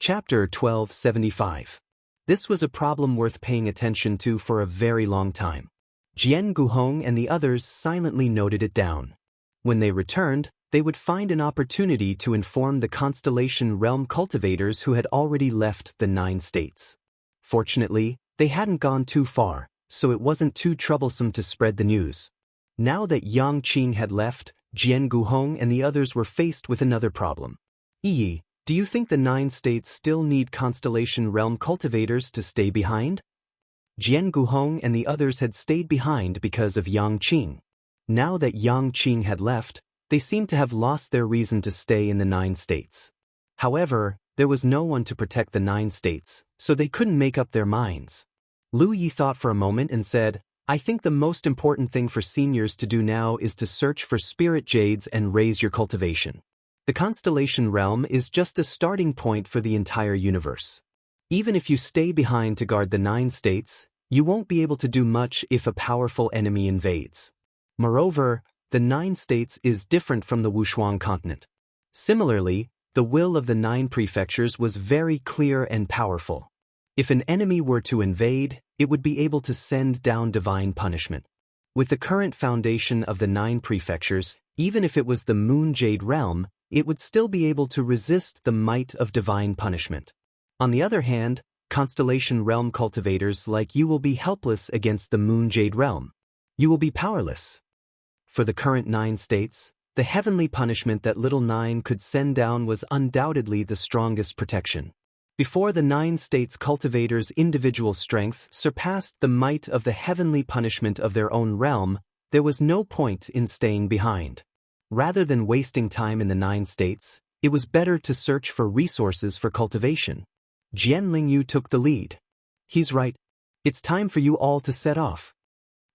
Chapter 1275. This was a problem worth paying attention to for a very long time. Jian Guhong and the others silently noted it down. When they returned, they would find an opportunity to inform the Constellation Realm cultivators who had already left the 9 states. Fortunately, they hadn't gone too far, so it wasn't too troublesome to spread the news. Now that Yang Qing had left, Jian Guhong and the others were faced with another problem. Yi, do you think the 9 states still need Constellation Realm cultivators to stay behind? Jian Guhong and the others had stayed behind because of Yang Qing. Now that Yang Qing had left, they seemed to have lost their reason to stay in the 9 states. However, there was no one to protect the 9 states, so they couldn't make up their minds. Lu Yi thought for a moment and said, I think the most important thing for seniors to do now is to search for spirit jades and raise your cultivation. The Constellation Realm is just a starting point for the entire universe. Even if you stay behind to guard the 9 states, you won't be able to do much if a powerful enemy invades. Moreover, the 9 states is different from the Wushuang continent. Similarly, the will of the 9 prefectures was very clear and powerful. If an enemy were to invade, it would be able to send down divine punishment. With the current foundation of the 9 prefectures, even if it was the Moon Jade realm, it would still be able to resist the might of divine punishment. On the other hand, Constellation Realm cultivators like you will be helpless against the Moon Jade realm. You will be powerless. For the current 9 states, the heavenly punishment that Little 9 could send down was undoubtedly the strongest protection. Before the 9 states' cultivators' individual strength surpassed the might of the heavenly punishment of their own realm, there was no point in staying behind. Rather than wasting time in the 9 states, it was better to search for resources for cultivation. Jian Lingyu took the lead. He's right. It's time for you all to set off.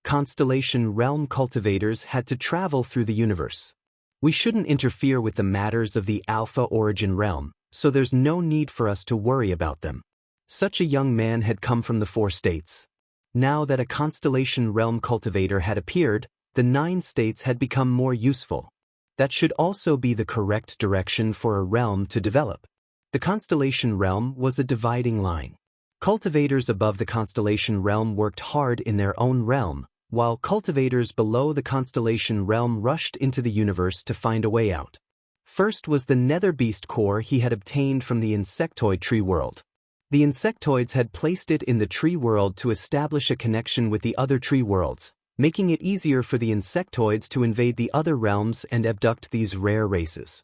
Constellation Realm cultivators had to travel through the universe. We shouldn't interfere with the matters of the Alpha Origin realm, so there's no need for us to worry about them. Such a young man had come from the 4 states. Now that a Constellation Realm cultivator had appeared, the 9 states had become more useful. That should also be the correct direction for a realm to develop. The Constellation Realm was a dividing line. Cultivators above the Constellation Realm worked hard in their own realm, while cultivators below the Constellation Realm rushed into the universe to find a way out. First was the Nether Beast core he had obtained from the insectoid tree world. The insectoids had placed it in the tree world to establish a connection with the other tree worlds, making it easier for the insectoids to invade the other realms and abduct these rare races.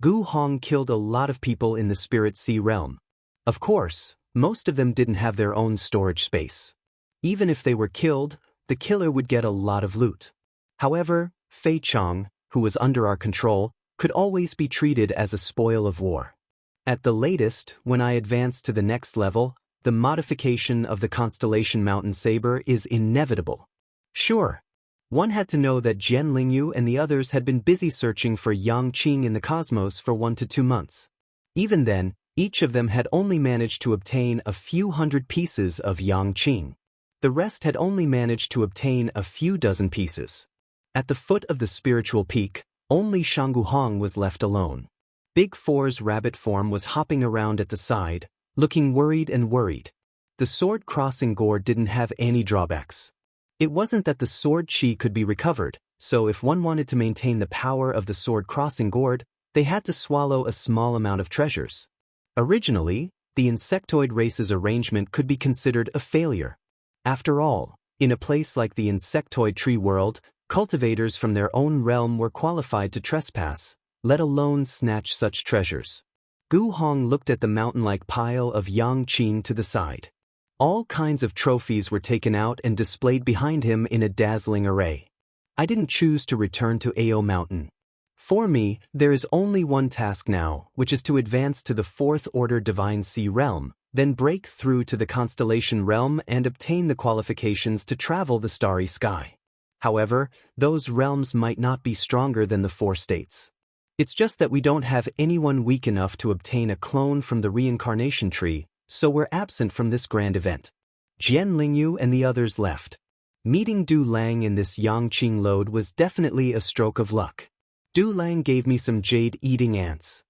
Gu Hong killed a lot of people in the Spirit Sea realm. Of course, most of them didn't have their own storage space. Even if they were killed, the killer would get a lot of loot. However, Fei Chong, who was under our control, could always be treated as a spoil of war. At the latest, when I advance to the next level, the modification of the Constellation Mountain Saber is inevitable. Sure, one had to know that Jian Lingyu and the others had been busy searching for Yang Qing in the cosmos for 1 to 2 months. Even then, each of them had only managed to obtain a few hundred pieces of Yang Qing. The rest had only managed to obtain a few dozen pieces. At the foot of the spiritual peak, only Shanggu Hong was left alone. Big Four's rabbit form was hopping around at the side, looking worried and worried. The sword crossing gourd didn't have any drawbacks. It wasn't that the sword chi could be recovered, so if one wanted to maintain the power of the sword crossing gourd, they had to swallow a small amount of treasures. Originally, the insectoid race's arrangement could be considered a failure. After all, in a place like the insectoid tree world, cultivators from their own realm were qualified to trespass, let alone snatch such treasures. Gu Hong looked at the mountain-like pile of Yang Qing to the side. All kinds of trophies were taken out and displayed behind him in a dazzling array. I didn't choose to return to Ao Mountain. For me, there is only one task now, which is to advance to the 4th Order Divine Sea realm, then break through to the Constellation Realm and obtain the qualifications to travel the starry sky. However, those realms might not be stronger than the 4 states. It's just that we don't have anyone weak enough to obtain a clone from the reincarnation tree, so we're absent from this grand event. Jian Lingyu and the others left. Meeting Du Lang in this Yang Qing load was definitely a stroke of luck. Du Lang gave me some jade-eating ants.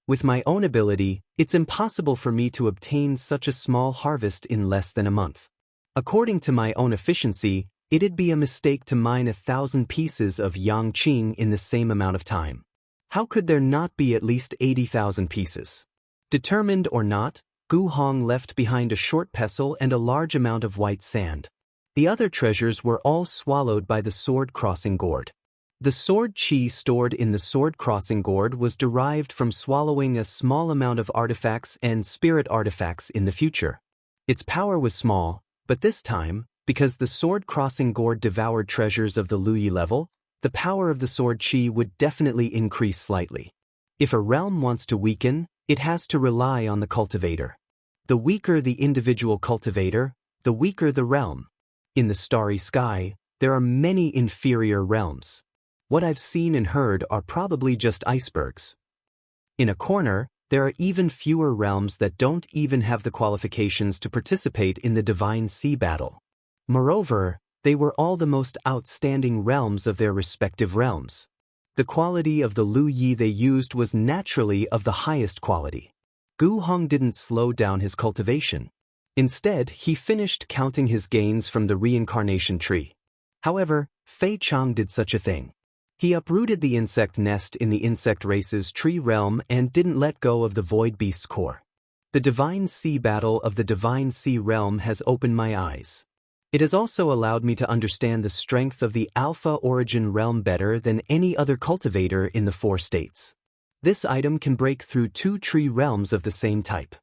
With my own ability, it's impossible for me to obtain such a small harvest in less than a month. According to my own efficiency, it'd be a mistake to mine 1,000 pieces of Yangqing in the same amount of time. How could there not be at least 80,000 pieces? Determined or not, Gu Hong left behind a short pestle and a large amount of white sand. The other treasures were all swallowed by the sword-crossing gourd. The sword chi stored in the sword-crossing gourd was derived from swallowing a small amount of artifacts and spirit artifacts in the future. Its power was small, but this time, because the sword-crossing gourd devoured treasures of the Luyi level, the power of the sword chi would definitely increase slightly. If a realm wants to weaken, it has to rely on the cultivator. The weaker the individual cultivator, the weaker the realm. In the starry sky, there are many inferior realms. What I've seen and heard are probably just icebergs. In a corner, there are even fewer realms that don't even have the qualifications to participate in the Divine Sea battle. Moreover, they were all the most outstanding realms of their respective realms. The quality of the Lu Yi they used was naturally of the highest quality. Gu Hong didn't slow down his cultivation. Instead, he finished counting his gains from the reincarnation tree. However, Fei Chang did such a thing. He uprooted the insect nest in the insect race's tree realm and didn't let go of the void beast's core. The Divine Sea battle of the Divine Sea realm has opened my eyes. It has also allowed me to understand the strength of the Alpha Origin realm better than any other cultivator in the 4 states. This item can break through 2 tree realms of the same type.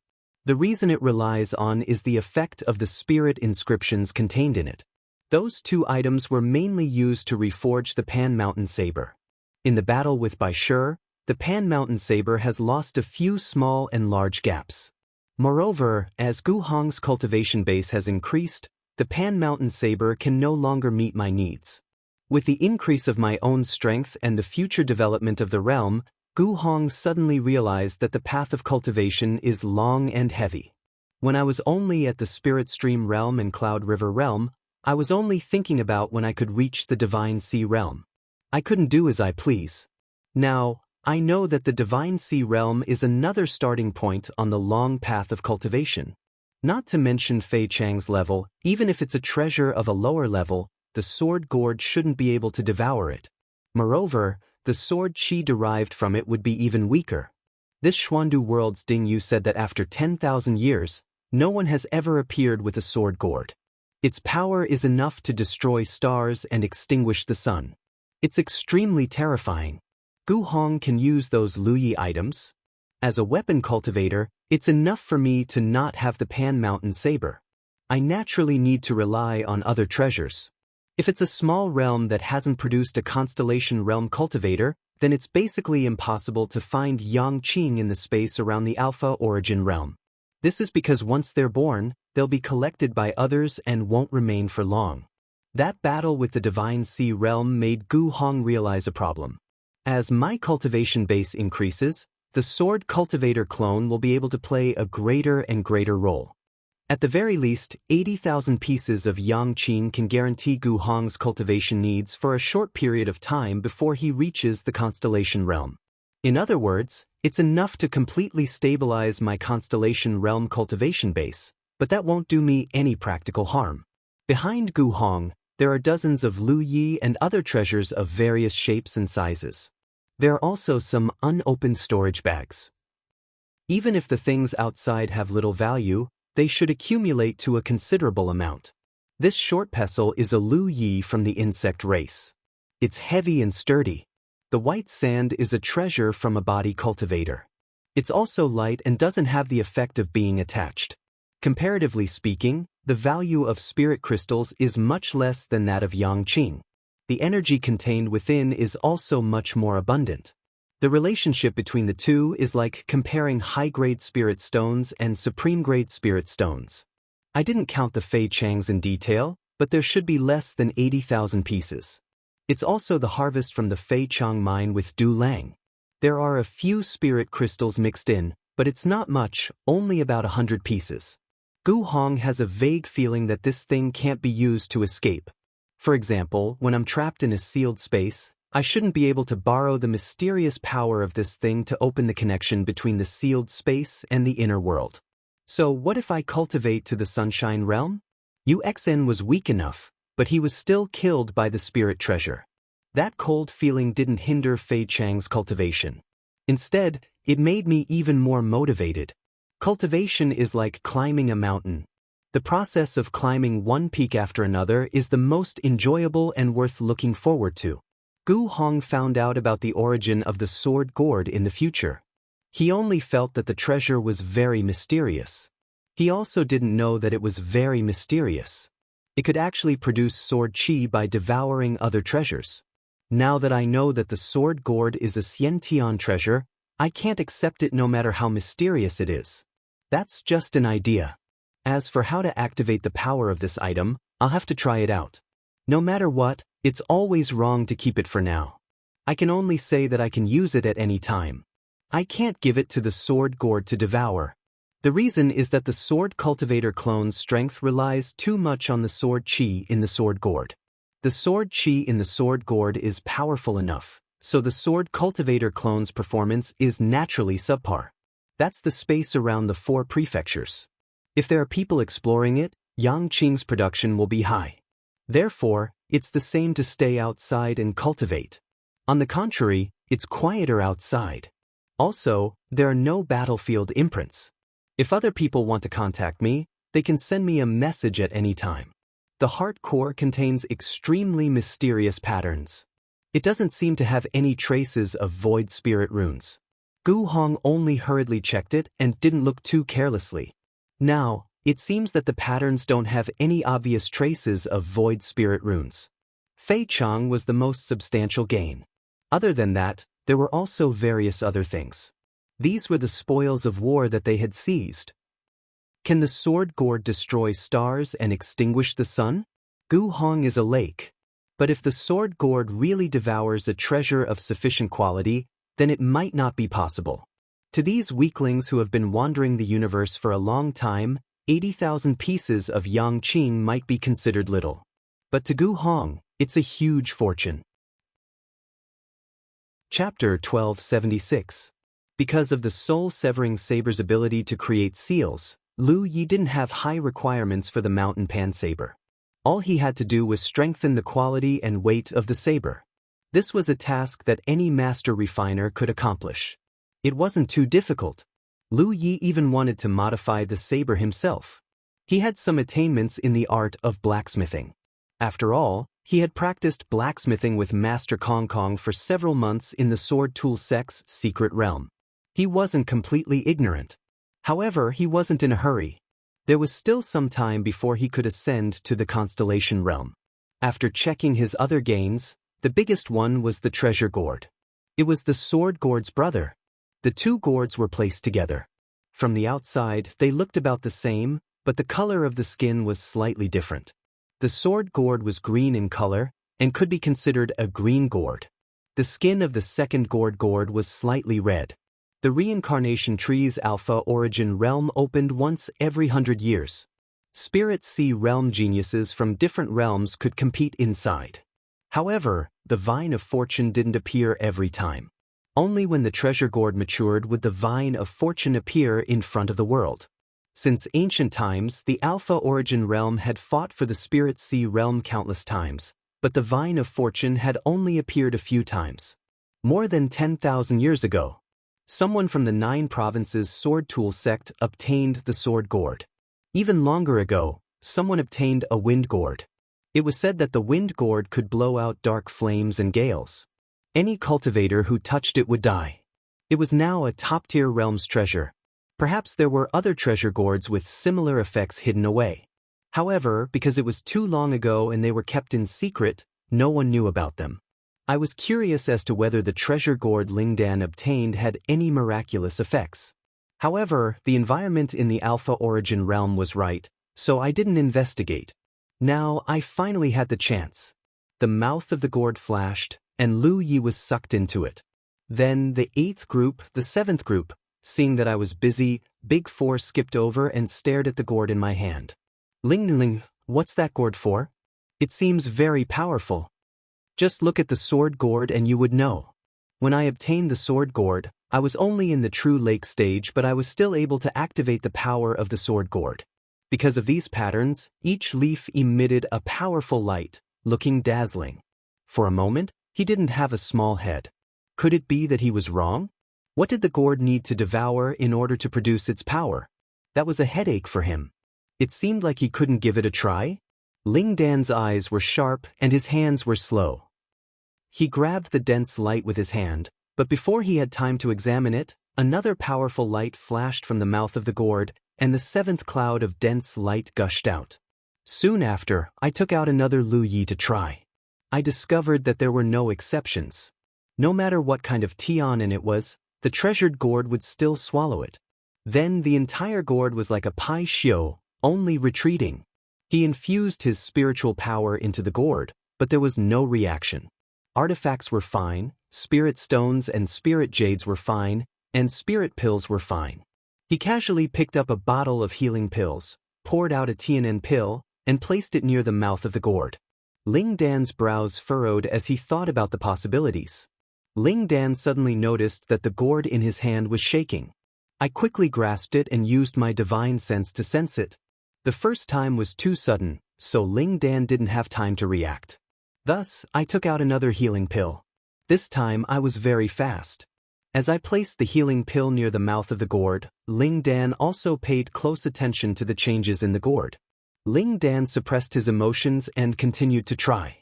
The reason it relies on is the effect of the spirit inscriptions contained in it. Those 2 items were mainly used to reforge the Pan Mountain Saber. In the battle with Bai Shi, the Pan Mountain Saber has lost a few small and large gaps. Moreover, as Gu Hong's cultivation base has increased, the Pan Mountain Saber can no longer meet my needs. With the increase of my own strength and the future development of the realm, Gu Hong suddenly realized that the path of cultivation is long and heavy. When I was only at the Spirit Stream realm and Cloud River realm, I was only thinking about when I could reach the Divine Sea realm. I couldn't do as I please. Now, I know that the Divine Sea realm is another starting point on the long path of cultivation. Not to mention Fei Chang's level, even if it's a treasure of a lower level, the sword gourd shouldn't be able to devour it. Moreover, the sword chi derived from it would be even weaker. This Xuandu World's Ding Yu said that after 10,000 years, no one has ever appeared with a sword gourd. Its power is enough to destroy stars and extinguish the sun. It's extremely terrifying. Gu Hong can use those Luyi items. As a weapon cultivator, it's enough for me to not have the Pan Mountain Saber. I naturally need to rely on other treasures. If it's a small realm that hasn't produced a constellation realm cultivator, then it's basically impossible to find Yangqing in the space around the Alpha Origin realm. This is because once they're born, they'll be collected by others and won't remain for long. That battle with the Divine Sea realm made Gu Hong realize a problem. As my cultivation base increases, the sword cultivator clone will be able to play a greater and greater role. At the very least, 80,000 pieces of Yangqing can guarantee Gu Hong's cultivation needs for a short period of time before he reaches the constellation realm. In other words, it's enough to completely stabilize my constellation realm cultivation base, but that won't do me any practical harm. Behind Gu Hong, there are dozens of Lu Yi and other treasures of various shapes and sizes. There are also some unopened storage bags. Even if the things outside have little value, they should accumulate to a considerable amount. This short pestle is a Lu Yi from the insect race. It's heavy and sturdy. The white sand is a treasure from a body cultivator. It's also light and doesn't have the effect of being attached. Comparatively speaking, the value of spirit crystals is much less than that of Yangqing. The energy contained within is also much more abundant. The relationship between the two is like comparing high-grade spirit stones and supreme-grade spirit stones. I didn't count the Fei Changs in detail, but there should be less than 80,000 pieces. It's also the harvest from the Fei Chang mine with Du Lang. There are a few spirit crystals mixed in, but it's not much, only about 100 pieces. Gu Hong has a vague feeling that this thing can't be used to escape. For example, when I'm trapped in a sealed space, I shouldn't be able to borrow the mysterious power of this thing to open the connection between the sealed space and the inner world. So what if I cultivate to the sunshine realm? Uxn was weak enough, but he was still killed by the spirit treasure. That cold feeling didn't hinder Fei Chang's cultivation. Instead, it made me even more motivated. Cultivation is like climbing a mountain. The process of climbing one peak after another is the most enjoyable and worth looking forward to. Gu Hong found out about the origin of the sword gourd in the future. He only felt that the treasure was very mysterious. He also didn't know that it was very mysterious. It could actually produce sword qi by devouring other treasures. Now that I know that the sword gourd is a Xiantian treasure, I can't accept it no matter how mysterious it is. That's just an idea. As for how to activate the power of this item, I'll have to try it out. No matter what, it's always wrong to keep it for now. I can only say that I can use it at any time. I can't give it to the sword gourd to devour. The reason is that the sword cultivator clone's strength relies too much on the sword qi in the sword gourd. The sword qi in the sword gourd is powerful enough, so the sword cultivator clone's performance is naturally subpar. That's the space around the 4 prefectures. If there are people exploring it, Yang Qing's production will be high. Therefore, it's the same to stay outside and cultivate. On the contrary, it's quieter outside. Also, there are no battlefield imprints. If other people want to contact me, they can send me a message at any time. The heart core contains extremely mysterious patterns. It doesn't seem to have any traces of void spirit runes. Gu Hong only hurriedly checked it and didn't look too carelessly. Now, it seems that the patterns don't have any obvious traces of void spirit runes. Fei Chang was the most substantial gain. Other than that, there were also various other things. These were the spoils of war that they had seized. Can the sword gourd destroy stars and extinguish the sun? Gu Hong is a lake. But if the sword gourd really devours a treasure of sufficient quality, then it might not be possible. To these weaklings who have been wandering the universe for a long time, 80,000 pieces of Yang Qing might be considered little. But to Gu Hong, it's a huge fortune. Chapter 1276. Because of the soul-severing saber's ability to create seals, Lu Yi didn't have high requirements for the mountain pan saber. All he had to do was strengthen the quality and weight of the saber. This was a task that any master refiner could accomplish. It wasn't too difficult. Lu Yi even wanted to modify the saber himself. He had some attainments in the art of blacksmithing. After all, he had practiced blacksmithing with Master Kong Kong for several months in the sword tool sect's secret realm. He wasn't completely ignorant. However, he wasn't in a hurry. There was still some time before he could ascend to the constellation realm. After checking his other gains, the biggest one was the treasure gourd. It was the sword gourd's brother. The 2 gourds were placed together. From the outside, they looked about the same, but the color of the skin was slightly different. The sword gourd was green in color, and could be considered a green gourd. The skin of the second gourd was slightly red. The reincarnation tree's alpha origin realm opened once every 100 years. Spirit Sea realm geniuses from different realms could compete inside. However, the vine of fortune didn't appear every time. Only when the treasure gourd matured would the vine of fortune appear in front of the world. Since ancient times, the Alpha Origin realm had fought for the Spirit Sea realm countless times, but the Vine of Fortune had only appeared a few times. More than 10,000 years ago, someone from the 9 provinces sword tool sect obtained the sword gourd. Even longer ago, someone obtained a wind gourd. It was said that the wind gourd could blow out dark flames and gales. Any cultivator who touched it would die. It was now a top-tier realm's treasure. Perhaps there were other treasure gourds with similar effects hidden away. However, because it was too long ago and they were kept in secret, no one knew about them. I was curious as to whether the treasure gourd Lingdan obtained had any miraculous effects. However, the environment in the Alpha Origin realm was right, so I didn't investigate. Now, I finally had the chance. The mouth of the gourd flashed, and Lu Yi was sucked into it. Then the 8th group, the 7th group, seeing that I was busy, Big 4 skipped over and stared at the gourd in my hand. Ling, what's that gourd for? It seems very powerful. Just look at the sword gourd and you would know. When I obtained the sword gourd, I was only in the true lake stage, but I was still able to activate the power of the sword gourd. Because of these patterns, each leaf emitted a powerful light, looking dazzling. For a moment, he didn't have a small head. Could it be that he was wrong? What did the gourd need to devour in order to produce its power? That was a headache for him. It seemed like he couldn't give it a try. Ling Dan's eyes were sharp and his hands were slow. He grabbed the dense light with his hand, but before he had time to examine it, another powerful light flashed from the mouth of the gourd, and the seventh cloud of dense light gushed out. Soon after, I took out another Lu Yi to try. I discovered that there were no exceptions. No matter what kind of tian it was, the treasured gourd would still swallow it. Then the entire gourd was like a pai xiu, only retreating. He infused his spiritual power into the gourd, but there was no reaction. Artifacts were fine, spirit stones and spirit jades were fine, and spirit pills were fine. He casually picked up a bottle of healing pills, poured out a tianen pill, and placed it near the mouth of the gourd. Ling Dan's brows furrowed as he thought about the possibilities. Ling Dan suddenly noticed that the gourd in his hand was shaking. I quickly grasped it and used my divine sense to sense it. The first time was too sudden, so Ling Dan didn't have time to react. Thus, I took out another healing pill. This time I was very fast. As I placed the healing pill near the mouth of the gourd, Ling Dan also paid close attention to the changes in the gourd. Ling Dan suppressed his emotions and continued to try.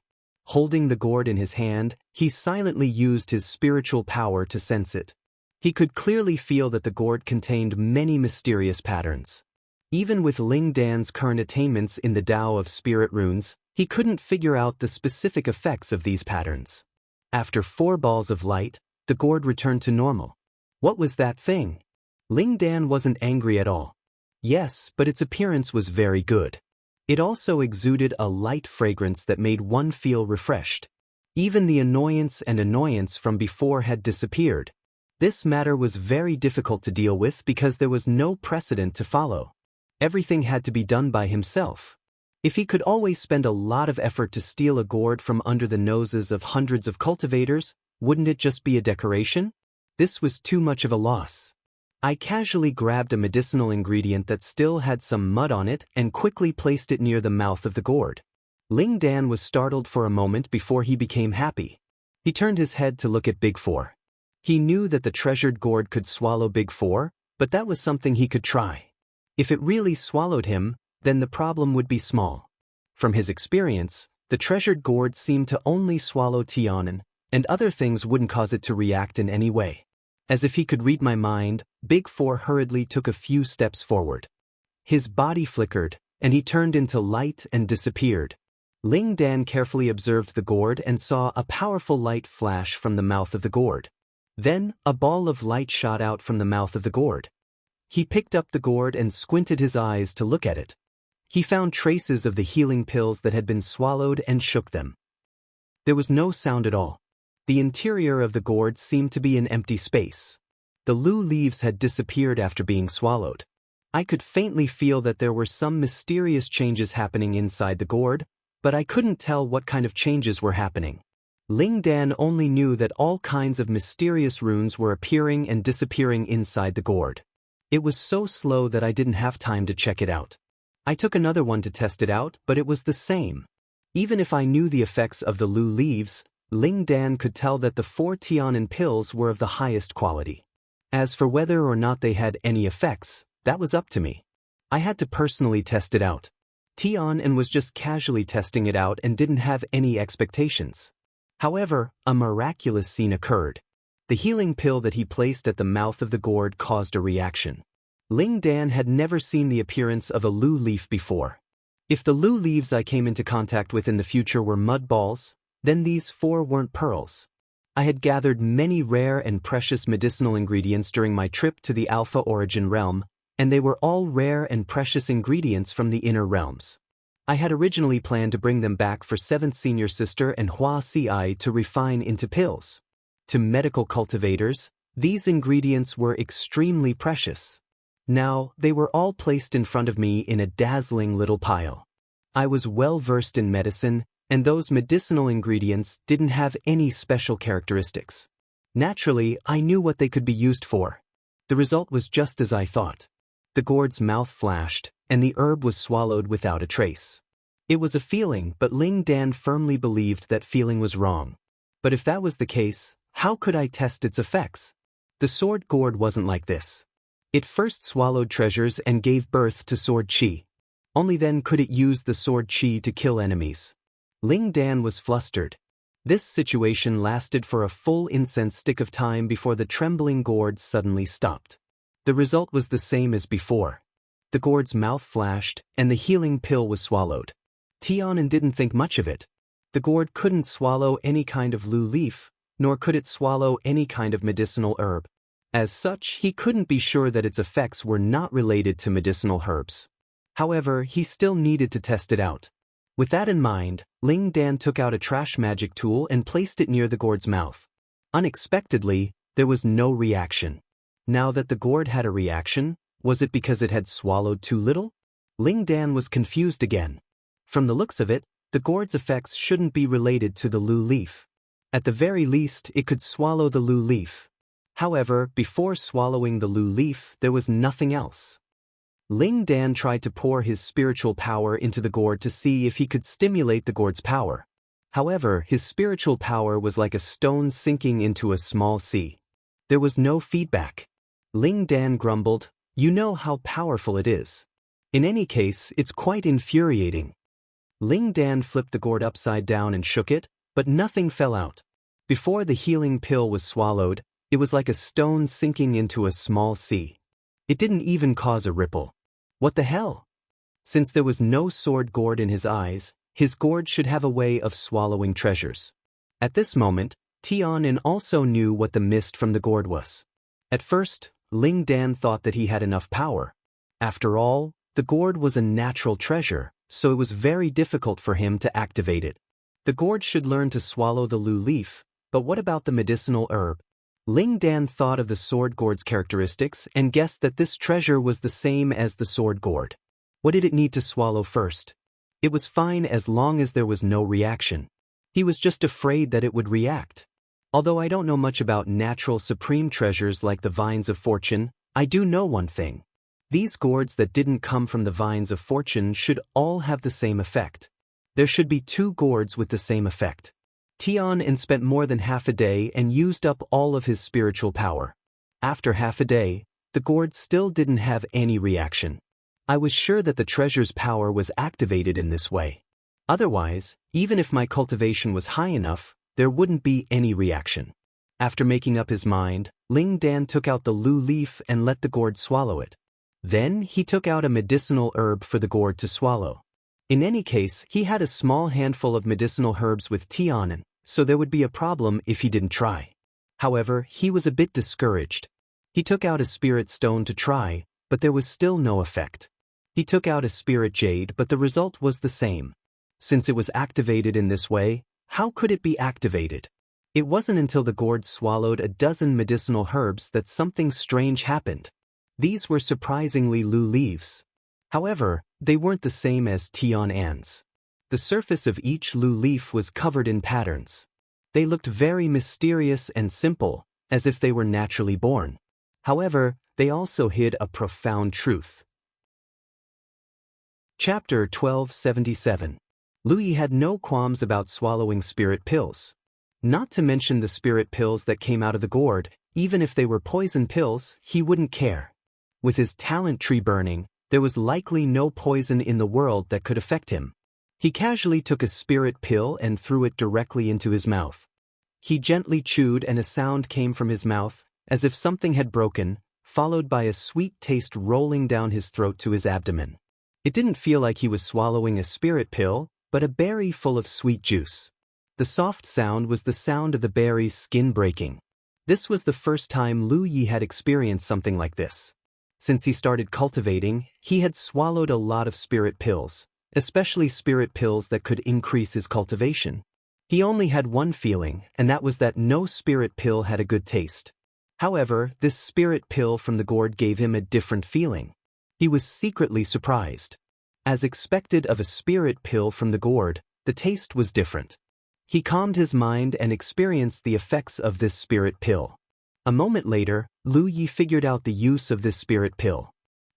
Holding the gourd in his hand, he silently used his spiritual power to sense it. He could clearly feel that the gourd contained many mysterious patterns. Even with Ling Dan's current attainments in the Tao of Spirit Runes, he couldn't figure out the specific effects of these patterns. After 4 balls of light, the gourd returned to normal. What was that thing? Ling Dan wasn't angry at all. Yes, but its appearance was very good. It also exuded a light fragrance that made one feel refreshed. Even the annoyance from before had disappeared. This matter was very difficult to deal with because there was no precedent to follow. Everything had to be done by himself. If he could always spend a lot of effort to steal a gourd from under the noses of hundreds of cultivators, wouldn't it just be a decoration? This was too much of a loss. I casually grabbed a medicinal ingredient that still had some mud on it and quickly placed it near the mouth of the gourd. Ling Dan was startled for a moment before he became happy. He turned his head to look at Big Four. He knew that the treasured gourd could swallow Big Four, but that was something he could try. If it really swallowed him, then the problem would be small. From his experience, the treasured gourd seemed to only swallow tianen, and other things wouldn't cause it to react in any way. As if he could read my mind, Big Four hurriedly took a few steps forward. His body flickered, and he turned into light and disappeared. Ling Dan carefully observed the gourd and saw a powerful light flash from the mouth of the gourd. Then, a ball of light shot out from the mouth of the gourd. He picked up the gourd and squinted his eyes to look at it. He found traces of the healing pills that had been swallowed and shook them. There was no sound at all. The interior of the gourd seemed to be an empty space. The Lu leaves had disappeared after being swallowed. I could faintly feel that there were some mysterious changes happening inside the gourd, but I couldn't tell what kind of changes were happening. Ling Dan only knew that all kinds of mysterious runes were appearing and disappearing inside the gourd. It was so slow that I didn't have time to check it out. I took another one to test it out, but it was the same. Even if I knew the effects of the Lu leaves, Ling Dan could tell that the 4 tianen pills were of the highest quality. As for whether or not they had any effects, that was up to me. I had to personally test it out. Tianen was just casually testing it out and didn't have any expectations. However, a miraculous scene occurred. The healing pill that he placed at the mouth of the gourd caused a reaction. Ling Dan had never seen the appearance of a Lu leaf before. If the Lu leaves I came into contact with in the future were mud balls, then these 4 weren't pearls. I had gathered many rare and precious medicinal ingredients during my trip to the Alpha Origin realm, and they were all rare and precious ingredients from the inner realms. I had originally planned to bring them back for 7th Senior Sister and Hua Ci to refine into pills. To medical cultivators, these ingredients were extremely precious. Now, they were all placed in front of me in a dazzling little pile. I was well versed in medicine, and those medicinal ingredients didn't have any special characteristics. Naturally, I knew what they could be used for. The result was just as I thought. The gourd's mouth flashed, and the herb was swallowed without a trace. It was a feeling, but Ling Dan firmly believed that feeling was wrong. But if that was the case, how could I test its effects? The sword gourd wasn't like this. It first swallowed treasures and gave birth to sword chi. Only then could it use the sword chi to kill enemies. Ling Dan was flustered. This situation lasted for a full incense stick of time before the trembling gourd suddenly stopped. The result was the same as before. The gourd's mouth flashed, and the healing pill was swallowed. Tianan didn't think much of it. The gourd couldn't swallow any kind of lu leaf, nor could it swallow any kind of medicinal herb. As such, he couldn't be sure that its effects were not related to medicinal herbs. However, he still needed to test it out. With that in mind, Ling Dan took out a trash magic tool and placed it near the gourd's mouth. Unexpectedly, there was no reaction. Now that the gourd had a reaction, was it because it had swallowed too little? Ling Dan was confused again. From the looks of it, the gourd's effects shouldn't be related to the lu leaf. At the very least, it could swallow the lu leaf. However, before swallowing the lu leaf, there was nothing else. Ling Dan tried to pour his spiritual power into the gourd to see if he could stimulate the gourd's power. However, his spiritual power was like a stone sinking into a small sea. There was no feedback. Ling Dan grumbled, "You know how powerful it is. In any case, it's quite infuriating." Ling Dan flipped the gourd upside down and shook it, but nothing fell out. Before the healing pill was swallowed, it was like a stone sinking into a small sea. It didn't even cause a ripple. What the hell? Since there was no sword gourd in his eyes, his gourd should have a way of swallowing treasures. At this moment, Tianan also knew what the mist from the gourd was. At first, Ling Dan thought that he had enough power. After all, the gourd was a natural treasure, so it was very difficult for him to activate it. The gourd should learn to swallow the lu leaf, but what about the medicinal herb? Ling Dan thought of the sword gourd's characteristics and guessed that this treasure was the same as the sword gourd. What did it need to swallow first? It was fine as long as there was no reaction. He was just afraid that it would react. Although I don't know much about natural supreme treasures like the vines of fortune, I do know one thing. These gourds that didn't come from the vines of fortune should all have the same effect. There should be 2 gourds with the same effect. Tianan spent more than half a day and used up all of his spiritual power. After half a day, the gourd still didn't have any reaction. I was sure that the treasure's power was activated in this way. Otherwise, even if my cultivation was high enough, there wouldn't be any reaction. After making up his mind, Ling Dan took out the lu leaf and let the gourd swallow it. Then he took out a medicinal herb for the gourd to swallow. In any case, he had a small handful of medicinal herbs with Tianan, so there would be a problem if he didn't try. However, he was a bit discouraged. He took out a spirit stone to try, but there was still no effect. He took out a spirit jade, but the result was the same. Since it was activated in this way, how could it be activated? It wasn't until the gourd swallowed a dozen medicinal herbs that something strange happened. These were surprisingly lu leaves. However, they weren't the same as Tianan's. The surface of each lu leaf was covered in patterns. They looked very mysterious and simple, as if they were naturally born. However, they also hid a profound truth. Chapter 1277. Louis had no qualms about swallowing spirit pills. Not to mention the spirit pills that came out of the gourd, even if they were poison pills, he wouldn't care. With his talent tree burning, there was likely no poison in the world that could affect him. He casually took a spirit pill and threw it directly into his mouth. He gently chewed and a sound came from his mouth, as if something had broken, followed by a sweet taste rolling down his throat to his abdomen. It didn't feel like he was swallowing a spirit pill, but a berry full of sweet juice. The soft sound was the sound of the berry's skin breaking. This was the first time Lu Yi had experienced something like this. Since he started cultivating, he had swallowed a lot of spirit pills, especially spirit pills that could increase his cultivation. He only had one feeling, and that was that no spirit pill had a good taste. However, this spirit pill from the gourd gave him a different feeling. He was secretly surprised. As expected of a spirit pill from the gourd, the taste was different. He calmed his mind and experienced the effects of this spirit pill. A moment later, Lu Yi figured out the use of this spirit pill.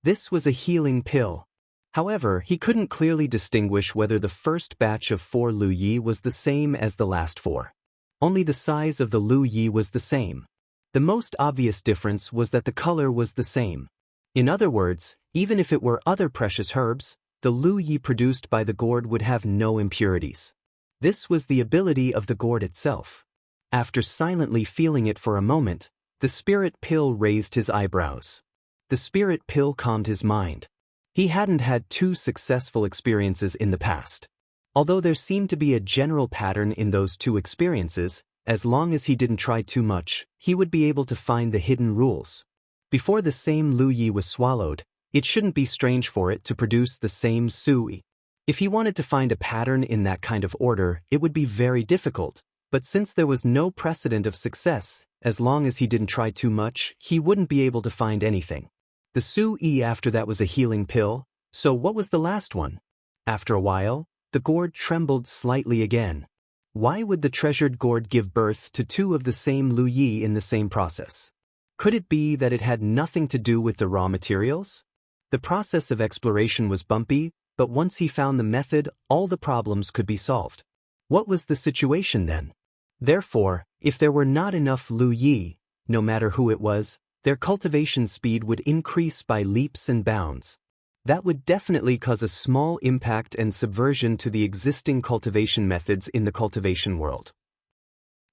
This was a healing pill. However, he couldn't clearly distinguish whether the first batch of 4 Lu Yi was the same as the last 4. Only the size of the Lu Yi was the same. The most obvious difference was that the color was the same. In other words, even if it were other precious herbs, the Lu Yi produced by the gourd would have no impurities. This was the ability of the gourd itself. After silently feeling it for a moment, the spirit pill raised his eyebrows. The spirit pill calmed his mind. He hadn't had 2 successful experiences in the past. Although there seemed to be a general pattern in those 2 experiences, as long as he didn't try too much, he would be able to find the hidden rules. Before the same Lu Yi was swallowed, it shouldn't be strange for it to produce the same Sui. If he wanted to find a pattern in that kind of order, it would be very difficult, but since there was no precedent of success, as long as he didn't try too much, he wouldn't be able to find anything. The Sui after that was a healing pill, so what was the last one? After a while, the gourd trembled slightly again. Why would the treasured gourd give birth to 2 of the same Lu Yi in the same process? Could it be that it had nothing to do with the raw materials? The process of exploration was bumpy, but once he found the method, all the problems could be solved. What was the situation then? Therefore, if there were not enough Lu Yi, no matter who it was, their cultivation speed would increase by leaps and bounds. That would definitely cause a small impact and subversion to the existing cultivation methods in the cultivation world.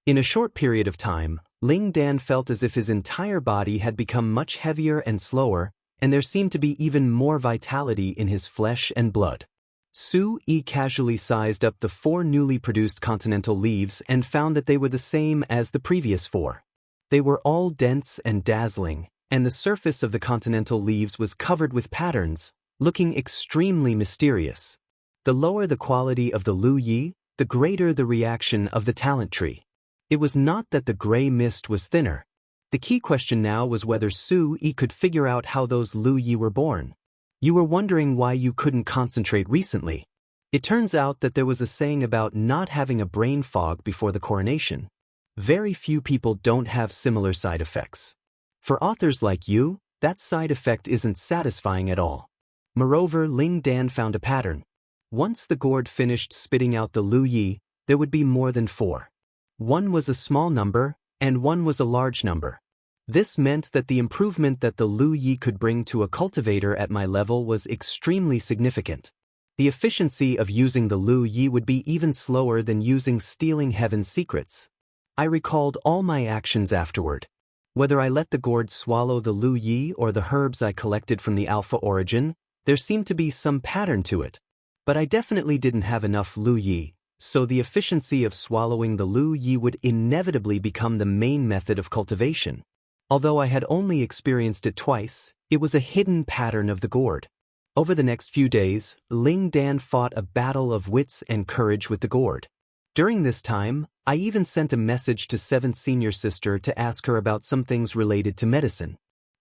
In a short period of time, Ling Dan felt as if his entire body had become much heavier and slower, and there seemed to be even more vitality in his flesh and blood. Su Yi casually sized up the 4 newly produced continental leaves and found that they were the same as the previous 4. They were all dense and dazzling, and the surface of the continental leaves was covered with patterns, looking extremely mysterious. The lower the quality of the Lu Yi, the greater the reaction of the talent tree. It was not that the gray mist was thinner. The key question now was whether Su Yi could figure out how those Lu Yi were born. You were wondering why you couldn't concentrate recently. It turns out that there was a saying about not having a brain fog before the coronation. Very few people don't have similar side effects. For authors like you, that side effect isn't satisfying at all. Moreover, Ling Dan found a pattern. Once the gourd finished spitting out the Lu Yi, there would be more than 4. One was a small number, and one was a large number. This meant that the improvement that the Lu Yi could bring to a cultivator at my level was extremely significant. The efficiency of using the Lu Yi would be even slower than using stealing heaven's secrets. I recalled all my actions afterward. Whether I let the gourd swallow the Lu Yi or the herbs I collected from the Alpha origin, there seemed to be some pattern to it. But I definitely didn't have enough Lu Yi, so the efficiency of swallowing the Lu Yi would inevitably become the main method of cultivation. Although I had only experienced it twice, it was a hidden pattern of the gourd. Over the next few days, Ling Dan fought a battle of wits and courage with the gourd. During this time, I even sent a message to 7th senior sister to ask her about some things related to medicine.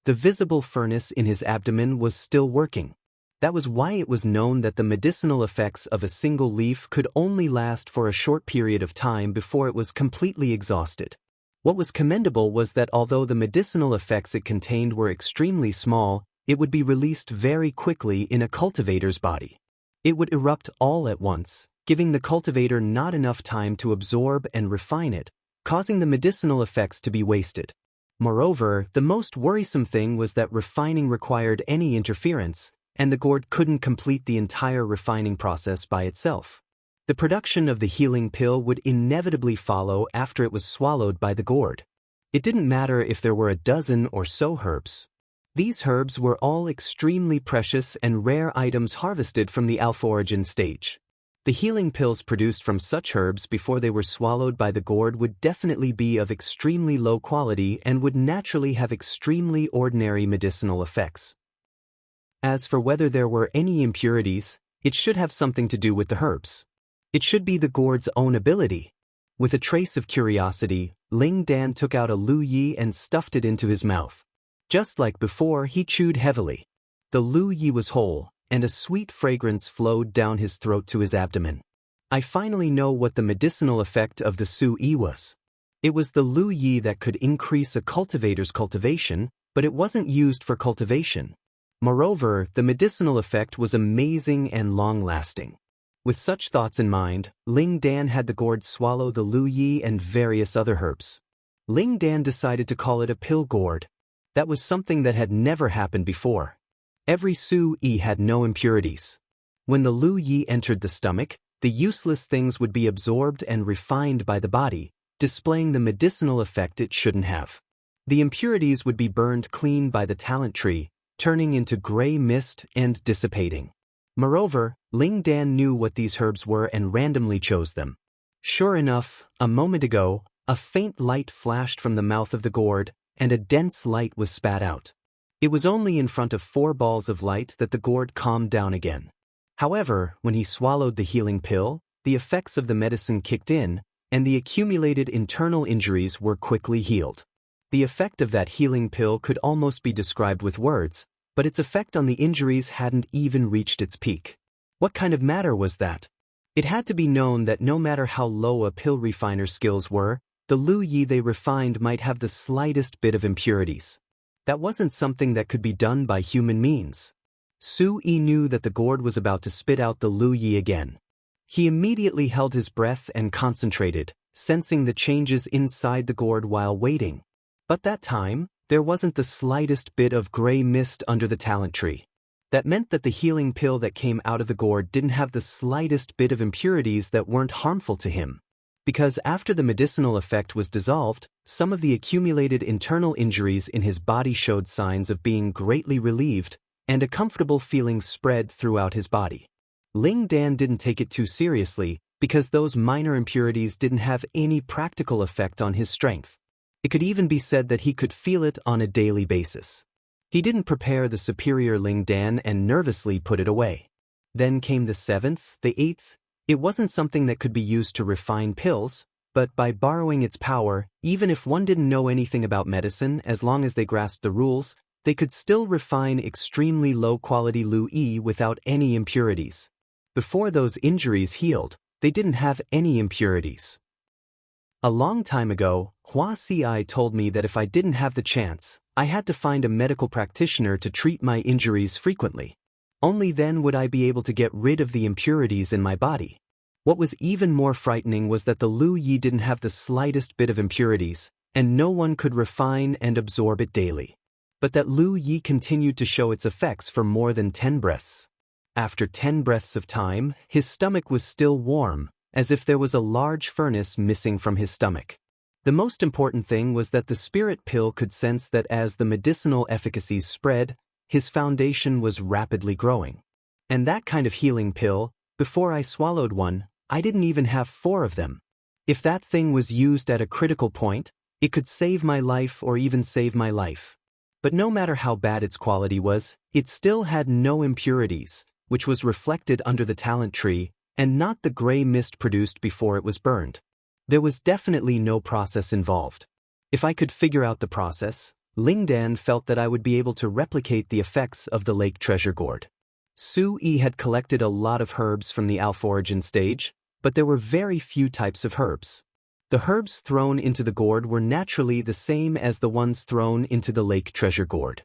The visible furnace in his abdomen was still working. That was why it was known that the medicinal effects of a single leaf could only last for a short period of time before it was completely exhausted. What was commendable was that although the medicinal effects it contained were extremely small, it would be released very quickly in a cultivator's body. It would erupt all at once, giving the cultivator not enough time to absorb and refine it, causing the medicinal effects to be wasted. Moreover, the most worrisome thing was that refining required any interference, and the gourd couldn't complete the entire refining process by itself. The production of the healing pill would inevitably follow after it was swallowed by the gourd. It didn't matter if there were a dozen or so herbs. These herbs were all extremely precious and rare items harvested from the Alpha origin stage. The healing pills produced from such herbs before they were swallowed by the gourd would definitely be of extremely low quality and would naturally have extremely ordinary medicinal effects. As for whether there were any impurities, it should have something to do with the herbs. It should be the gourd's own ability. With a trace of curiosity, Ling Dan took out a Lu Yi and stuffed it into his mouth. Just like before, he chewed heavily. The Lu Yi was whole, and a sweet fragrance flowed down his throat to his abdomen. I finally know what the medicinal effect of the Su Yi was. It was the Lu Yi that could increase a cultivator's cultivation, but it wasn't used for cultivation. Moreover, the medicinal effect was amazing and long-lasting. With such thoughts in mind, Ling Dan had the gourd swallow the Lu Yi and various other herbs. Ling Dan decided to call it a pill gourd. That was something that had never happened before. Every Su Yi had no impurities. When the Lu Yi entered the stomach, the useless things would be absorbed and refined by the body, displaying the medicinal effect it shouldn't have. The impurities would be burned clean by the talent tree, turning into gray mist and dissipating. Moreover, Ling Dan knew what these herbs were and randomly chose them. Sure enough, a moment ago, a faint light flashed from the mouth of the gourd, and a dense light was spat out. It was only in front of 4 balls of light that the gourd calmed down again. However, when he swallowed the healing pill, the effects of the medicine kicked in, and the accumulated internal injuries were quickly healed. The effect of that healing pill could almost be described with words, but its effect on the injuries hadn't even reached its peak. What kind of matter was that? It had to be known that no matter how low a pill refiner's skills were, the Lu Yi they refined might have the slightest bit of impurities. That wasn't something that could be done by human means. Su Yi knew that the gourd was about to spit out the Lu Yi again. He immediately held his breath and concentrated, sensing the changes inside the gourd while waiting. But that time, there wasn't the slightest bit of gray mist under the talent tree. That meant that the healing pill that came out of the gourd didn't have the slightest bit of impurities that weren't harmful to him. Because after the medicinal effect was dissolved, some of the accumulated internal injuries in his body showed signs of being greatly relieved, and a comfortable feeling spread throughout his body. Ling Dan didn't take it too seriously, because those minor impurities didn't have any practical effect on his strength. It could even be said that he could feel it on a daily basis. He didn't prepare the superior Ling Dan and nervously put it away. Then came the 7th, the 8th. It wasn't something that could be used to refine pills, but by borrowing its power, even if one didn't know anything about medicine, as long as they grasped the rules, they could still refine extremely low-quality Lu Yi without any impurities. Before those injuries healed, they didn't have any impurities. A long time ago, Hua Ci told me that if I didn't have the chance, I had to find a medical practitioner to treat my injuries frequently. Only then would I be able to get rid of the impurities in my body. What was even more frightening was that the Lu Yi didn't have the slightest bit of impurities, and no one could refine and absorb it daily. But that Lu Yi continued to show its effects for more than 10 breaths. After 10 breaths of time, his stomach was still warm, as if there was a large furnace missing from his stomach. The most important thing was that the spirit pill could sense that as the medicinal efficacies spread, his foundation was rapidly growing. And that kind of healing pill, before I swallowed one, I didn't even have 4 of them. If that thing was used at a critical point, it could save my life or even save my life. But no matter how bad its quality was, it still had no impurities, which was reflected under the talent tree, and not the gray mist produced before it was burned. There was definitely no process involved. If I could figure out the process, Ling Dan felt that I would be able to replicate the effects of the lake treasure gourd. Su Yi had collected a lot of herbs from the alpha origin stage, but there were very few types of herbs. The herbs thrown into the gourd were naturally the same as the ones thrown into the lake treasure gourd.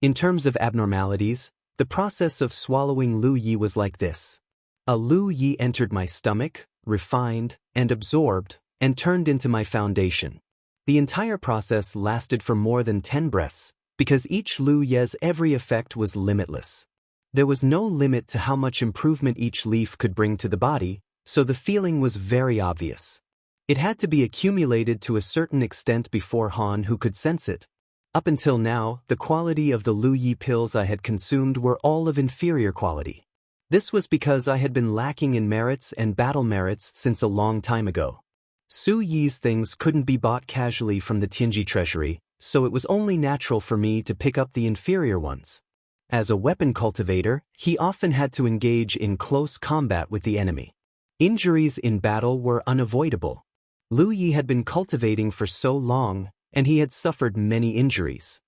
In terms of abnormalities, the process of swallowing Lu Yi was like this. A Lu Yi entered my stomach, refined, and absorbed, and turned into my foundation. The entire process lasted for more than 10 breaths, because each Lu Yi's every effect was limitless. There was no limit to how much improvement each leaf could bring to the body, so the feeling was very obvious. It had to be accumulated to a certain extent before Han who could sense it. Up until now, the quality of the Lu Yi pills I had consumed were all of inferior quality. This was because I had been lacking in merits and battle merits since a long time ago. Su Yi's things couldn't be bought casually from the Tianji treasury, so it was only natural for me to pick up the inferior ones. As a weapon cultivator, he often had to engage in close combat with the enemy. Injuries in battle were unavoidable. Lu Yi had been cultivating for so long, and he had suffered many injuries.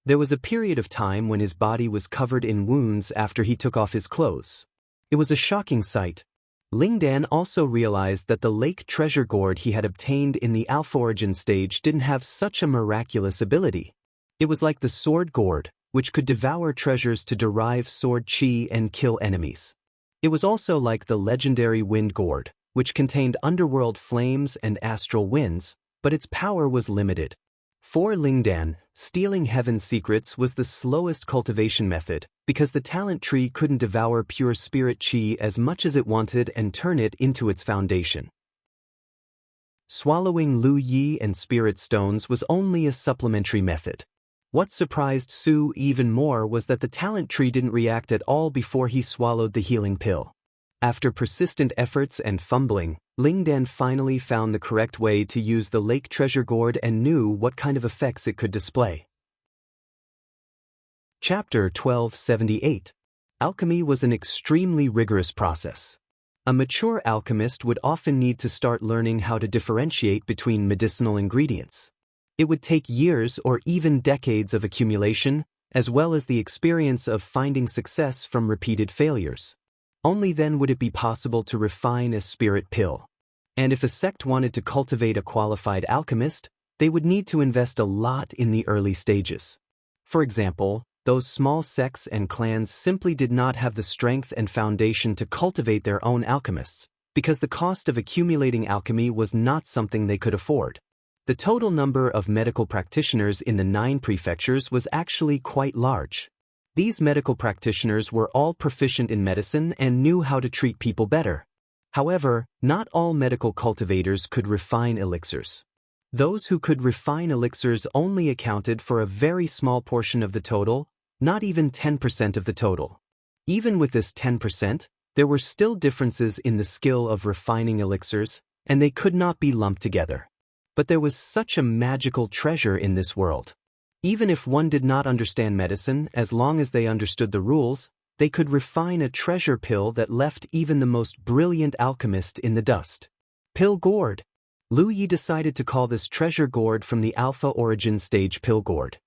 There was a period of time when his body was covered in wounds after he took off his clothes. It was a shocking sight. Lingdan also realized that the lake treasure gourd he had obtained in the Alpha Origin stage didn't have such a miraculous ability. It was like the sword gourd, which could devour treasures to derive sword chi and kill enemies. It was also like the legendary wind gourd, which contained underworld flames and astral winds, but its power was limited. For Lingdan, stealing heaven's secrets was the slowest cultivation method because the talent tree couldn't devour pure spirit chi as much as it wanted and turn it into its foundation. Swallowing Lu Yi and spirit stones was only a supplementary method. What surprised Su even more was that the talent tree didn't react at all before he swallowed the healing pill. After persistent efforts and fumbling, Lingdan finally found the correct way to use the lake treasure gourd and knew what kind of effects it could display. Chapter 1278. Alchemy was an extremely rigorous process. A mature alchemist would often need to start learning how to differentiate between medicinal ingredients. It would take years or even decades of accumulation, as well as the experience of finding success from repeated failures. Only then would it be possible to refine a spirit pill. And if a sect wanted to cultivate a qualified alchemist, they would need to invest a lot in the early stages. For example, those small sects and clans simply did not have the strength and foundation to cultivate their own alchemists, because the cost of accumulating alchemy was not something they could afford. The total number of medical practitioners in the 9 prefectures was actually quite large. These medical practitioners were all proficient in medicine and knew how to treat people better. However, not all medical cultivators could refine elixirs. Those who could refine elixirs only accounted for a very small portion of the total, not even 10% of the total. Even with this 10%, there were still differences in the skill of refining elixirs, and they could not be lumped together. But there was such a magical treasure in this world. Even if one did not understand medicine, as long as they understood the rules, they could refine a treasure pill that left even the most brilliant alchemist in the dust. Pill gourd. Lu Yi decided to call this treasure gourd from the Alpha Origin stage pill gourd.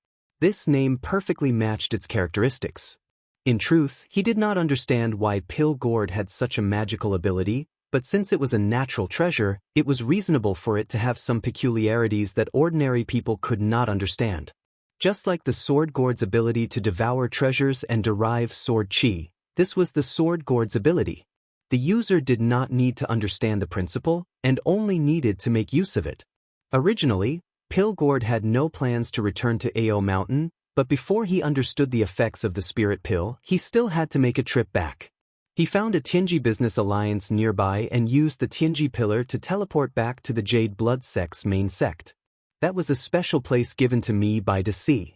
This name perfectly matched its characteristics. In truth, he did not understand why pill gourd had such a magical ability, but since it was a natural treasure, it was reasonable for it to have some peculiarities that ordinary people could not understand. Just like the sword gourd's ability to devour treasures and derive sword chi, this was the sword gourd's ability. The user did not need to understand the principle, and only needed to make use of it. Originally, Pill Gourd had no plans to return to Ao Mountain, but before he understood the effects of the spirit pill, he still had to make a trip back. He found a Tianji business alliance nearby and used the Tianji pillar to teleport back to the Jade Blood sect's main sect. That was a special place given to me by Deci.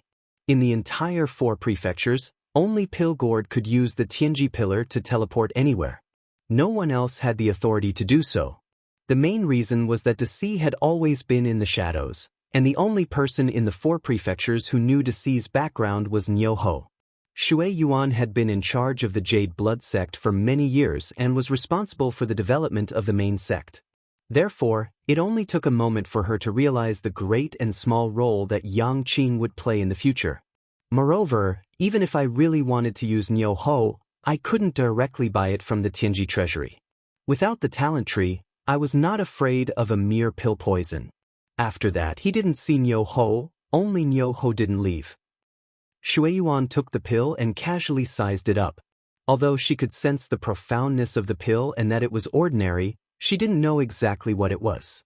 In the entire 4 prefectures, only Pill Gourd could use the Tianji pillar to teleport anywhere. No one else had the authority to do so. The main reason was that Deci had always been in the shadows, and the only person in the 4 prefectures who knew Deci's background was Niu Ho. Shui Yuan had been in charge of the Jade Blood sect for many years and was responsible for the development of the main sect. Therefore, it only took a moment for her to realize the great and small role that Yang Qing would play in the future. Moreover, even if I really wanted to use Niu Ho, I couldn't directly buy it from the Tianji treasury. Without the talent tree, I was not afraid of a mere pill poison. After that, he didn't see Niu Ho, only Niu Ho didn't leave. Shui Yuan took the pill and casually sized it up. Although she could sense the profoundness of the pill and that it was ordinary, she didn't know exactly what it was.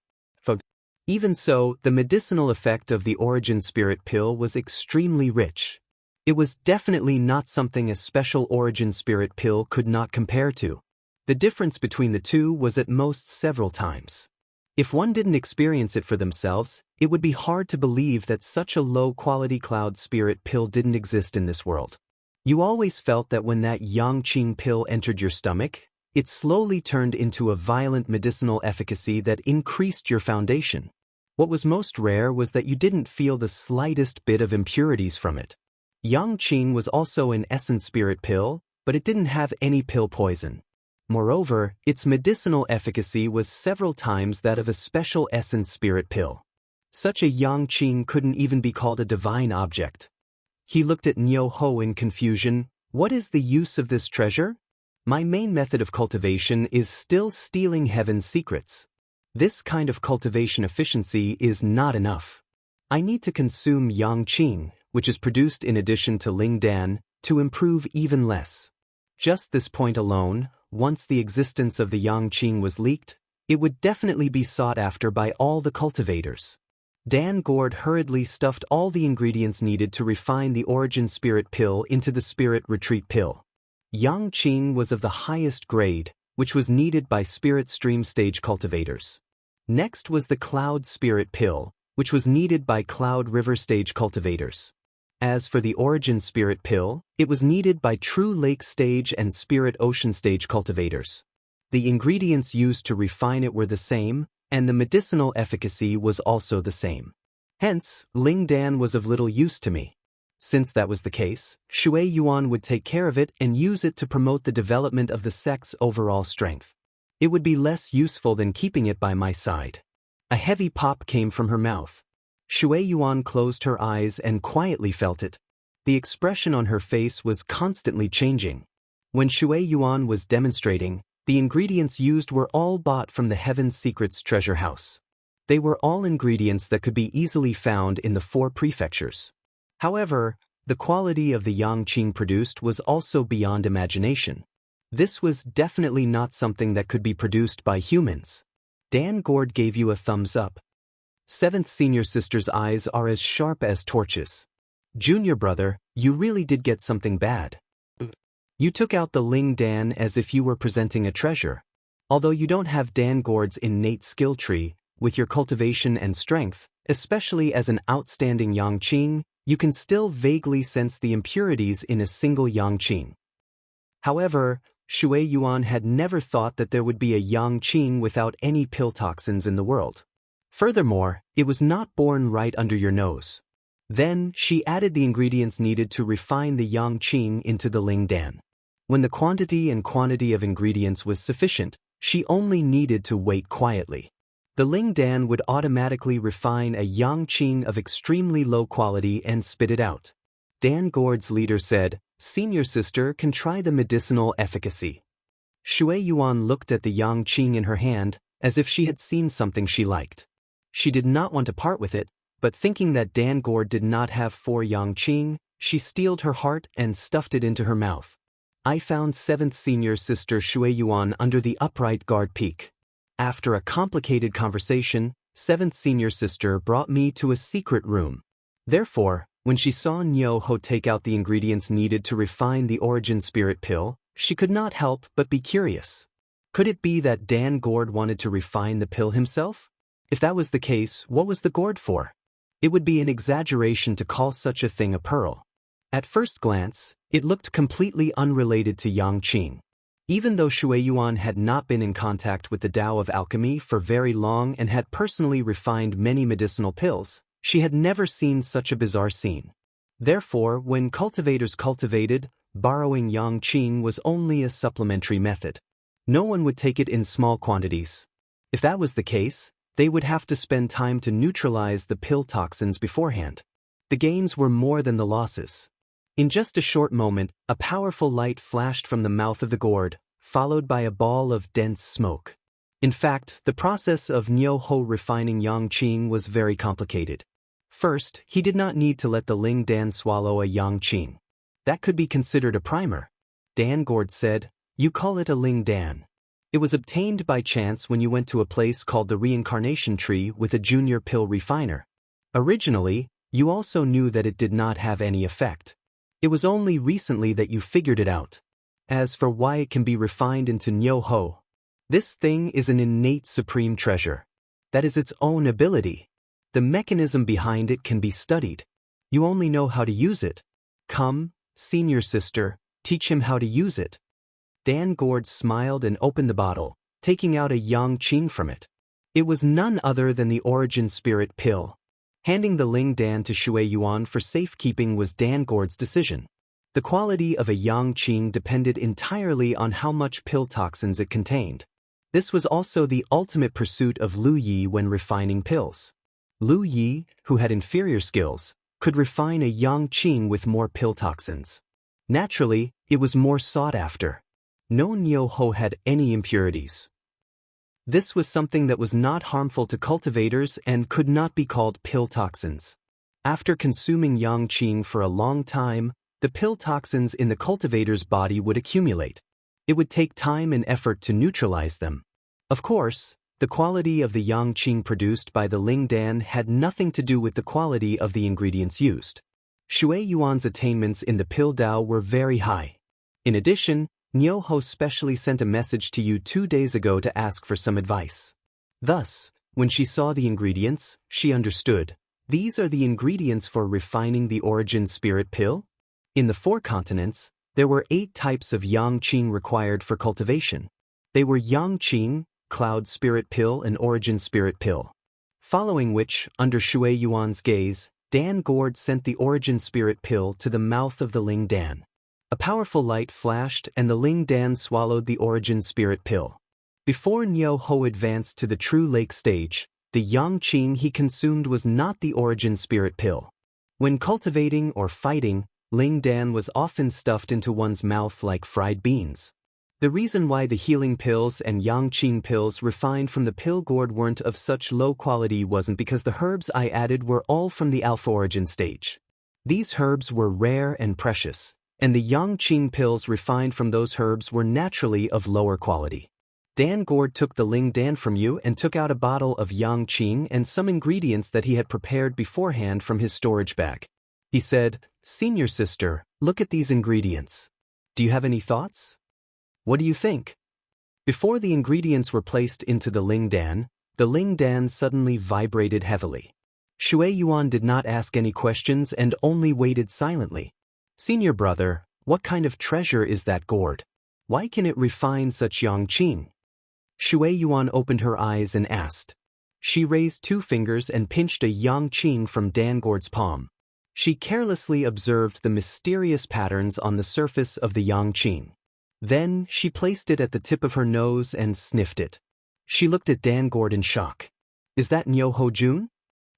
Even so, the medicinal effect of the Origin Spirit pill was extremely rich. It was definitely not something a special Origin Spirit pill could not compare to. The difference between the two was at most several times. If one didn't experience it for themselves, it would be hard to believe that such a low-quality cloud spirit pill didn't exist in this world. You always felt that when that Yang Qing pill entered your stomach, it slowly turned into a violent medicinal efficacy that increased your foundation. What was most rare was that you didn't feel the slightest bit of impurities from it. Yang Qing was also an essence spirit pill, but it didn't have any pill poison. Moreover, its medicinal efficacy was several times that of a special essence spirit pill. Such a Yang Qing couldn't even be called a divine object. He looked at Niu Ho in confusion. What is the use of this treasure? My main method of cultivation is still stealing heaven's secrets. This kind of cultivation efficiency is not enough. I need to consume yang qing, which is produced in addition to ling dan, to improve even less. Just this point alone, once the existence of the yang qing was leaked, it would definitely be sought after by all the cultivators. Dan Gord hurriedly stuffed all the ingredients needed to refine the origin spirit pill into the spirit retreat pill. Yang qing was of the highest grade, which was needed by spirit stream stage cultivators. Next was the cloud spirit pill, which was needed by cloud river stage cultivators. As for the origin spirit pill, it was needed by true lake stage and spirit ocean stage cultivators. The ingredients used to refine it were the same, and the medicinal efficacy was also the same. Hence, ling dan was of little use to me. Since that was the case, Shui Yuan would take care of it and use it to promote the development of the sect's overall strength. It would be less useful than keeping it by my side. A heavy pop came from her mouth. Shui Yuan closed her eyes and quietly felt it. The expression on her face was constantly changing. When Shui Yuan was demonstrating, the ingredients used were all bought from the Heaven's Secrets treasure house. They were all ingredients that could be easily found in the 4 prefectures. However, the quality of the yang qing produced was also beyond imagination. This was definitely not something that could be produced by humans. Dan Gord gave you a thumbs up. 7th senior sister's eyes are as sharp as torches. Junior brother, you really did get something bad. You took out the ling dan as if you were presenting a treasure. Although you don't have Dan Gord's innate skill tree, with your cultivation and strength, especially as an outstanding yang qing, you can still vaguely sense the impurities in a single yang qing. However, Shui Yuan had never thought that there would be a yang qing without any pill toxins in the world. Furthermore, it was not born right under your nose. Then, she added the ingredients needed to refine the yang qing into the ling dan. When the quantity and quantity of ingredients was sufficient, she only needed to wait quietly. The ling dan would automatically refine a yang qing of extremely low quality and spit it out. Dan Gord's leader said, "Senior sister can try the medicinal efficacy." Shui Yuan looked at the yang qing in her hand, as if she had seen something she liked. She did not want to part with it, but thinking that Dan Gord did not have 4 yang qing, she steeled her heart and stuffed it into her mouth. I found 7th senior sister Shui Yuan under the upright guard peak. After a complicated conversation, 7th senior sister brought me to a secret room. Therefore, when she saw Nyo Ho take out the ingredients needed to refine the origin spirit pill, she could not help but be curious. Could it be that Dan Gord wanted to refine the pill himself? If that was the case, what was the gourd for? It would be an exaggeration to call such a thing a pearl. At first glance, it looked completely unrelated to yang qing. Even though Shui Yuan had not been in contact with the Tao of alchemy for very long and had personally refined many medicinal pills, she had never seen such a bizarre scene. Therefore, when cultivators cultivated, borrowing yang qing was only a supplementary method. No one would take it in small quantities. If that was the case, they would have to spend time to neutralize the pill toxins beforehand. The gains were more than the losses. In just a short moment, a powerful light flashed from the mouth of the gourd, followed by a ball of dense smoke. In fact, the process of Nyo Ho refining yang qing was very complicated. First, he did not need to let the ling dan swallow a yang qing. That could be considered a primer. Dan Gord said, "You call it a ling dan. It was obtained by chance when you went to a place called the Reincarnation Tree with a junior pill refiner. Originally, you also knew that it did not have any effect. It was only recently that you figured it out. As for why it can be refined into Nyo Ho, this thing is an innate supreme treasure. That is its own ability. The mechanism behind it can be studied. You only know how to use it. Come, senior sister, teach him how to use it." Dan Gord smiled and opened the bottle, taking out a yang qing from it. It was none other than the origin spirit pill. Handing the ling dan to Shui Yuan for safekeeping was Dan Gord's decision. The quality of a yang qing depended entirely on how much pill toxins it contained. This was also the ultimate pursuit of Lu Yi when refining pills. Lu Yi, who had inferior skills, could refine a yang qing with more pill toxins. Naturally, it was more sought after. No Nyo Ho had any impurities. This was something that was not harmful to cultivators and could not be called pill toxins. After consuming yang qing for a long time, the pill toxins in the cultivator's body would accumulate. It would take time and effort to neutralize them. Of course, the quality of the yang qing produced by the Ling Dan had nothing to do with the quality of the ingredients used. Shui Yuan's attainments in the pill Dao were very high. In addition, Nyo Ho specially sent a message to you 2 days ago to ask for some advice. Thus, when she saw the ingredients, she understood. These are the ingredients for refining the origin spirit pill? In the 4 continents, there were 8 types of yang qing required for cultivation. They were yang qing, cloud spirit pill and origin spirit pill. Following which, under Shui Yuan's gaze, Dan Gord sent the origin spirit pill to the mouth of the Ling Dan. A powerful light flashed and the Ling Dan swallowed the origin spirit pill. Before Nyo Ho advanced to the true lake stage, the yang qing he consumed was not the origin spirit pill. When cultivating or fighting, Ling Dan was often stuffed into one's mouth like fried beans. The reason why the healing pills and yang qing pills refined from the pill gourd weren't of such low quality wasn't because the herbs I added were all from the alpha origin stage. These herbs were rare and precious, and the yang qing pills refined from those herbs were naturally of lower quality. Dan Gord took the Ling Dan from you and took out a bottle of yang qing and some ingredients that he had prepared beforehand from his storage bag. He said, "Senior sister, look at these ingredients. Do you have any thoughts? What do you think?" Before the ingredients were placed into the Ling Dan suddenly vibrated heavily. Shui Yuan did not ask any questions and only waited silently. "Senior brother, what kind of treasure is that gourd? Why can it refine such yang qing?" Shui Yuan opened her eyes and asked. She raised 2 fingers and pinched a yang qing from Dan Gord's palm. She carelessly observed the mysterious patterns on the surface of the yang qing. Then, she placed it at the tip of her nose and sniffed it. She looked at Dan Gord in shock. "Is that Nyo Ho Jun?"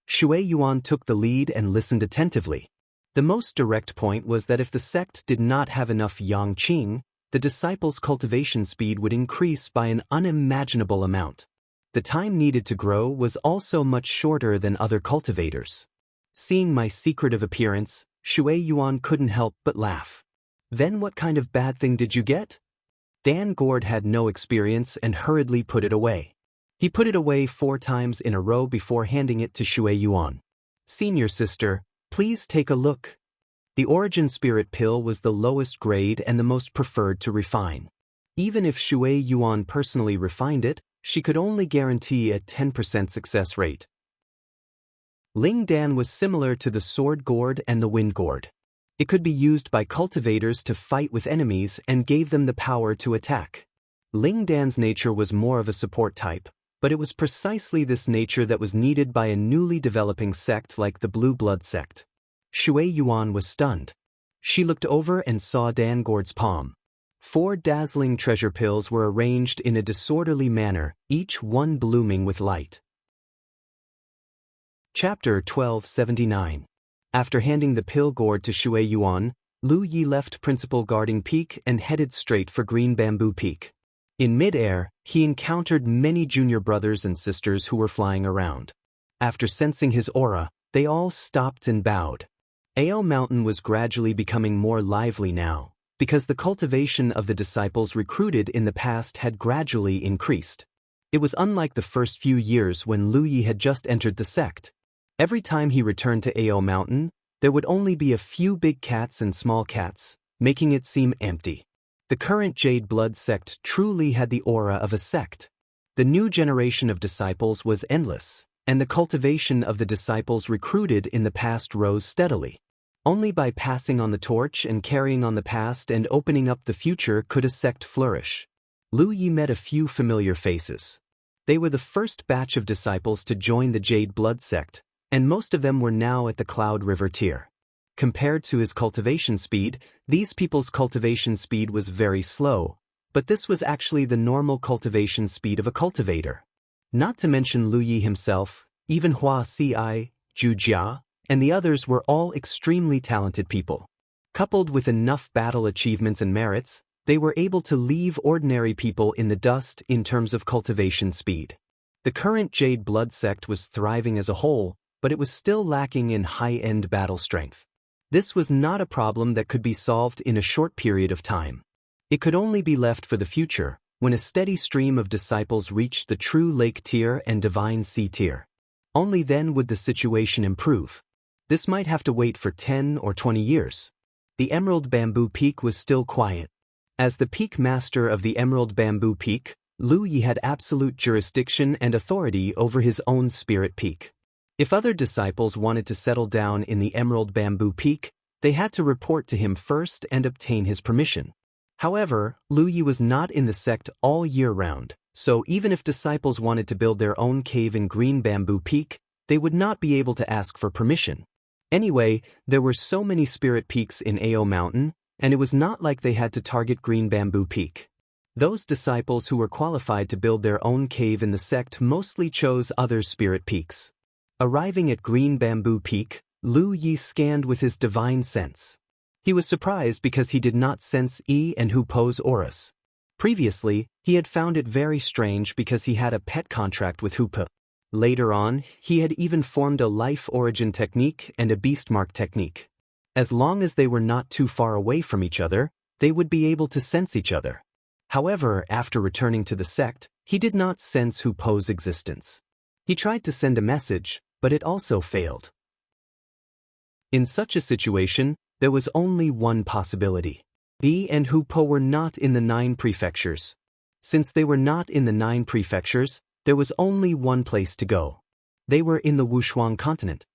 Shui Yuan took the lead and listened attentively. The most direct point was that if the sect did not have enough yang qing, the disciples' cultivation speed would increase by an unimaginable amount. The time needed to grow was also much shorter than other cultivators. Seeing my secretive appearance, Shui Yuan couldn't help but laugh. "Then what kind of bad thing did you get?" Dan Gord had no experience and hurriedly put it away. He put it away 4 times in a row before handing it to Shui Yuan. "Senior sister, please take a look." The origin spirit pill was the lowest grade and the most preferred to refine. Even if Shui Yuan personally refined it, she could only guarantee a 10% success rate. Ling Dan was similar to the sword gourd and the wind gourd. It could be used by cultivators to fight with enemies and gave them the power to attack. Ling Dan's nature was more of a support type, but it was precisely this nature that was needed by a newly developing sect like the Blue Blood sect. Shui Yuan was stunned. She looked over and saw Dan Gord's palm. 4 dazzling treasure pills were arranged in a disorderly manner, each one blooming with light. Chapter 1279. After handing the pill gourd to Shui Yuan, Lu Yi left Principal Guarding Peak and headed straight for Green Bamboo Peak. In mid-air, he encountered many junior brothers and sisters who were flying around. After sensing his aura, they all stopped and bowed. Ao Mountain was gradually becoming more lively now, because the cultivation of the disciples recruited in the past had gradually increased. It was unlike the first few years when Lu Yi had just entered the sect. Every time he returned to Ao Mountain, there would only be a few big cats and small cats, making it seem empty. The current Jade Blood sect truly had the aura of a sect. The new generation of disciples was endless, and the cultivation of the disciples recruited in the past rose steadily. Only by passing on the torch and carrying on the past and opening up the future could a sect flourish. Lu Yi met a few familiar faces. They were the first batch of disciples to join the Jade Blood sect, and most of them were now at the Cloud River tier. Compared to his cultivation speed, these people's cultivation speed was very slow, but this was actually the normal cultivation speed of a cultivator. Not to mention Lu Yi himself, even Hua Si, Zhu Jia, and the others were all extremely talented people. Coupled with enough battle achievements and merits, They were able to leave ordinary people in the dust in terms of cultivation speed. The current Jade Blood sect was thriving as a whole, but it was still lacking in high-end battle strength. This was not a problem that could be solved in a short period of time. It could only be left for the future, when a steady stream of disciples reached the true Lake tier and Divine Sea tier. Only then would the situation improve. This might have to wait for 10 or 20 years. The Emerald Bamboo Peak was still quiet. As the peak master of the Emerald Bamboo Peak, Lu Yi had absolute jurisdiction and authority over his own spirit peak. If other disciples wanted to settle down in the Emerald Bamboo Peak, they had to report to him first and obtain his permission. However, Lu Yi was not in the sect all year round, so even if disciples wanted to build their own cave in Green Bamboo Peak, they would not be able to ask for permission. Anyway, there were so many spirit peaks in Ao Mountain, and it was not like they had to target Green Bamboo Peak. Those disciples who were qualified to build their own cave in the sect mostly chose other spirit peaks. Arriving at Green Bamboo Peak, Lu Yi scanned with his divine sense. He was surprised because he did not sense Yi and Hu Po's auras. Previously, he had found it very strange because he had a pet contract with Hu Po. Later on, he had even formed a life origin technique and a beast mark technique. As long as they were not too far away from each other, they would be able to sense each other. However, after returning to the sect, he did not sense Hu Po's existence. He tried to send a message, but it also failed. In such a situation, there was only one possibility. Yi and Hu Po were not in the 9 prefectures. Since they were not in the 9 prefectures, there was only one place to go. They were in the Wushuang continent.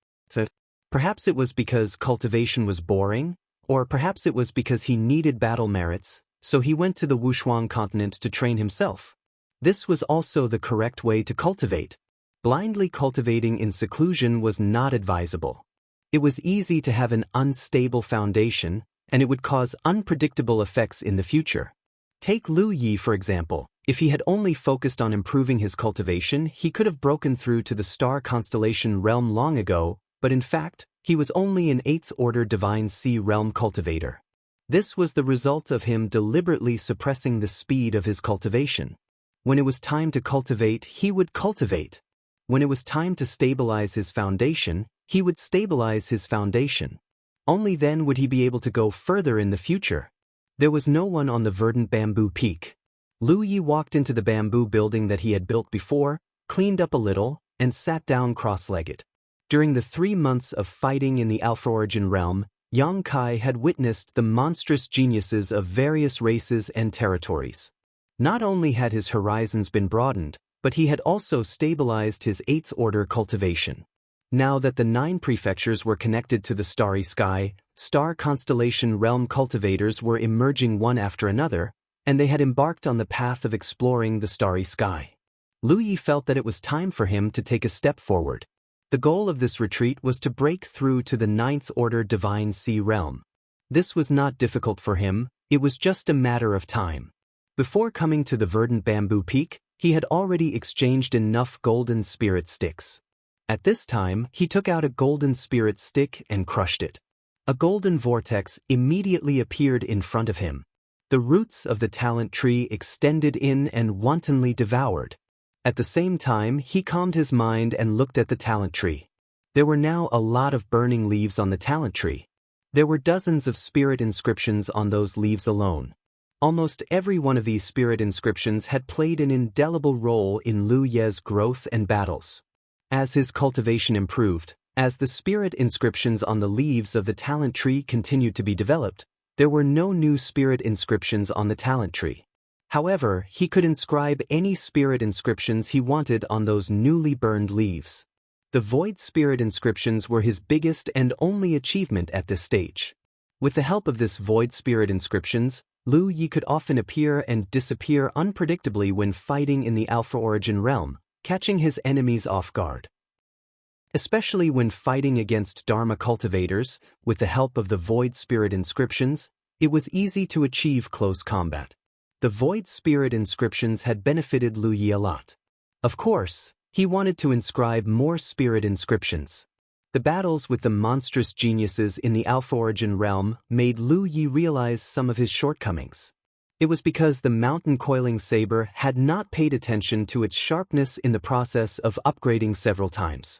Perhaps it was because cultivation was boring, or perhaps it was because he needed battle merits, so he went to the Wushuang continent to train himself. This was also the correct way to cultivate. Blindly cultivating in seclusion was not advisable. It was easy to have an unstable foundation, and it would cause unpredictable effects in the future. Take Lu Yi for example. If he had only focused on improving his cultivation, he could have broken through to the star constellation realm long ago, but in fact, he was only an 8th order Divine Sea realm cultivator. This was the result of him deliberately suppressing the speed of his cultivation. When it was time to cultivate, he would cultivate. When it was time to stabilize his foundation, he would stabilize his foundation. Only then would he be able to go further in the future. There was no one on the verdant bamboo peak. Lu Yi walked into the bamboo building that he had built before, cleaned up a little, and sat down cross-legged. During the 3 months of fighting in the Alpha Origin realm, Yang Kai had witnessed the monstrous geniuses of various races and territories. Not only had his horizons been broadened, but he had also stabilized his 8th order cultivation. Now that the 9 prefectures were connected to the starry sky, star constellation realm cultivators were emerging one after another, and they had embarked on the path of exploring the starry sky. Lu Yi felt that it was time for him to take a step forward. The goal of this retreat was to break through to the 9th order Divine Sea realm. This was not difficult for him, it was just a matter of time. Before coming to the verdant bamboo peak, he had already exchanged enough golden spirit sticks. At this time, he took out a golden spirit stick and crushed it. A golden vortex immediately appeared in front of him. The roots of the talent tree extended in and wantonly devoured. At the same time, he calmed his mind and looked at the talent tree. There were now a lot of burning leaves on the talent tree. There were dozens of spirit inscriptions on those leaves alone. Almost every one of these spirit inscriptions had played an indelible role in Lu Ye's growth and battles. As his cultivation improved, as the spirit inscriptions on the leaves of the talent tree continued to be developed, there were no new spirit inscriptions on the talent tree. However, he could inscribe any spirit inscriptions he wanted on those newly burned leaves. The void spirit inscriptions were his biggest and only achievement at this stage. With the help of this void spirit inscriptions, Lu Yi could often appear and disappear unpredictably when fighting in the Alpha Origin realm, catching his enemies off guard. Especially when fighting against Dharma cultivators, with the help of the void spirit inscriptions, it was easy to achieve close combat. The void spirit inscriptions had benefited Lu Yi a lot. Of course, he wanted to inscribe more spirit inscriptions. The battles with the monstrous geniuses in the Alpha Origin realm made Lu Yi realize some of his shortcomings. It was because the mountain coiling saber had not paid attention to its sharpness in the process of upgrading several times.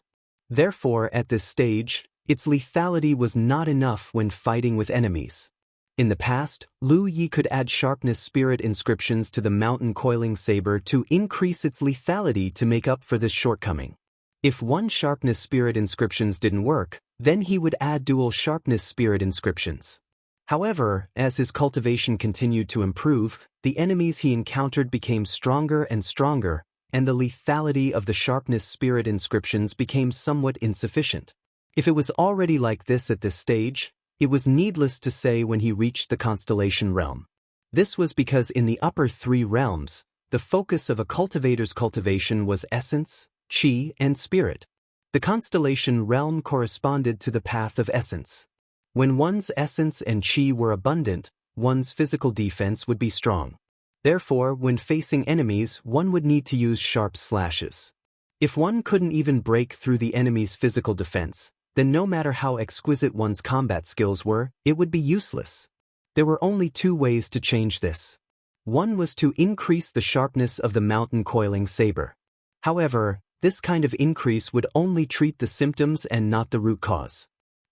Therefore, at this stage, its lethality was not enough when fighting with enemies. In the past, Lu Yi could add sharpness spirit inscriptions to the mountain coiling saber to increase its lethality to make up for this shortcoming. If one sharpness spirit inscriptions didn't work, then he would add dual sharpness spirit inscriptions. However, as his cultivation continued to improve, the enemies he encountered became stronger and stronger, and the lethality of the sharpness spirit inscriptions became somewhat insufficient. If it was already like this at this stage, it was needless to say when he reached the constellation realm. This was because in the upper three realms, the focus of a cultivator's cultivation was essence, chi, and spirit. The constellation realm corresponded to the path of essence. When one's essence and chi were abundant, one's physical defense would be strong. Therefore, when facing enemies, one would need to use sharp slashes. If one couldn't even break through the enemy's physical defense, then no matter how exquisite one's combat skills were, it would be useless. There were only two ways to change this. One was to increase the sharpness of the mountain coiling saber. However, this kind of increase would only treat the symptoms and not the root cause.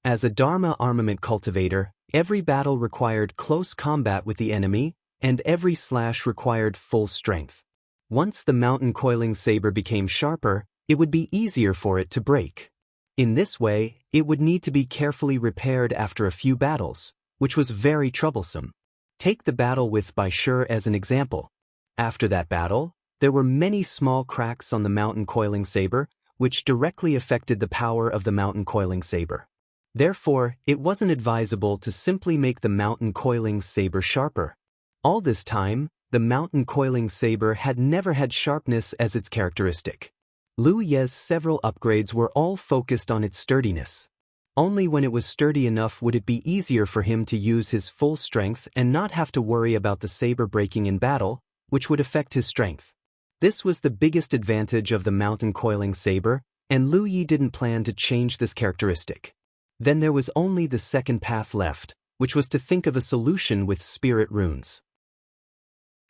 As a Dharma armament cultivator, every battle required close combat with the enemy, and every slash required full strength. Once the mountain coiling saber became sharper, it would be easier for it to break. In this way, it would need to be carefully repaired after a few battles, which was very troublesome. Take the battle with Bai Shi as an example. After that battle, there were many small cracks on the mountain coiling saber, which directly affected the power of the mountain coiling saber. Therefore, it wasn't advisable to simply make the mountain coiling saber sharper. All this time, the mountain coiling saber had never had sharpness as its characteristic. Lu Ye's several upgrades were all focused on its sturdiness. Only when it was sturdy enough would it be easier for him to use his full strength and not have to worry about the saber breaking in battle, which would affect his strength. This was the biggest advantage of the mountain coiling saber, and Lu Yi didn't plan to change this characteristic. Then there was only the second path left, which was to think of a solution with spirit runes.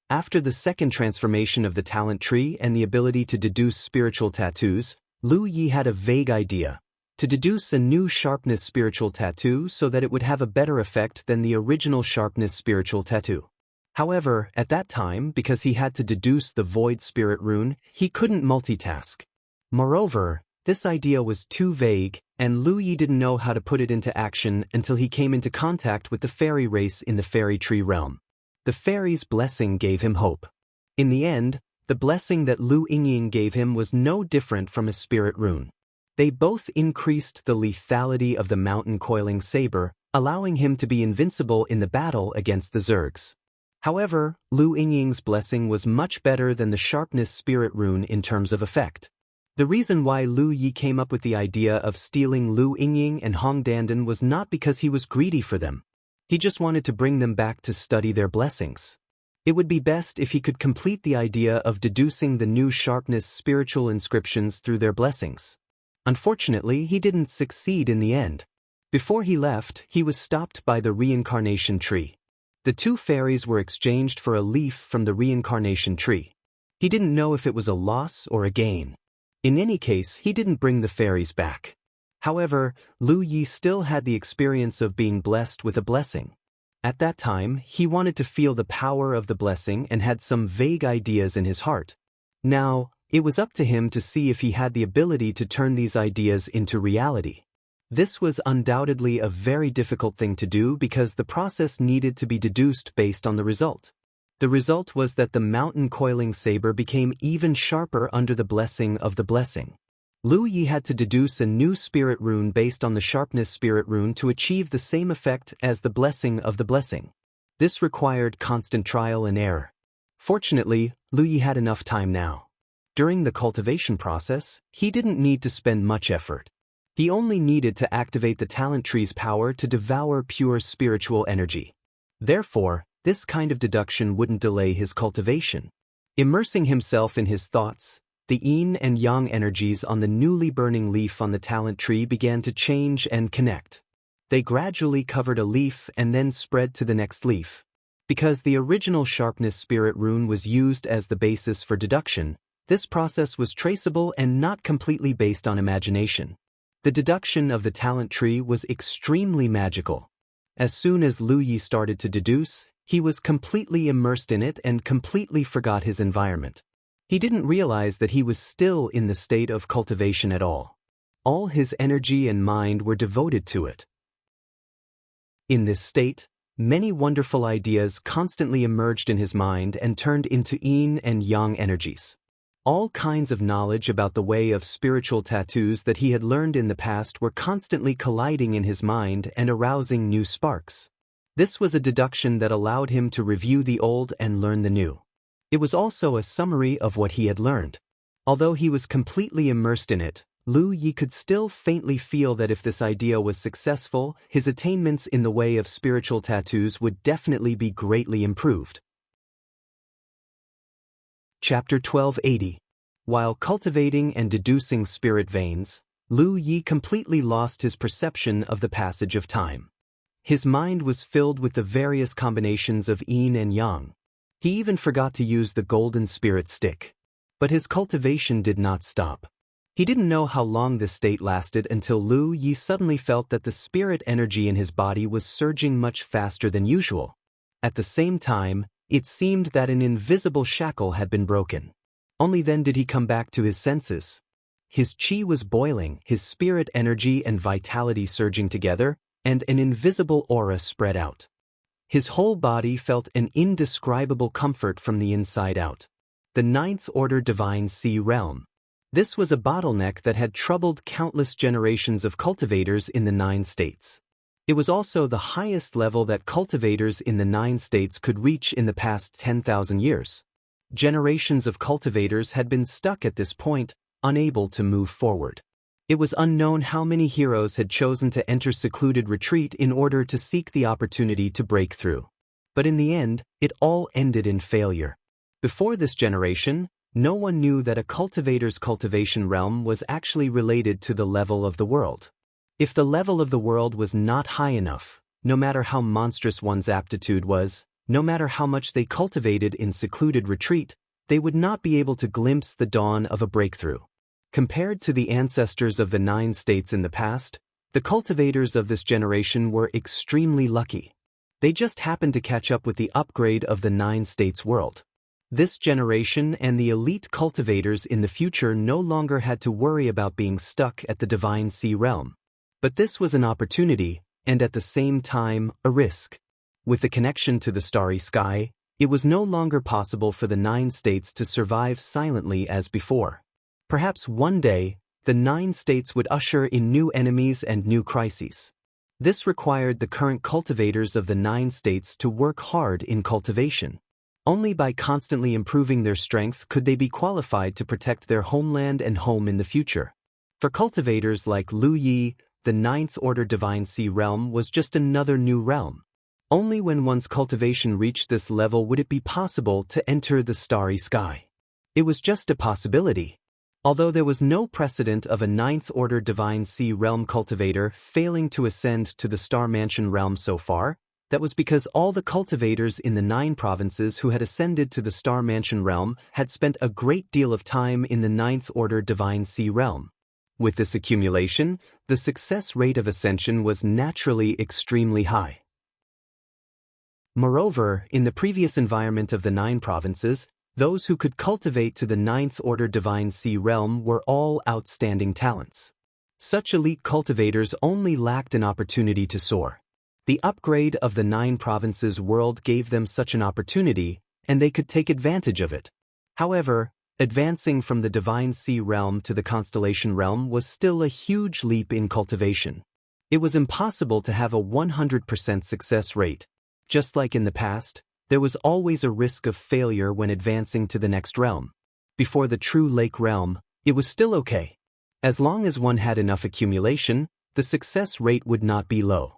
After the second transformation of the talent tree and the ability to deduce spiritual tattoos, Lu Yi had a vague idea: to deduce a new sharpness spiritual tattoo so that it would have a better effect than the original sharpness spiritual tattoo. However, at that time, because he had to deduce the void spirit rune, he couldn't multitask. Moreover, this idea was too vague, and Lu Yi didn't know how to put it into action until he came into contact with the fairy race in the fairy tree realm. The fairy's blessing gave him hope. In the end, the blessing that Lu Yingying gave him was no different from a spirit rune. They both increased the lethality of the mountain coiling saber, allowing him to be invincible in the battle against the Zergs. However, Lu Yingying's blessing was much better than the sharpness spirit rune in terms of effect. The reason why Lu Yi came up with the idea of stealing Lu Yingying and Hong Dandan was not because he was greedy for them. He just wanted to bring them back to study their blessings. It would be best if he could complete the idea of deducing the new sharpness spiritual inscriptions through their blessings. Unfortunately, he didn't succeed in the end. Before he left, he was stopped by the reincarnation tree. The two fairies were exchanged for a leaf from the reincarnation tree. He didn't know if it was a loss or a gain. In any case, he didn't bring the fairies back. However, Lu Yi still had the experience of being blessed with a blessing. At that time, he wanted to feel the power of the blessing and had some vague ideas in his heart. Now, it was up to him to see if he had the ability to turn these ideas into reality. This was undoubtedly a very difficult thing to do because the process needed to be deduced based on the result. The result was that the mountain coiling saber became even sharper under the blessing of the blessing. Lu Yi had to deduce a new spirit rune based on the sharpness spirit rune to achieve the same effect as the blessing of the blessing. This required constant trial and error. Fortunately, Lu Yi had enough time now. During the cultivation process, he didn't need to spend much effort. He only needed to activate the talent tree's power to devour pure spiritual energy. Therefore, this kind of deduction wouldn't delay his cultivation. Immersing himself in his thoughts, the yin and yang energies on the newly burning leaf on the talent tree began to change and connect. They gradually covered a leaf and then spread to the next leaf. Because the original sharpness spirit rune was used as the basis for deduction, this process was traceable and not completely based on imagination. The deduction of the talent tree was extremely magical. As soon as Lu Yi started to deduce, he was completely immersed in it and completely forgot his environment. He didn't realize that he was still in the state of cultivation at all. All his energy and mind were devoted to it. In this state, many wonderful ideas constantly emerged in his mind and turned into yin and yang energies. All kinds of knowledge about the way of spiritual tattoos that he had learned in the past were constantly colliding in his mind and arousing new sparks. This was a deduction that allowed him to review the old and learn the new. It was also a summary of what he had learned. Although he was completely immersed in it, Lu Yi could still faintly feel that if this idea was successful, his attainments in the way of spiritual tattoos would definitely be greatly improved. Chapter 1280. While cultivating and deducing spirit veins, Lu Yi completely lost his perception of the passage of time. His mind was filled with the various combinations of yin and yang. He even forgot to use the golden spirit stick. But his cultivation did not stop. He didn't know how long this state lasted until Lu Yi suddenly felt that the spirit energy in his body was surging much faster than usual. At the same time, it seemed that an invisible shackle had been broken. Only then did he come back to his senses. His qi was boiling, his spirit energy and vitality surging together, and an invisible aura spread out. His whole body felt an indescribable comfort from the inside out. The ninth order divine sea realm. This was a bottleneck that had troubled countless generations of cultivators in the 9 states. It was also the highest level that cultivators in the 9 states could reach in the past 10,000 years. Generations of cultivators had been stuck at this point, unable to move forward. It was unknown how many heroes had chosen to enter secluded retreat in order to seek the opportunity to break through. But in the end, it all ended in failure. Before this generation, no one knew that a cultivator's cultivation realm was actually related to the level of the world. If the level of the world was not high enough, no matter how monstrous one's aptitude was, no matter how much they cultivated in secluded retreat, they would not be able to glimpse the dawn of a breakthrough. Compared to the ancestors of the 9 states in the past, the cultivators of this generation were extremely lucky. They just happened to catch up with the upgrade of the 9 states world. This generation and the elite cultivators in the future no longer had to worry about being stuck at the divine sea realm. But this was an opportunity, and at the same time, a risk. With the connection to the starry sky, it was no longer possible for the 9 states to survive silently as before. Perhaps one day, the 9 states would usher in new enemies and new crises. This required the current cultivators of the 9 states to work hard in cultivation. Only by constantly improving their strength could they be qualified to protect their homeland and home in the future. For cultivators like Lu Yi, the 9th order divine sea realm was just another new realm. Only when one's cultivation reached this level would it be possible to enter the starry sky. It was just a possibility. Although there was no precedent of a 9th order divine sea realm cultivator failing to ascend to the star mansion realm so far, that was because all the cultivators in the 9 provinces who had ascended to the Star Mansion realm had spent a great deal of time in the 9th order divine sea realm. With this accumulation, the success rate of ascension was naturally extremely high. Moreover, in the previous environment of the 9 provinces, those who could cultivate to the 9th order divine sea realm were all outstanding talents. Such elite cultivators only lacked an opportunity to soar. The upgrade of the 9 provinces world gave them such an opportunity, and they could take advantage of it. However, advancing from the divine sea realm to the constellation realm was still a huge leap in cultivation. It was impossible to have a 100% success rate. Just like in the past, there was always a risk of failure when advancing to the next realm. Before the true lake realm, it was still okay. As long as one had enough accumulation, the success rate would not be low.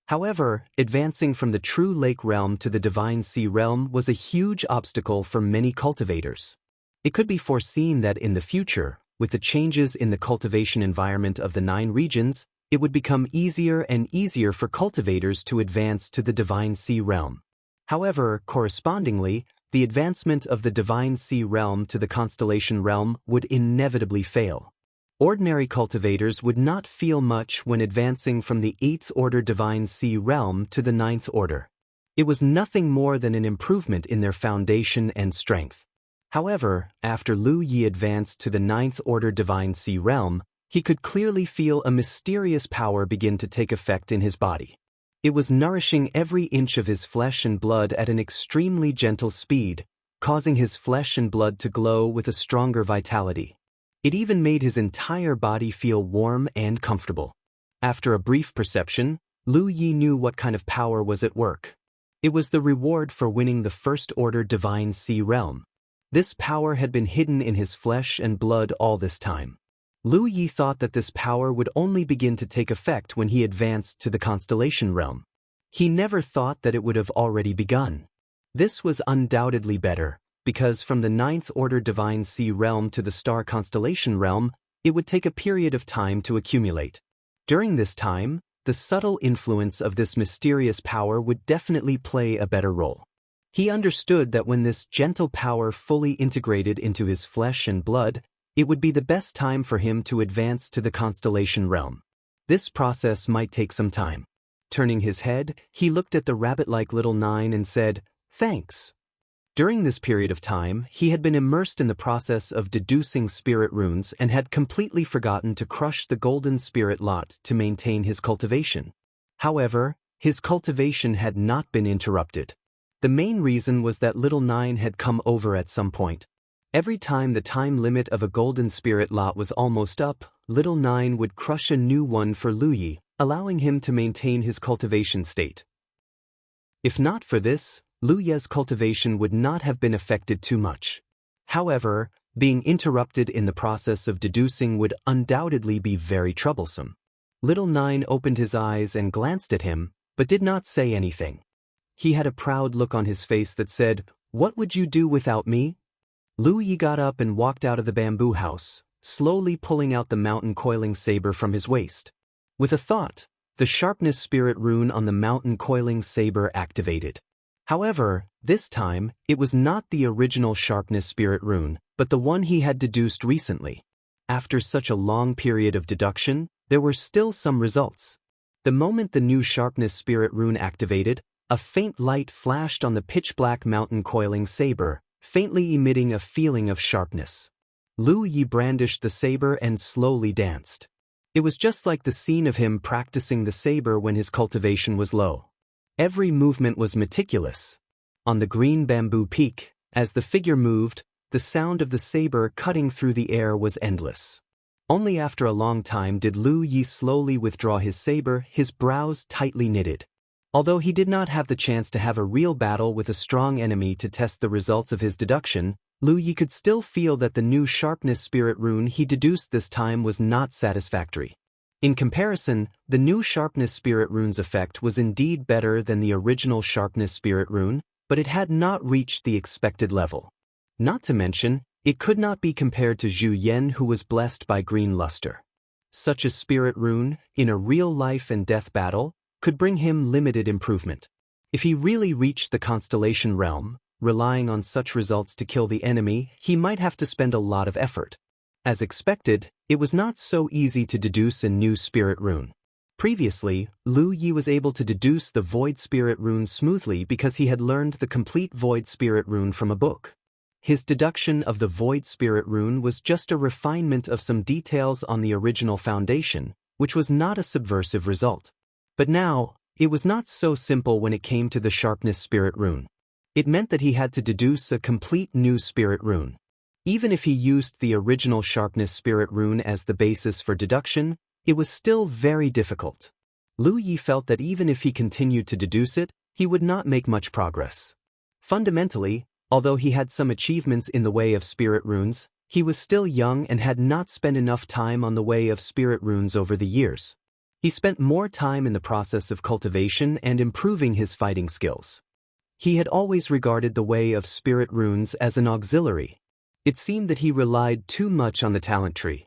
However, advancing from the true lake realm to the divine sea realm was a huge obstacle for many cultivators. It could be foreseen that in the future, with the changes in the cultivation environment of the 9 regions, it would become easier and easier for cultivators to advance to the divine sea realm. However, correspondingly, the advancement of the Divine Sea realm to the constellation realm would inevitably fail. Ordinary cultivators would not feel much when advancing from the 8th order Divine Sea realm to the 9th order. It was nothing more than an improvement in their foundation and strength. However, after Lu Yi advanced to the 9th order Divine Sea realm, he could clearly feel a mysterious power begin to take effect in his body. It was nourishing every inch of his flesh and blood at an extremely gentle speed, causing his flesh and blood to glow with a stronger vitality. It even made his entire body feel warm and comfortable. After a brief perception, Lu Yi knew what kind of power was at work. It was the reward for winning the First Order Divine Sea realm. This power had been hidden in his flesh and blood all this time. Lu Yi thought that this power would only begin to take effect when he advanced to the constellation realm. He never thought that it would have already begun. This was undoubtedly better, because from the 9th order Divine Sea realm to the star constellation realm, it would take a period of time to accumulate. During this time, the subtle influence of this mysterious power would definitely play a better role. He understood that when this gentle power fully integrated into his flesh and blood, it would be the best time for him to advance to the constellation realm. This process might take some time. Turning his head, he looked at the rabbit-like little nine and said, "Thanks." During this period of time, he had been immersed in the process of deducing spirit runes and had completely forgotten to crush the golden spirit lot to maintain his cultivation. However, his cultivation had not been interrupted. The main reason was that little nine had come over at some point. Every time the time limit of a golden spirit lot was almost up, little nine would crush a new one for Lu Yi, allowing him to maintain his cultivation state. If not for this, Lu Yi's cultivation would not have been affected too much. However, being interrupted in the process of deducing would undoubtedly be very troublesome. Little nine opened his eyes and glanced at him, but did not say anything. He had a proud look on his face that said, "What would you do without me?" Lu Yi got up and walked out of the bamboo house, slowly pulling out the mountain coiling saber from his waist. With a thought, the sharpness spirit rune on the mountain coiling saber activated. However, this time, it was not the original sharpness spirit rune, but the one he had deduced recently. After such a long period of deduction, there were still some results. The moment the new sharpness spirit rune activated, a faint light flashed on the pitch-black mountain coiling saber, faintly emitting a feeling of sharpness. Lu Yi brandished the saber and slowly danced. It was just like the scene of him practicing the saber when his cultivation was low. Every movement was meticulous. On the green bamboo peak, as the figure moved, the sound of the saber cutting through the air was endless. Only after a long time did Lu Yi slowly withdraw his saber, his brows tightly knitted. Although he did not have the chance to have a real battle with a strong enemy to test the results of his deduction, Lu Yi could still feel that the new sharpness spirit rune he deduced this time was not satisfactory. In comparison, the new sharpness spirit rune's effect was indeed better than the original sharpness spirit rune, but it had not reached the expected level. Not to mention, it could not be compared to Zhu Yan, who was blessed by green luster. Such a spirit rune, in a real life and death battle, could bring him limited improvement. If he really reached the constellation realm, relying on such results to kill the enemy, he might have to spend a lot of effort. As expected, it was not so easy to deduce a new spirit rune. Previously, Lu Yi was able to deduce the void spirit rune smoothly because he had learned the complete void spirit rune from a book. His deduction of the void spirit rune was just a refinement of some details on the original foundation, which was not a subversive result. But now, it was not so simple when it came to the sharpness spirit rune. It meant that he had to deduce a complete new spirit rune. Even if he used the original sharpness spirit rune as the basis for deduction, it was still very difficult. Lu Yi felt that even if he continued to deduce it, he would not make much progress. Fundamentally, although he had some achievements in the way of spirit runes, he was still young and had not spent enough time on the way of spirit runes over the years. He spent more time in the process of cultivation and improving his fighting skills. He had always regarded the way of spirit runes as an auxiliary. It seemed that he relied too much on the talent tree.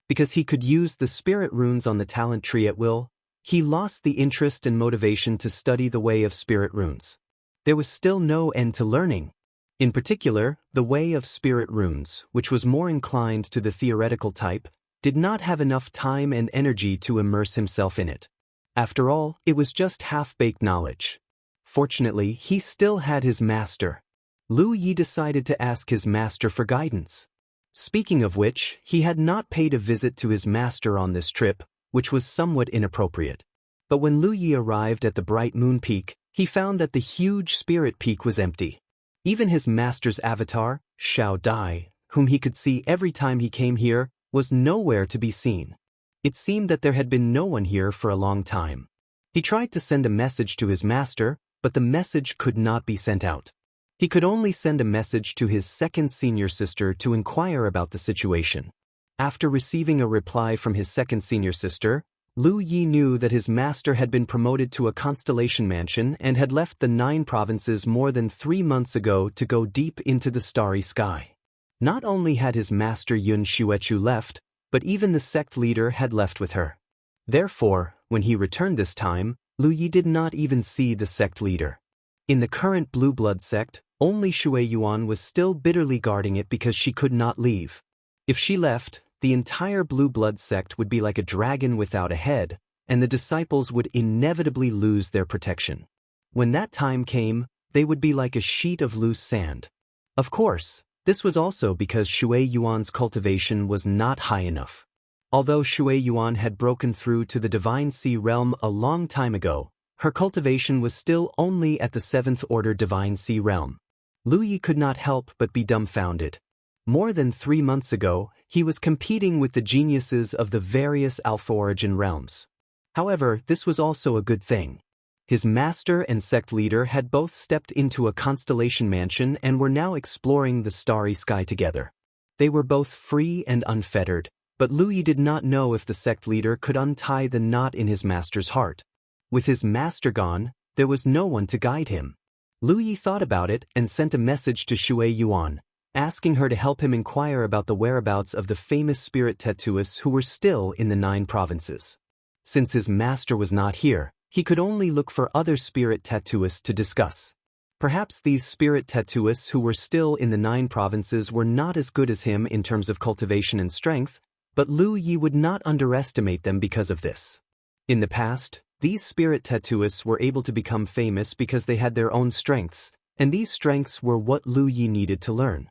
Because he could use the spirit runes on the talent tree at will, he lost the interest and motivation to study the way of spirit runes. There was still no end to learning. In particular, the way of spirit runes, which was more inclined to the theoretical type, did not have enough time and energy to immerse himself in it. After all, it was just half-baked knowledge. Fortunately, he still had his master. Lu Yi decided to ask his master for guidance. Speaking of which, he had not paid a visit to his master on this trip, which was somewhat inappropriate. But when Lu Yi arrived at the Bright Moon Peak, he found that the huge spirit peak was empty. Even his master's avatar, Xiao Dai, whom he could see every time he came here, was nowhere to be seen. It seemed that there had been no one here for a long time. He tried to send a message to his master, but the message could not be sent out. He could only send a message to his second senior sister to inquire about the situation. After receiving a reply from his second senior sister, Lu Yi knew that his master had been promoted to a constellation mansion and had left the 9 provinces more than 3 months ago to go deep into the starry sky. Not only had his master Yun Xuechu left, but even the sect leader had left with her. Therefore, when he returned this time, Lu Yi did not even see the sect leader. In the current Blue Blood sect, only Shui Yuan was still bitterly guarding it because she could not leave. If she left, the entire Blue Blood sect would be like a dragon without a head, and the disciples would inevitably lose their protection. When that time came, they would be like a sheet of loose sand. Of course, this was also because Shui Yuan's cultivation was not high enough. Although Shui Yuan had broken through to the Divine Sea realm a long time ago, her cultivation was still only at the 7th order Divine Sea realm. Lu Yi could not help but be dumbfounded. More than 3 months ago, he was competing with the geniuses of the various Alpha Origin realms. However, this was also a good thing. His master and sect leader had both stepped into a constellation mansion and were now exploring the starry sky together. They were both free and unfettered, but Lu Yi did not know if the sect leader could untie the knot in his master's heart. With his master gone, there was no one to guide him. Lu Yi thought about it and sent a message to Shui Yuan, asking her to help him inquire about the whereabouts of the famous spirit tattooists who were still in the 9 provinces. Since his master was not here, he could only look for other spirit tattooists to discuss. Perhaps these spirit tattooists who were still in the 9 provinces were not as good as him in terms of cultivation and strength, but Lu Yi would not underestimate them because of this. In the past, these spirit tattooists were able to become famous because they had their own strengths, and these strengths were what Lu Yi needed to learn.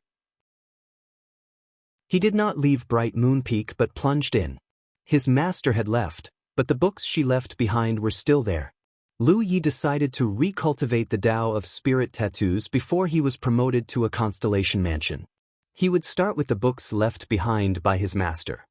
He did not leave Bright Moon Peak but plunged in. His master had left, but the books she left behind were still there. Lu Yi decided to recultivate the Tao of spirit tattoos before he was promoted to a constellation mansion. He would start with the books left behind by his master.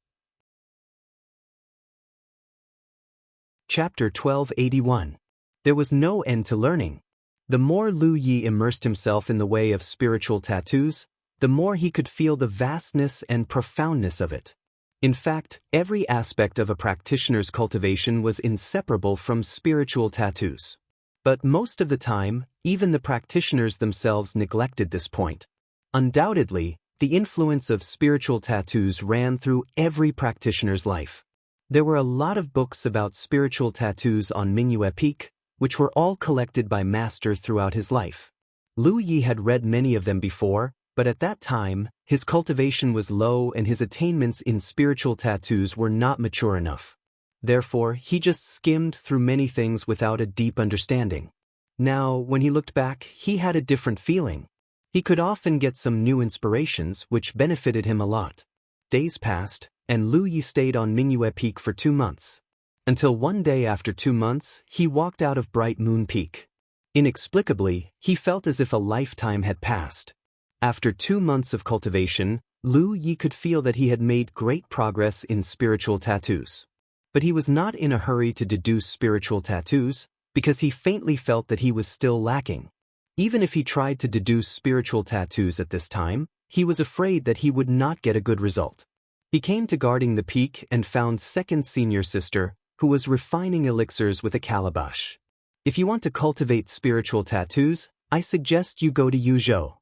Chapter 1281. There was no end to learning. The more Lu Yi immersed himself in the way of spiritual tattoos, the more he could feel the vastness and profoundness of it. In fact, every aspect of a practitioner's cultivation was inseparable from spiritual tattoos. But most of the time, even the practitioners themselves neglected this point. Undoubtedly, the influence of spiritual tattoos ran through every practitioner's life. There were a lot of books about spiritual tattoos on Mingyue Peak, which were all collected by Master throughout his life. Lu Yi had read many of them before, but at that time, his cultivation was low and his attainments in spiritual tattoos were not mature enough. Therefore, he just skimmed through many things without a deep understanding. Now, when he looked back, he had a different feeling. He could often get some new inspirations, which benefited him a lot. Days passed, and Lu Yi stayed on Mingyue Peak for 2 months. Until one day after 2 months, he walked out of Bright Moon Peak. Inexplicably, he felt as if a lifetime had passed. After 2 months of cultivation, Lu Yi could feel that he had made great progress in spiritual tattoos. But he was not in a hurry to deduce spiritual tattoos, because he faintly felt that he was still lacking. Even if he tried to deduce spiritual tattoos at this time, he was afraid that he would not get a good result. He came to guarding the peak and found second senior sister, who was refining elixirs with a calabash. If you want to cultivate spiritual tattoos, I suggest you go to Yuzhou.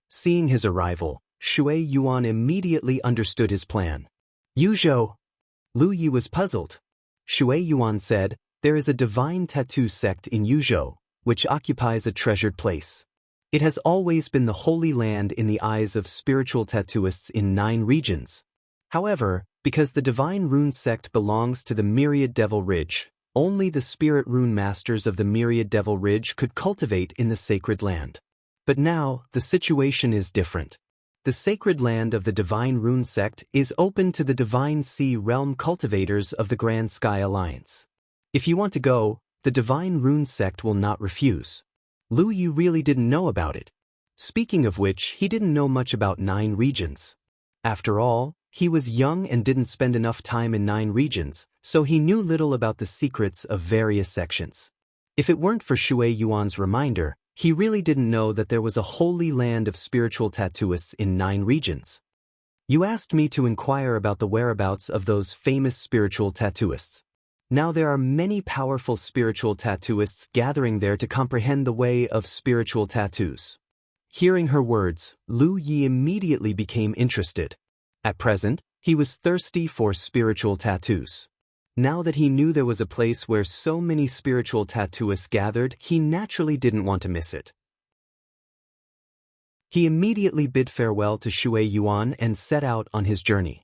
Seeing his arrival, Shui Yuan immediately understood his plan. Yuzhou. Lu Yi was puzzled. Shui Yuan said, there is a divine tattoo sect in Yuzhou, which occupies a treasured place. It has always been the holy land in the eyes of spiritual tattooists in 9 regions. However, because the divine rune sect belongs to the Myriad Devil Ridge, only the spirit rune masters of the Myriad Devil Ridge could cultivate in the sacred land. But now, the situation is different. The sacred land of the divine rune sect is open to the divine sea realm cultivators of the Grand Sky Alliance. If you want to go, the divine rune sect will not refuse. Lu Yi really didn't know about it. Speaking of which, he didn't know much about 9 regions. After all, he was young and didn't spend enough time in 9 regions, so he knew little about the secrets of various sections. If it weren't for Shui Yuan's reminder, he really didn't know that there was a holy land of spiritual tattooists in 9 regions. You asked me to inquire about the whereabouts of those famous spiritual tattooists. Now there are many powerful spiritual tattooists gathering there to comprehend the way of spiritual tattoos. Hearing her words, Lu Yi immediately became interested. At present, he was thirsty for spiritual tattoos. Now that he knew there was a place where so many spiritual tattooists gathered, he naturally didn't want to miss it. He immediately bid farewell to Shui Yuan and set out on his journey.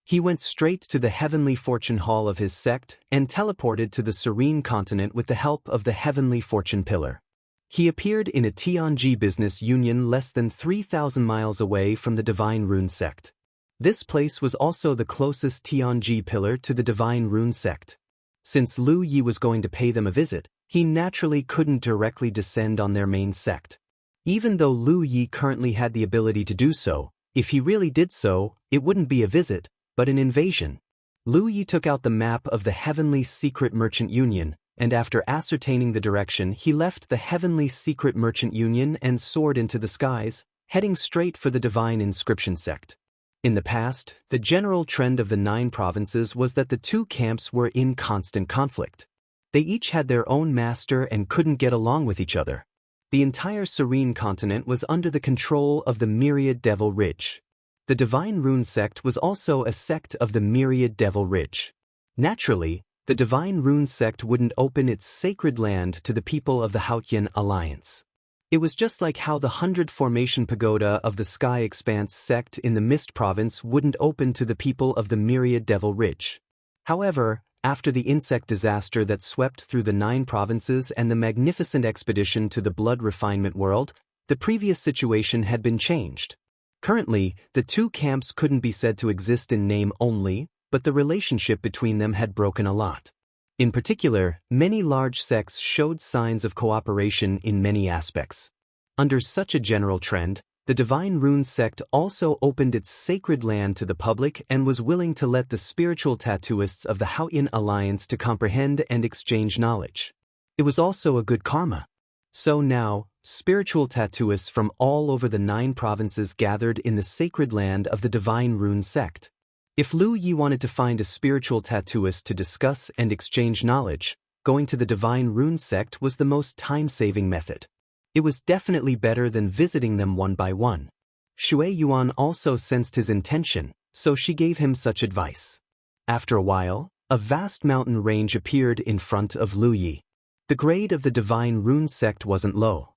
He went straight to the heavenly fortune hall of his sect and teleported to the serene continent with the help of the heavenly fortune pillar. He appeared in a Tianji business union less than 3,000 miles away from the divine rune sect. This place was also the closest Tianji pillar to the divine rune sect. Since Lu Yi was going to pay them a visit, he naturally couldn't directly descend on their main sect. Even though Lu Yi currently had the ability to do so, if he really did so, it wouldn't be a visit, but an invasion. Lu Yi took out the map of the Heavenly Secret Merchant Union, and after ascertaining the direction, he left the Heavenly Secret Merchant Union and soared into the skies, heading straight for the Divine Inscription sect. In the past, the general trend of the 9 provinces was that the 2 camps were in constant conflict. They each had their own master and couldn't get along with each other. The entire Serene continent was under the control of the Myriad Devil Ridge. The Divine Rune sect was also a sect of the Myriad Devil Ridge. Naturally, the Divine Rune sect wouldn't open its sacred land to the people of the Haotian Alliance. It was just like how the 100 Formation Pagoda of the Sky Expanse sect in the Mist province wouldn't open to the people of the Myriad Devil Ridge. However, after the insect disaster that swept through the 9 provinces and the magnificent expedition to the blood refinement world, the previous situation had been changed. Currently, the 2 camps couldn't be said to exist in name only, but the relationship between them had broken a lot. In particular, many large sects showed signs of cooperation in many aspects. Under such a general trend, the Divine Rune sect also opened its sacred land to the public and was willing to let the spiritual tattooists of the Haotian Alliance to comprehend and exchange knowledge. It was also a good karma. So now, spiritual tattooists from all over the 9 provinces gathered in the sacred land of the Divine Rune sect. If Lu Yi wanted to find a spiritual tattooist to discuss and exchange knowledge, going to the Divine Rune sect was the most time-saving method. It was definitely better than visiting them one by one. Shui Yuan also sensed his intention, so she gave him such advice. After a while, a vast mountain range appeared in front of Lu Yi. The grade of the Divine Rune sect wasn't low.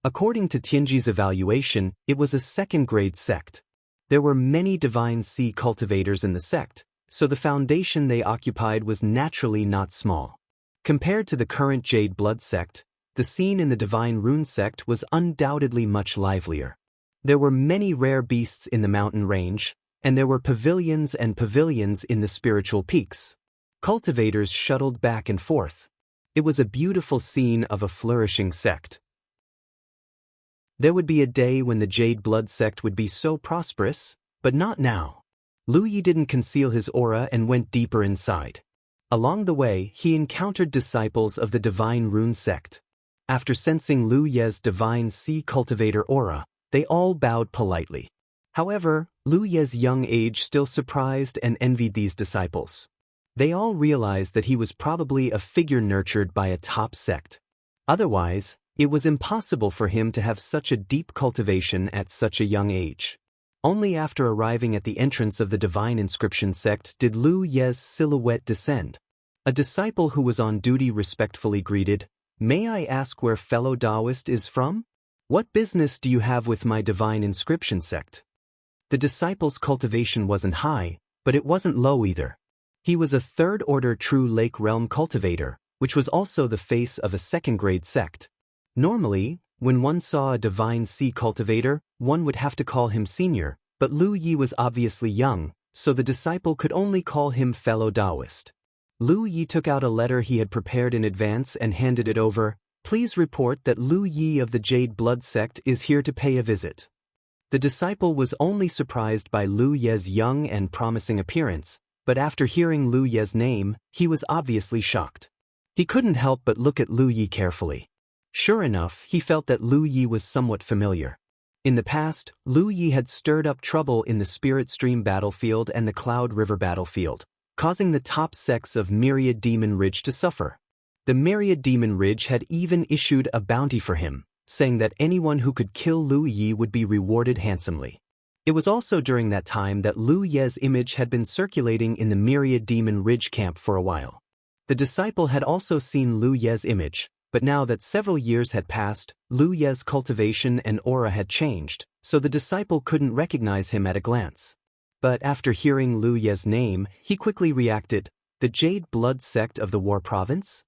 According to Tianji's evaluation, it was a 2nd-grade sect. There were many divine sea cultivators in the sect, so the foundation they occupied was naturally not small. Compared to the current Jade Blood sect, the scene in the Divine Rune sect was undoubtedly much livelier. There were many rare beasts in the mountain range, and there were pavilions and pavilions in the spiritual peaks. Cultivators shuttled back and forth. It was a beautiful scene of a flourishing sect. There would be a day when the Jade Blood sect would be so prosperous, but not now. Lu Yi didn't conceal his aura and went deeper inside. Along the way, he encountered disciples of the Divine Rune sect. After sensing Lu Ye's divine sea cultivator aura, they all bowed politely. However, Lu Ye's young age still surprised and envied these disciples. They all realized that he was probably a figure nurtured by a top sect. Otherwise, it was impossible for him to have such a deep cultivation at such a young age. Only after arriving at the entrance of the Divine Inscription sect did Lu Ye's silhouette descend. A disciple who was on duty respectfully greeted, "May I ask where fellow Taoist is from? What business do you have with my divine inscription sect?" The disciple's cultivation wasn't high, but it wasn't low either. He was a third-order true lake realm cultivator, which was also the face of a second-grade sect. Normally, when one saw a divine sea cultivator, one would have to call him senior, but Lu Yi was obviously young, so the disciple could only call him fellow Taoist. Lu Yi took out a letter he had prepared in advance and handed it over. "Please report that Lu Yi of the Jade Blood Sect is here to pay a visit." The disciple was only surprised by Lu Ye's young and promising appearance, but after hearing Lu Ye's name, he was obviously shocked. He couldn't help but look at Lu Yi carefully. Sure enough, he felt that Lu Yi was somewhat familiar. In the past, Lu Yi had stirred up trouble in the Spirit Stream battlefield and the Cloud River battlefield, causing the top sects of Myriad Demon Ridge to suffer. The Myriad Demon Ridge had even issued a bounty for him, saying that anyone who could kill Lu Yi would be rewarded handsomely. It was also during that time that Lu Ye's image had been circulating in the Myriad Demon Ridge camp for a while. The disciple had also seen Lu Ye's image, but now that several years had passed, Lu Ye's cultivation and aura had changed, so the disciple couldn't recognize him at a glance. But after hearing Lu Ye's name, he quickly reacted, "The Jade Blood Sect of the War Province?"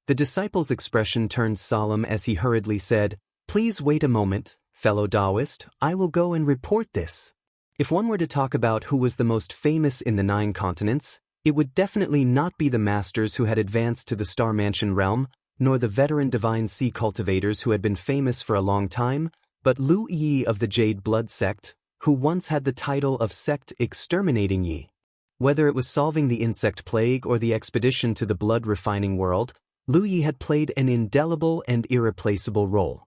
The disciple's expression turned solemn as he hurriedly said, "Please wait a moment, fellow Taoist, I will go and report this." If one were to talk about who was the most famous in the 9 continents, it would definitely not be the masters who had advanced to the Star Mansion realm, nor the veteran divine sea cultivators who had been famous for a long time, but Lu Yi of the Jade Blood Sect, who once had the title of Sect Exterminating Yi. Whether it was solving the insect plague or the expedition to the blood refining world, Lu Yi had played an indelible and irreplaceable role.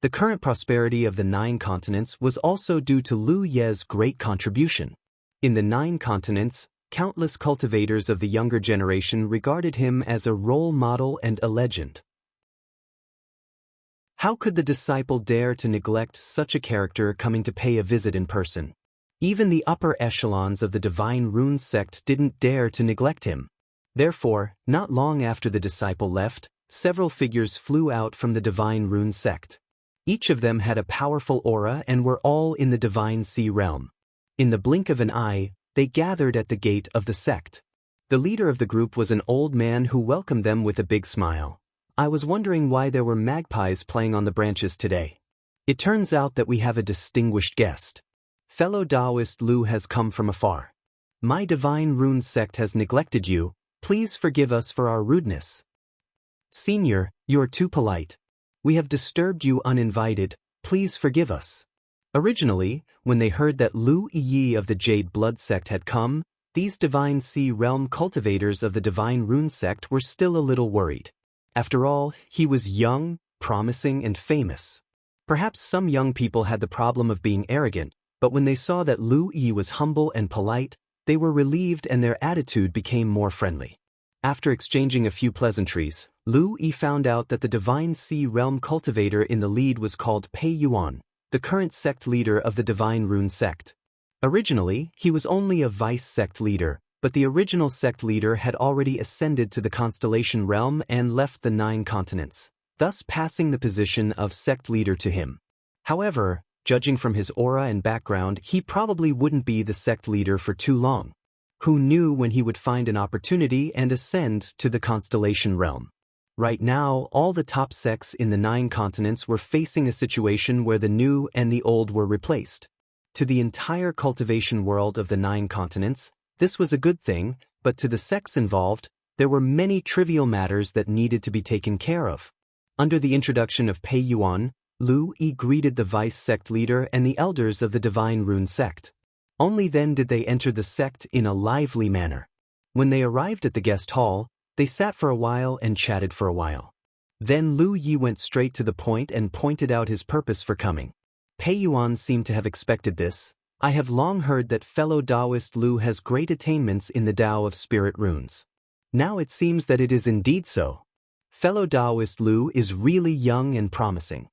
The current prosperity of the 9 continents was also due to Lu Ye's great contribution. In the 9 continents, countless cultivators of the younger generation regarded him as a role model and a legend. How could the disciple dare to neglect such a character coming to pay a visit in person? Even the upper echelons of the Divine Rune sect didn't dare to neglect him. Therefore, not long after the disciple left, several figures flew out from the Divine Rune sect. Each of them had a powerful aura and were all in the Divine Sea realm. In the blink of an eye, they gathered at the gate of the sect. The leader of the group was an old man who welcomed them with a big smile. "I was wondering why there were magpies playing on the branches today. It turns out that we have a distinguished guest. Fellow Taoist Lu has come from afar. My Divine Rune sect has neglected you. Please forgive us for our rudeness. Senior, you're too polite. We have disturbed you uninvited. Please forgive us." Originally, when they heard that Lu Yi of the Jade Blood Sect had come, these Divine Sea Realm cultivators of the Divine Rune sect were still a little worried. After all, he was young, promising, and famous. Perhaps some young people had the problem of being arrogant, but when they saw that Lu Yi was humble and polite, they were relieved and their attitude became more friendly. After exchanging a few pleasantries, Lu Yi found out that the Divine Sea Realm cultivator in the lead was called Pei Yuan, the current sect leader of the Divine Rune sect. Originally, he was only a vice sect leader, but the original sect leader had already ascended to the constellation realm and left the 9 continents, thus passing the position of sect leader to him. However, judging from his aura and background, he probably wouldn't be the sect leader for too long. Who knew when he would find an opportunity and ascend to the constellation realm? Right now, all the top sects in the 9 continents were facing a situation where the new and the old were replaced. To the entire cultivation world of the 9 continents, this was a good thing, but to the sects involved, there were many trivial matters that needed to be taken care of. Under the introduction of Pei Yuan, Lu Yi greeted the vice sect leader and the elders of the Divine Rune sect. Only then did they enter the sect in a lively manner. When they arrived at the guest hall, they sat for a while and chatted for a while. Then Lu Yi went straight to the point and pointed out his purpose for coming. Pei Yuan seemed to have expected this. "I have long heard that fellow Taoist Lu has great attainments in the Tao of Spirit Runes. Now it seems that it is indeed so. Fellow Taoist Lu is really young and promising.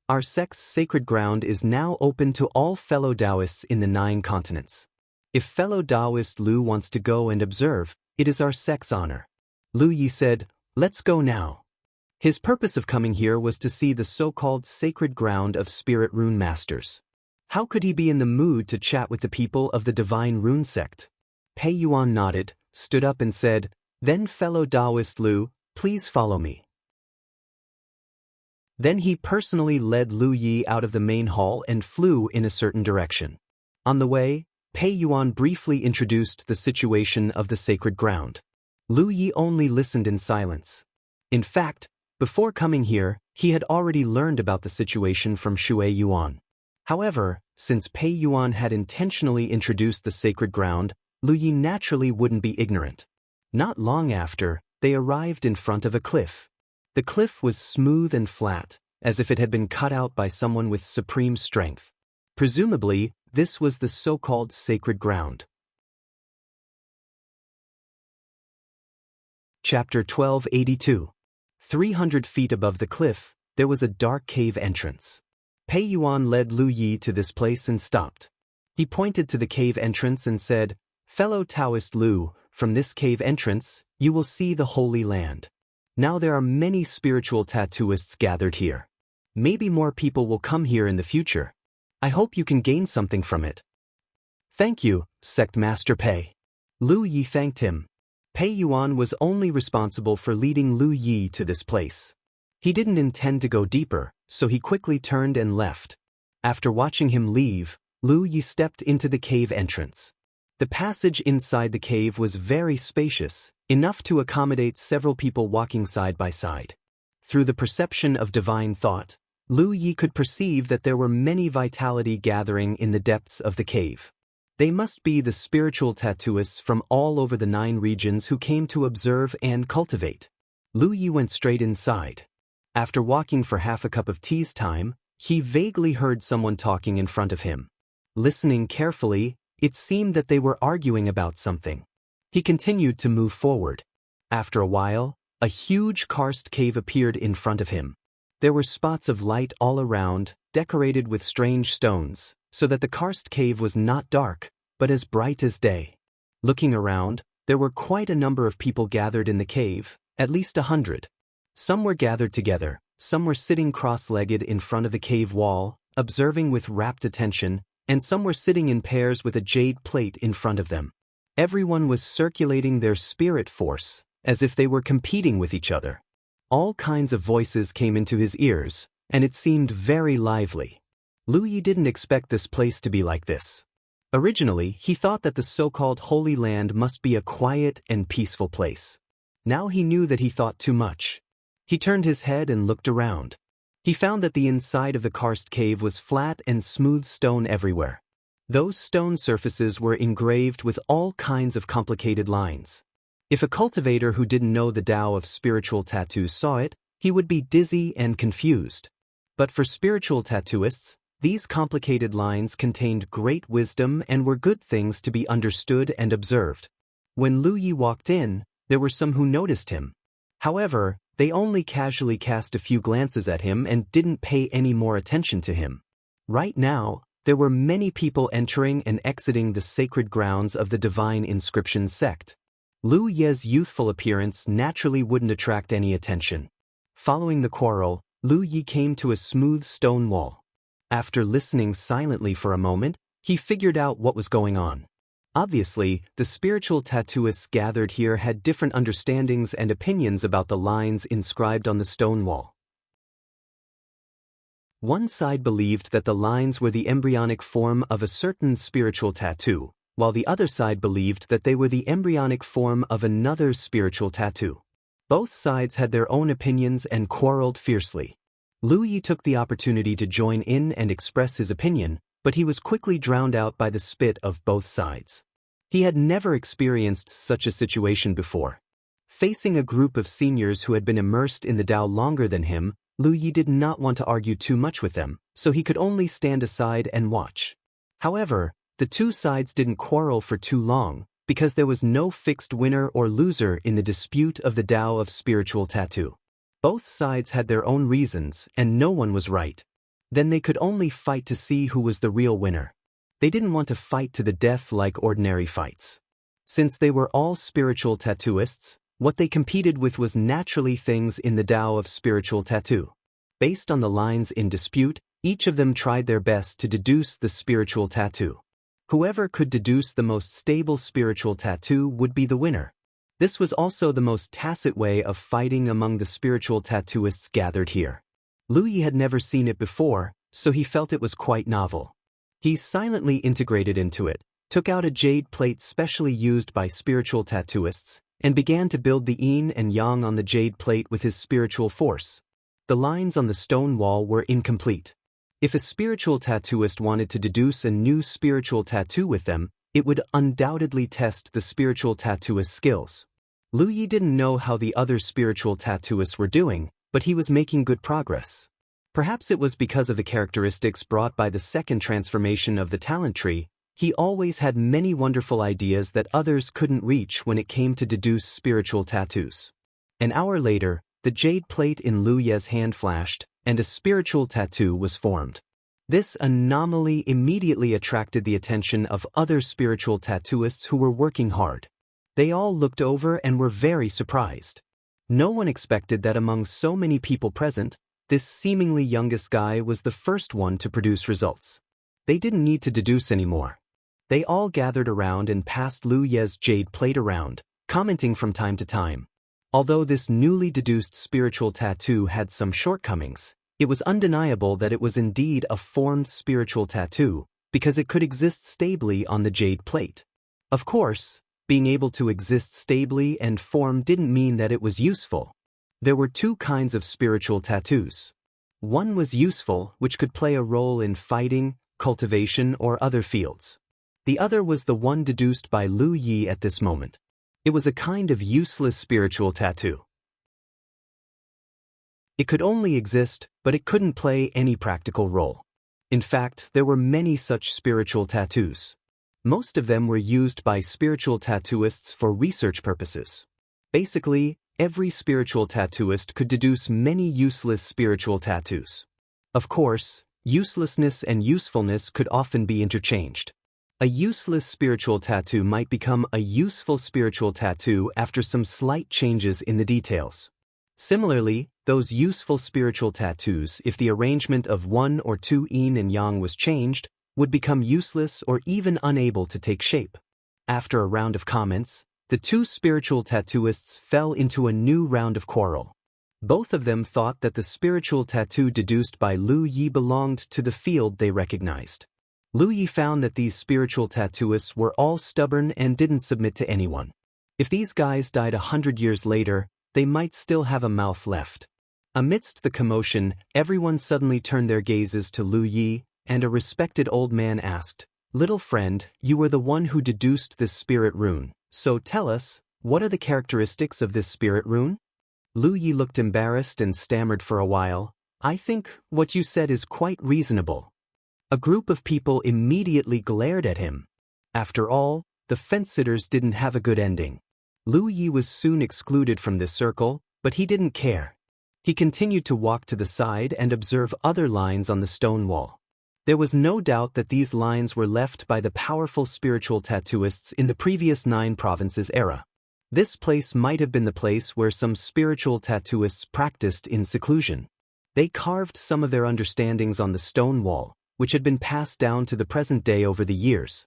Our sect's sacred ground is now open to all fellow Taoists in the 9 continents. If fellow Taoist Lu wants to go and observe, It is our sex honor. Lu Yi said, let's go now. His purpose of coming here was to see the so-called sacred ground of spirit rune masters. How could he be in the mood to chat with the people of the divine rune sect? Pei Yuan nodded, stood up and said, then fellow Taoist Lu, please follow me. Then he personally led Lu Yi out of the main hall and flew in a certain direction. On the way, Pei Yuan briefly introduced the situation of the sacred ground. Lu Yi only listened in silence. In fact, before coming here, he had already learned about the situation from Shui Yuan. However, since Pei Yuan had intentionally introduced the sacred ground, Lu Yi naturally wouldn't be ignorant. Not long after, they arrived in front of a cliff. The cliff was smooth and flat, as if it had been cut out by someone with supreme strength. Presumably, this was the so-called sacred ground. Chapter 1282. 300 feet above the cliff, there was a dark cave entrance. Pei Yuan led Lu Yi to this place and stopped. He pointed to the cave entrance and said, fellow Taoist Lu, from this cave entrance, you will see the Holy Land. Now there are many spiritual tattooists gathered here. Maybe more people will come here in the future. I hope you can gain something from it. Thank you, Sect Master Pei. Lu Yi thanked him. Pei Yuan was only responsible for leading Lu Yi to this place. He didn't intend to go deeper, so he quickly turned and left. After watching him leave, Lu Yi stepped into the cave entrance. The passage inside the cave was very spacious, enough to accommodate several people walking side by side. Through the perception of divine thought, Lu Yi could perceive that there were many vitality gathering in the depths of the cave. They must be the spiritual tattooists from all over the 9 regions who came to observe and cultivate. Lu Yi went straight inside. After walking for half a cup of tea's time, he vaguely heard someone talking in front of him. Listening carefully, it seemed that they were arguing about something. He continued to move forward. After a while, a huge karst cave appeared in front of him. There were spots of light all around, decorated with strange stones, so that the karst cave was not dark, but as bright as day. Looking around, there were quite a number of people gathered in the cave, at least 100. Some were gathered together, some were sitting cross-legged in front of the cave wall, observing with rapt attention, and some were sitting in pairs with a jade plate in front of them. Everyone was circulating their spirit force, as if they were competing with each other. All kinds of voices came into his ears, and it seemed very lively. Lu Yi didn't expect this place to be like this. Originally, he thought that the so-called Holy Land must be a quiet and peaceful place. Now he knew that he thought too much. He turned his head and looked around. He found that the inside of the karst cave was flat and smooth stone everywhere. Those stone surfaces were engraved with all kinds of complicated lines. If a cultivator who didn't know the Tao of spiritual tattoos saw it, he would be dizzy and confused. But for spiritual tattooists, these complicated lines contained great wisdom and were good things to be understood and observed. When Lu Yi walked in, there were some who noticed him. However, they only casually cast a few glances at him and didn't pay any more attention to him. Right now, there were many people entering and exiting the sacred grounds of the Divine Inscription sect. Lu Ye's youthful appearance naturally wouldn't attract any attention. Following the quarrel, Lu Yi came to a smooth stone wall. After listening silently for a moment, he figured out what was going on. Obviously, the spiritual tattooists gathered here had different understandings and opinions about the lines inscribed on the stone wall. One side believed that the lines were the embryonic form of a certain spiritual tattoo, while the other side believed that they were the embryonic form of another spiritual tattoo. Both sides had their own opinions and quarreled fiercely. Lu Yi took the opportunity to join in and express his opinion, but he was quickly drowned out by the spit of both sides. He had never experienced such a situation before. Facing a group of seniors who had been immersed in the Tao longer than him, Lu Yi did not want to argue too much with them, so he could only stand aside and watch. However, the two sides didn't quarrel for too long, because there was no fixed winner or loser in the dispute of the Tao of spiritual tattoo. Both sides had their own reasons, and no one was right. Then they could only fight to see who was the real winner. They didn't want to fight to the death like ordinary fights. Since they were all spiritual tattooists, what they competed with was naturally things in the Tao of spiritual tattoo. Based on the lines in dispute, each of them tried their best to deduce the spiritual tattoo. Whoever could deduce the most stable spiritual tattoo would be the winner. This was also the most tacit way of fighting among the spiritual tattooists gathered here. Lu Yi had never seen it before, so he felt it was quite novel. He silently integrated into it, took out a jade plate specially used by spiritual tattooists, and began to build the yin and yang on the jade plate with his spiritual force. The lines on the stone wall were incomplete. If a spiritual tattooist wanted to deduce a new spiritual tattoo with them, it would undoubtedly test the spiritual tattooist's skills. Lu Yi didn't know how the other spiritual tattooists were doing, but he was making good progress. Perhaps it was because of the characteristics brought by the second transformation of the talent tree. He always had many wonderful ideas that others couldn't reach when it came to deduce spiritual tattoos. An hour later, the jade plate in Lu Ye's hand flashed, and a spiritual tattoo was formed. This anomaly immediately attracted the attention of other spiritual tattooists who were working hard. They all looked over and were very surprised. No one expected that among so many people present, this seemingly youngest guy was the first one to produce results. They didn't need to deduce anymore. They all gathered around and passed Lu Ye's jade plate around, commenting from time to time. Although this newly deduced spiritual tattoo had some shortcomings, it was undeniable that it was indeed a formed spiritual tattoo, because it could exist stably on the jade plate. Of course, being able to exist stably and form didn't mean that it was useful. There were two kinds of spiritual tattoos. One was useful, which could play a role in fighting, cultivation, or other fields. The other was the one deduced by Lu Yi at this moment. It was a kind of useless spiritual tattoo. It could only exist, but it couldn't play any practical role. In fact, there were many such spiritual tattoos. Most of them were used by spiritual tattooists for research purposes. Basically, every spiritual tattooist could deduce many useless spiritual tattoos. Of course, uselessness and usefulness could often be interchanged. A useless spiritual tattoo might become a useful spiritual tattoo after some slight changes in the details. Similarly, those useful spiritual tattoos, if the arrangement of one or two yin and yang was changed, would become useless or even unable to take shape. After a round of comments, the two spiritual tattooists fell into a new round of quarrel. Both of them thought that the spiritual tattoo deduced by Lu Yi belonged to the field they recognized. Lu Yi found that these spiritual tattooists were all stubborn and didn't submit to anyone. If these guys died 100 years later, they might still have a mouth left. Amidst the commotion, everyone suddenly turned their gazes to Lu Yi, and a respected old man asked, "Little friend, you were the one who deduced this spirit rune, so tell us, what are the characteristics of this spirit rune?" Lu Yi looked embarrassed and stammered for a while, "I think what you said is quite reasonable." A group of people immediately glared at him. After all, the fence-sitters didn't have a good ending. Lu Yi was soon excluded from this circle, but he didn't care. He continued to walk to the side and observe other lines on the stone wall. There was no doubt that these lines were left by the powerful spiritual tattooists in the previous 9 provinces era. This place might have been the place where some spiritual tattooists practiced in seclusion. They carved some of their understandings on the stone wall, which had been passed down to the present day over the years.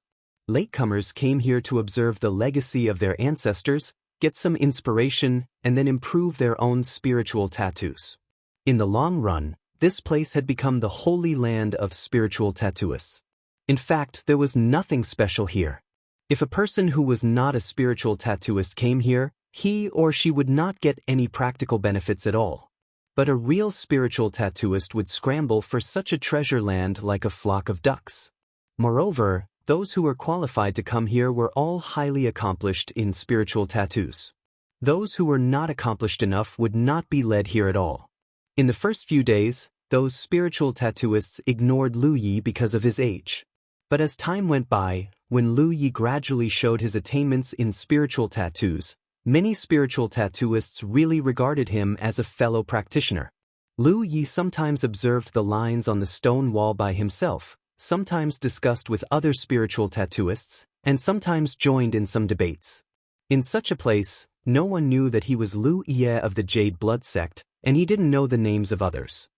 Latecomers came here to observe the legacy of their ancestors, get some inspiration, and then improve their own spiritual tattoos. In the long run, this place had become the holy land of spiritual tattooists. In fact, there was nothing special here. If a person who was not a spiritual tattooist came here, he or she would not get any practical benefits at all. But a real spiritual tattooist would scramble for such a treasure land like a flock of ducks. Moreover, those who were qualified to come here were all highly accomplished in spiritual tattoos. Those who were not accomplished enough would not be led here at all. In the first few days, those spiritual tattooists ignored Lu Yi because of his age. But as time went by, when Lu Yi gradually showed his attainments in spiritual tattoos, many spiritual tattooists really regarded him as a fellow practitioner. Lu Yi sometimes observed the lines on the stone wall by himself, sometimes discussed with other spiritual tattooists, and sometimes joined in some debates. In such a place, no one knew that he was Lu Ye of the Jade Blood sect, and he didn't know the names of others.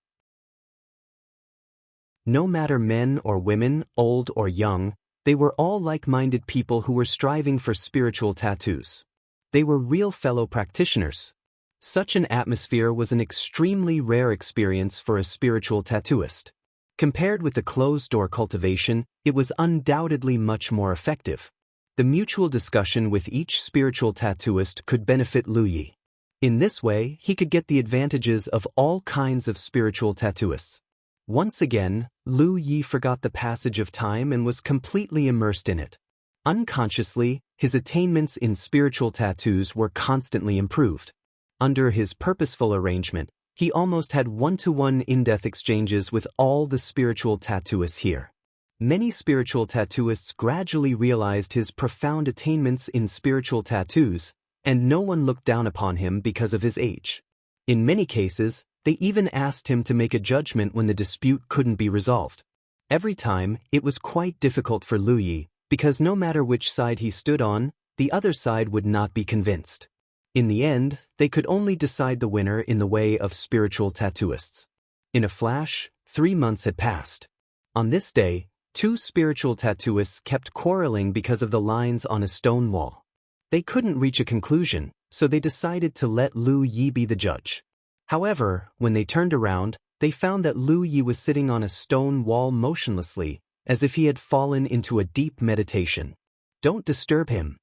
No matter men or women, old or young, they were all like-minded people who were striving for spiritual tattoos. They were real fellow practitioners. Such an atmosphere was an extremely rare experience for a spiritual tattooist. Compared with the closed-door cultivation, it was undoubtedly much more effective. The mutual discussion with each spiritual tattooist could benefit Lu Yi. In this way, he could get the advantages of all kinds of spiritual tattooists. Once again, Lu Yi forgot the passage of time and was completely immersed in it. Unconsciously, his attainments in spiritual tattoos were constantly improved. Under his purposeful arrangement, he almost had one-to-one in-depth exchanges with all the spiritual tattooists here. Many spiritual tattooists gradually realized his profound attainments in spiritual tattoos, and no one looked down upon him because of his age. In many cases, they even asked him to make a judgment when the dispute couldn't be resolved. Every time, it was quite difficult for Lu Yi, because no matter which side he stood on, the other side would not be convinced. In the end, they could only decide the winner in the way of spiritual tattooists. In a flash, 3 months had passed. On this day, 2 spiritual tattooists kept quarreling because of the lines on a stone wall. They couldn't reach a conclusion, so they decided to let Lu Yi be the judge. However, when they turned around, they found that Lu Yi was sitting on a stone wall motionlessly, as if he had fallen into a deep meditation. Don't disturb him.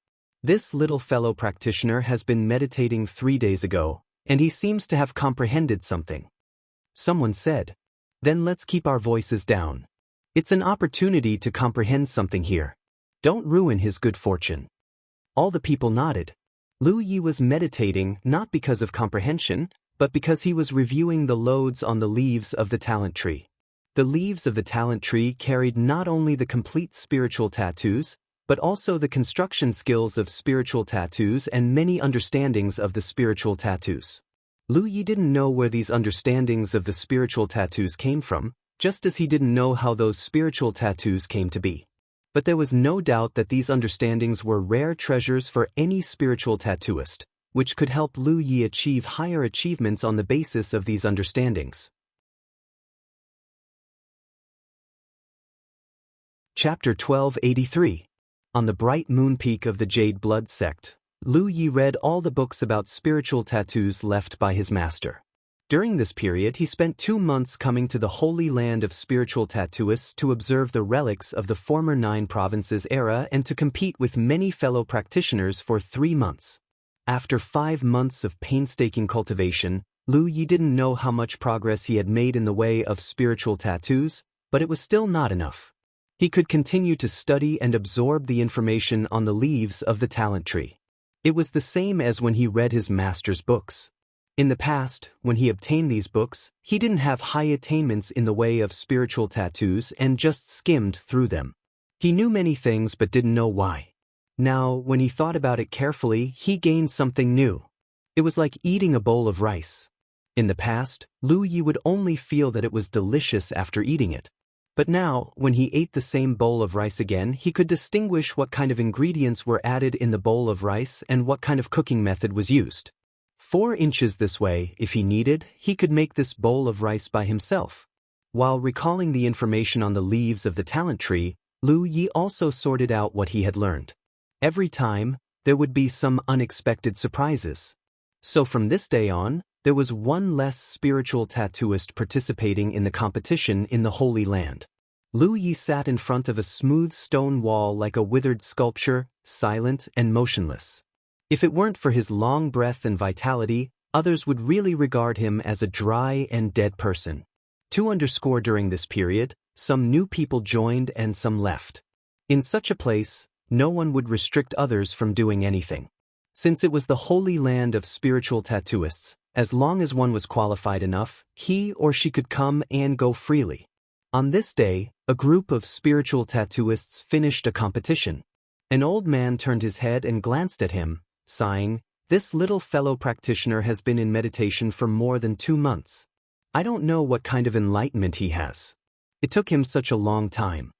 This little fellow practitioner has been meditating 3 days ago, and he seems to have comprehended something. Someone said, "Then let's keep our voices down. It's an opportunity to comprehend something here. Don't ruin his good fortune." All the people nodded. Lu Yi was meditating not because of comprehension, but because he was reviewing the loads on the leaves of the talent tree. The leaves of the talent tree carried not only the complete spiritual tattoos, but also the construction skills of spiritual tattoos and many understandings of the spiritual tattoos. Lu Yi didn't know where these understandings of the spiritual tattoos came from, just as he didn't know how those spiritual tattoos came to be. But there was no doubt that these understandings were rare treasures for any spiritual tattooist, which could help Lu Yi achieve higher achievements on the basis of these understandings. Chapter 1283. On the bright moon peak of the Jade Blood sect, Lu Yi read all the books about spiritual tattoos left by his master. During this period, he spent 2 months coming to the holy land of spiritual tattooists to observe the relics of the former 9 provinces era and to compete with many fellow practitioners for 3 months. After 5 months of painstaking cultivation, Lu Yi didn't know how much progress he had made in the way of spiritual tattoos, but it was still not enough. He could continue to study and absorb the information on the leaves of the talent tree. It was the same as when he read his master's books. In the past, when he obtained these books, he didn't have high attainments in the way of spiritual tattoos and just skimmed through them. He knew many things but didn't know why. Now, when he thought about it carefully, he gained something new. It was like eating a bowl of rice. In the past, Lu Yi would only feel that it was delicious after eating it. But now, when he ate the same bowl of rice again, he could distinguish what kind of ingredients were added in the bowl of rice and what kind of cooking method was used. 4 inches this way, if he needed, he could make this bowl of rice by himself. While recalling the information on the leaves of the talent tree, Lu Yi also sorted out what he had learned. Every time, there would be some unexpected surprises. So from this day on, there was one less spiritual tattooist participating in the competition in the Holy Land. Lu Yi sat in front of a smooth stone wall like a withered sculpture, silent and motionless. If it weren't for his long breath and vitality, others would really regard him as a dry and dead person. To underscore during this period, some new people joined and some left. In such a place, no one would restrict others from doing anything. Since it was the holy land of spiritual tattooists, as long as one was qualified enough, he or she could come and go freely. On this day, a group of spiritual tattooists finished a competition. An old man turned his head and glanced at him, sighing, "This little fellow practitioner has been in meditation for more than 2 months. I don't know what kind of enlightenment he has. It took him such a long time."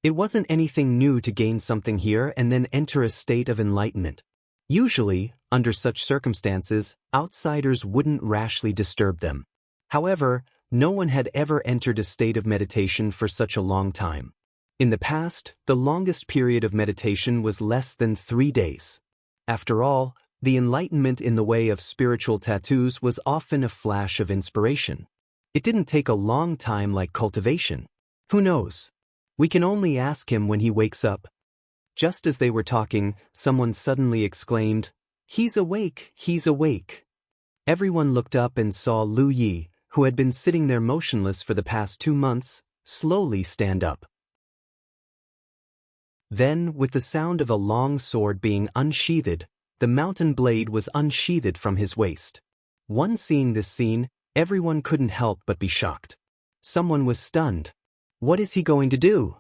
It wasn't anything new to gain something here and then enter a state of enlightenment. Usually, under such circumstances, outsiders wouldn't rashly disturb them. However, no one had ever entered a state of meditation for such a long time. In the past, the longest period of meditation was less than 3 days. After all, the enlightenment in the way of spiritual tattoos was often a flash of inspiration. It didn't take a long time like cultivation. Who knows? We can only ask him when he wakes up. Just as they were talking, someone suddenly exclaimed, "He's awake, he's awake." Everyone looked up and saw Lu Yi, who had been sitting there motionless for the past 2 months, slowly stand up. Then, with the sound of a long sword being unsheathed, the mountain blade was unsheathed from his waist. One seeing this scene, everyone couldn't help but be shocked. Someone was stunned. What is he going to do?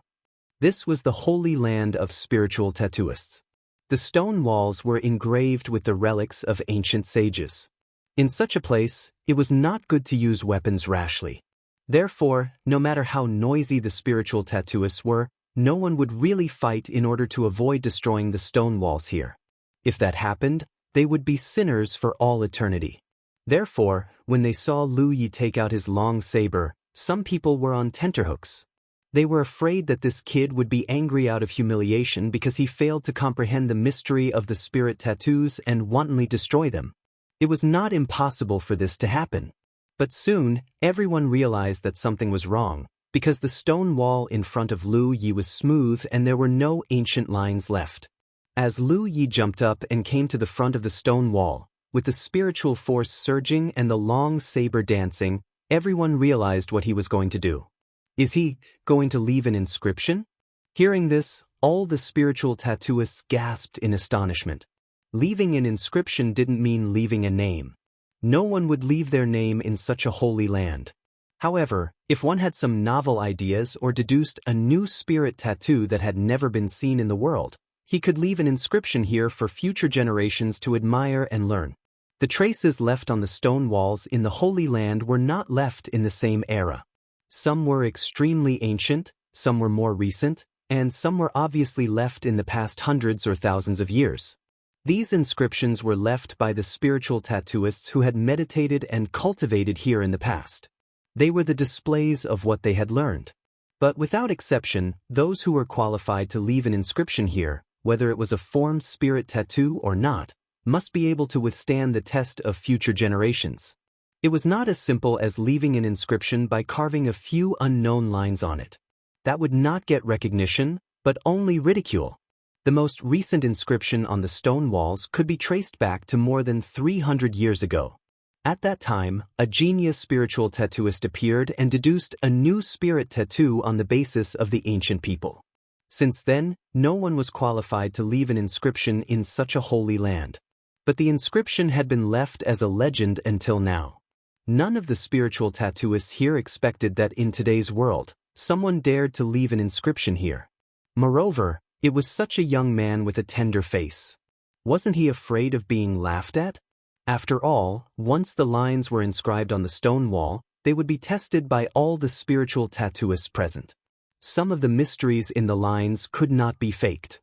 This was the holy land of spiritual tattooists. The stone walls were engraved with the relics of ancient sages. In such a place, it was not good to use weapons rashly. Therefore, no matter how noisy the spiritual tattooists were, no one would really fight in order to avoid destroying the stone walls here. If that happened, they would be sinners for all eternity. Therefore, when they saw Lu Yi take out his long saber, some people were on tenterhooks. They were afraid that this kid would be angry out of humiliation because he failed to comprehend the mystery of the spirit tattoos and wantonly destroy them. It was not impossible for this to happen. But soon, everyone realized that something was wrong, because the stone wall in front of Lu Yi was smooth and there were no ancient lines left. As Lu Yi jumped up and came to the front of the stone wall, with the spiritual force surging and the long saber dancing, everyone realized what he was going to do. Is he going to leave an inscription? Hearing this, all the spiritual tattooists gasped in astonishment. Leaving an inscription didn't mean leaving a name. No one would leave their name in such a holy land. However, if one had some novel ideas or deduced a new spirit tattoo that had never been seen in the world, he could leave an inscription here for future generations to admire and learn. The traces left on the stone walls in the Holy Land were not left in the same era. Some were extremely ancient, some were more recent, and some were obviously left in the past hundreds or thousands of years. These inscriptions were left by the spiritual tattooists who had meditated and cultivated here in the past. They were the displays of what they had learned. But without exception, those who were qualified to leave an inscription here, whether it was a formed spirit tattoo or not, must be able to withstand the test of future generations. It was not as simple as leaving an inscription by carving a few unknown lines on it. That would not get recognition, but only ridicule. The most recent inscription on the stone walls could be traced back to more than 300 years ago. At that time, a genius spiritual tattooist appeared and deduced a new spirit tattoo on the basis of the ancient people. Since then, no one was qualified to leave an inscription in such a holy land. But the inscription had been left as a legend until now. None of the spiritual tattooists here expected that in today's world, someone dared to leave an inscription here. Moreover, it was such a young man with a tender face. Wasn't he afraid of being laughed at? After all, once the lines were inscribed on the stone wall, they would be tested by all the spiritual tattooists present. Some of the mysteries in the lines could not be faked.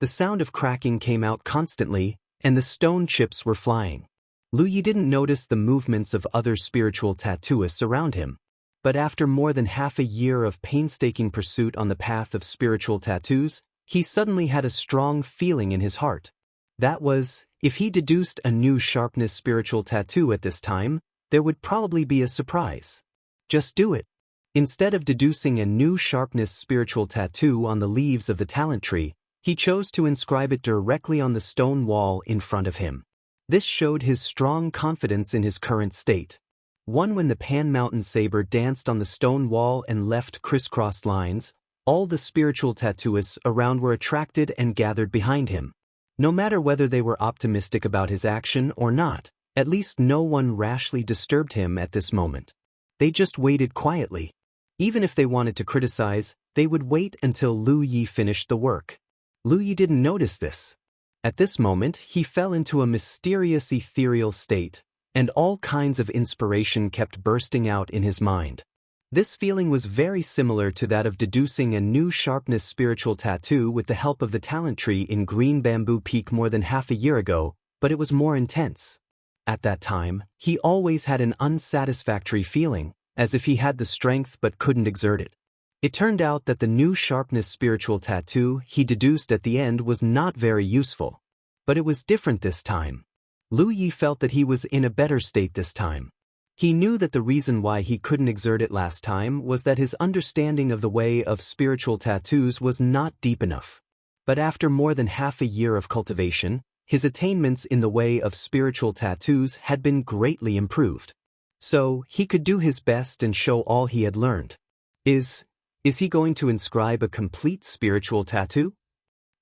The sound of cracking came out constantly, and the stone chips were flying. Lu Yi didn't notice the movements of other spiritual tattooists around him. But after more than half a year of painstaking pursuit on the path of spiritual tattoos, he suddenly had a strong feeling in his heart. That was, if he deduced a new sharpness spiritual tattoo at this time, there would probably be a surprise. Just do it. Instead of deducing a new sharpness spiritual tattoo on the leaves of the talent tree, he chose to inscribe it directly on the stone wall in front of him. This showed his strong confidence in his current state. When the Pan Mountain saber danced on the stone wall and left crisscrossed lines, all the spiritual tattooists around were attracted and gathered behind him. No matter whether they were optimistic about his action or not, at least no one rashly disturbed him at this moment. They just waited quietly. Even if they wanted to criticize, they would wait until Lu Yi finished the work. Lu Yi didn't notice this. At this moment, he fell into a mysterious ethereal state, and all kinds of inspiration kept bursting out in his mind. This feeling was very similar to that of deducing a new sharpness spiritual tattoo with the help of the talent tree in Green Bamboo Peak more than half a year ago, but it was more intense. At that time, he always had an unsatisfactory feeling, as if he had the strength but couldn't exert it. It turned out that the new sharpness spiritual tattoo he deduced at the end was not very useful. But it was different this time. Lu Yi felt that he was in a better state this time. He knew that the reason why he couldn't exert it last time was that his understanding of the way of spiritual tattoos was not deep enough. But after more than half a year of cultivation, his attainments in the way of spiritual tattoos had been greatly improved. So, he could do his best and show all he had learned. Is he going to inscribe a complete spiritual tattoo?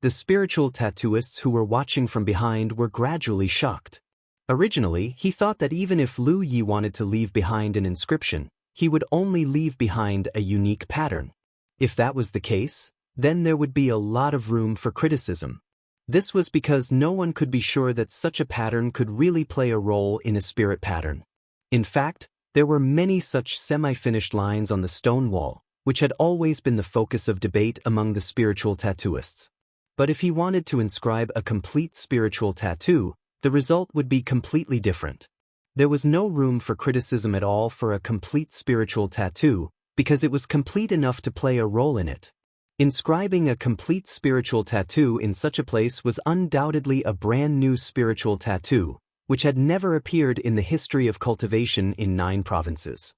The spiritual tattooists who were watching from behind were gradually shocked. Originally, he thought that even if Lu Yi wanted to leave behind an inscription, he would only leave behind a unique pattern. If that was the case, then there would be a lot of room for criticism. This was because no one could be sure that such a pattern could really play a role in a spirit pattern. In fact, there were many such semi-finished lines on the stone wall, which had always been the focus of debate among the spiritual tattooists. But if he wanted to inscribe a complete spiritual tattoo, the result would be completely different. There was no room for criticism at all for a complete spiritual tattoo, because it was complete enough to play a role in it. Inscribing a complete spiritual tattoo in such a place was undoubtedly a brand new spiritual tattoo, which had never appeared in the history of cultivation in 9 provinces.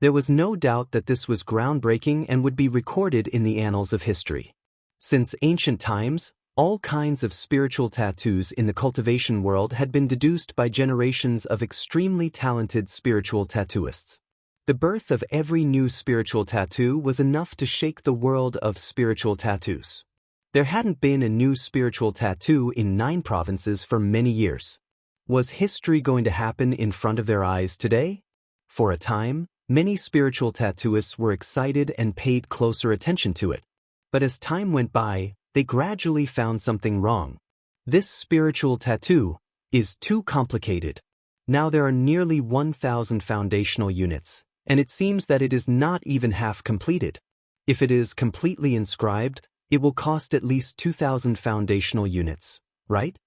There was no doubt that this was groundbreaking and would be recorded in the annals of history. Since ancient times, all kinds of spiritual tattoos in the cultivation world had been deduced by generations of extremely talented spiritual tattooists. The birth of every new spiritual tattoo was enough to shake the world of spiritual tattoos. There hadn't been a new spiritual tattoo in 9 provinces for many years. Was history going to happen in front of their eyes today? For a time, many spiritual tattooists were excited and paid closer attention to it. But as time went by, they gradually found something wrong. This spiritual tattoo is too complicated. Now there are nearly 1,000 foundational units, and it seems that it is not even half completed. If it is completely inscribed, it will cost at least 2,000 foundational units, right?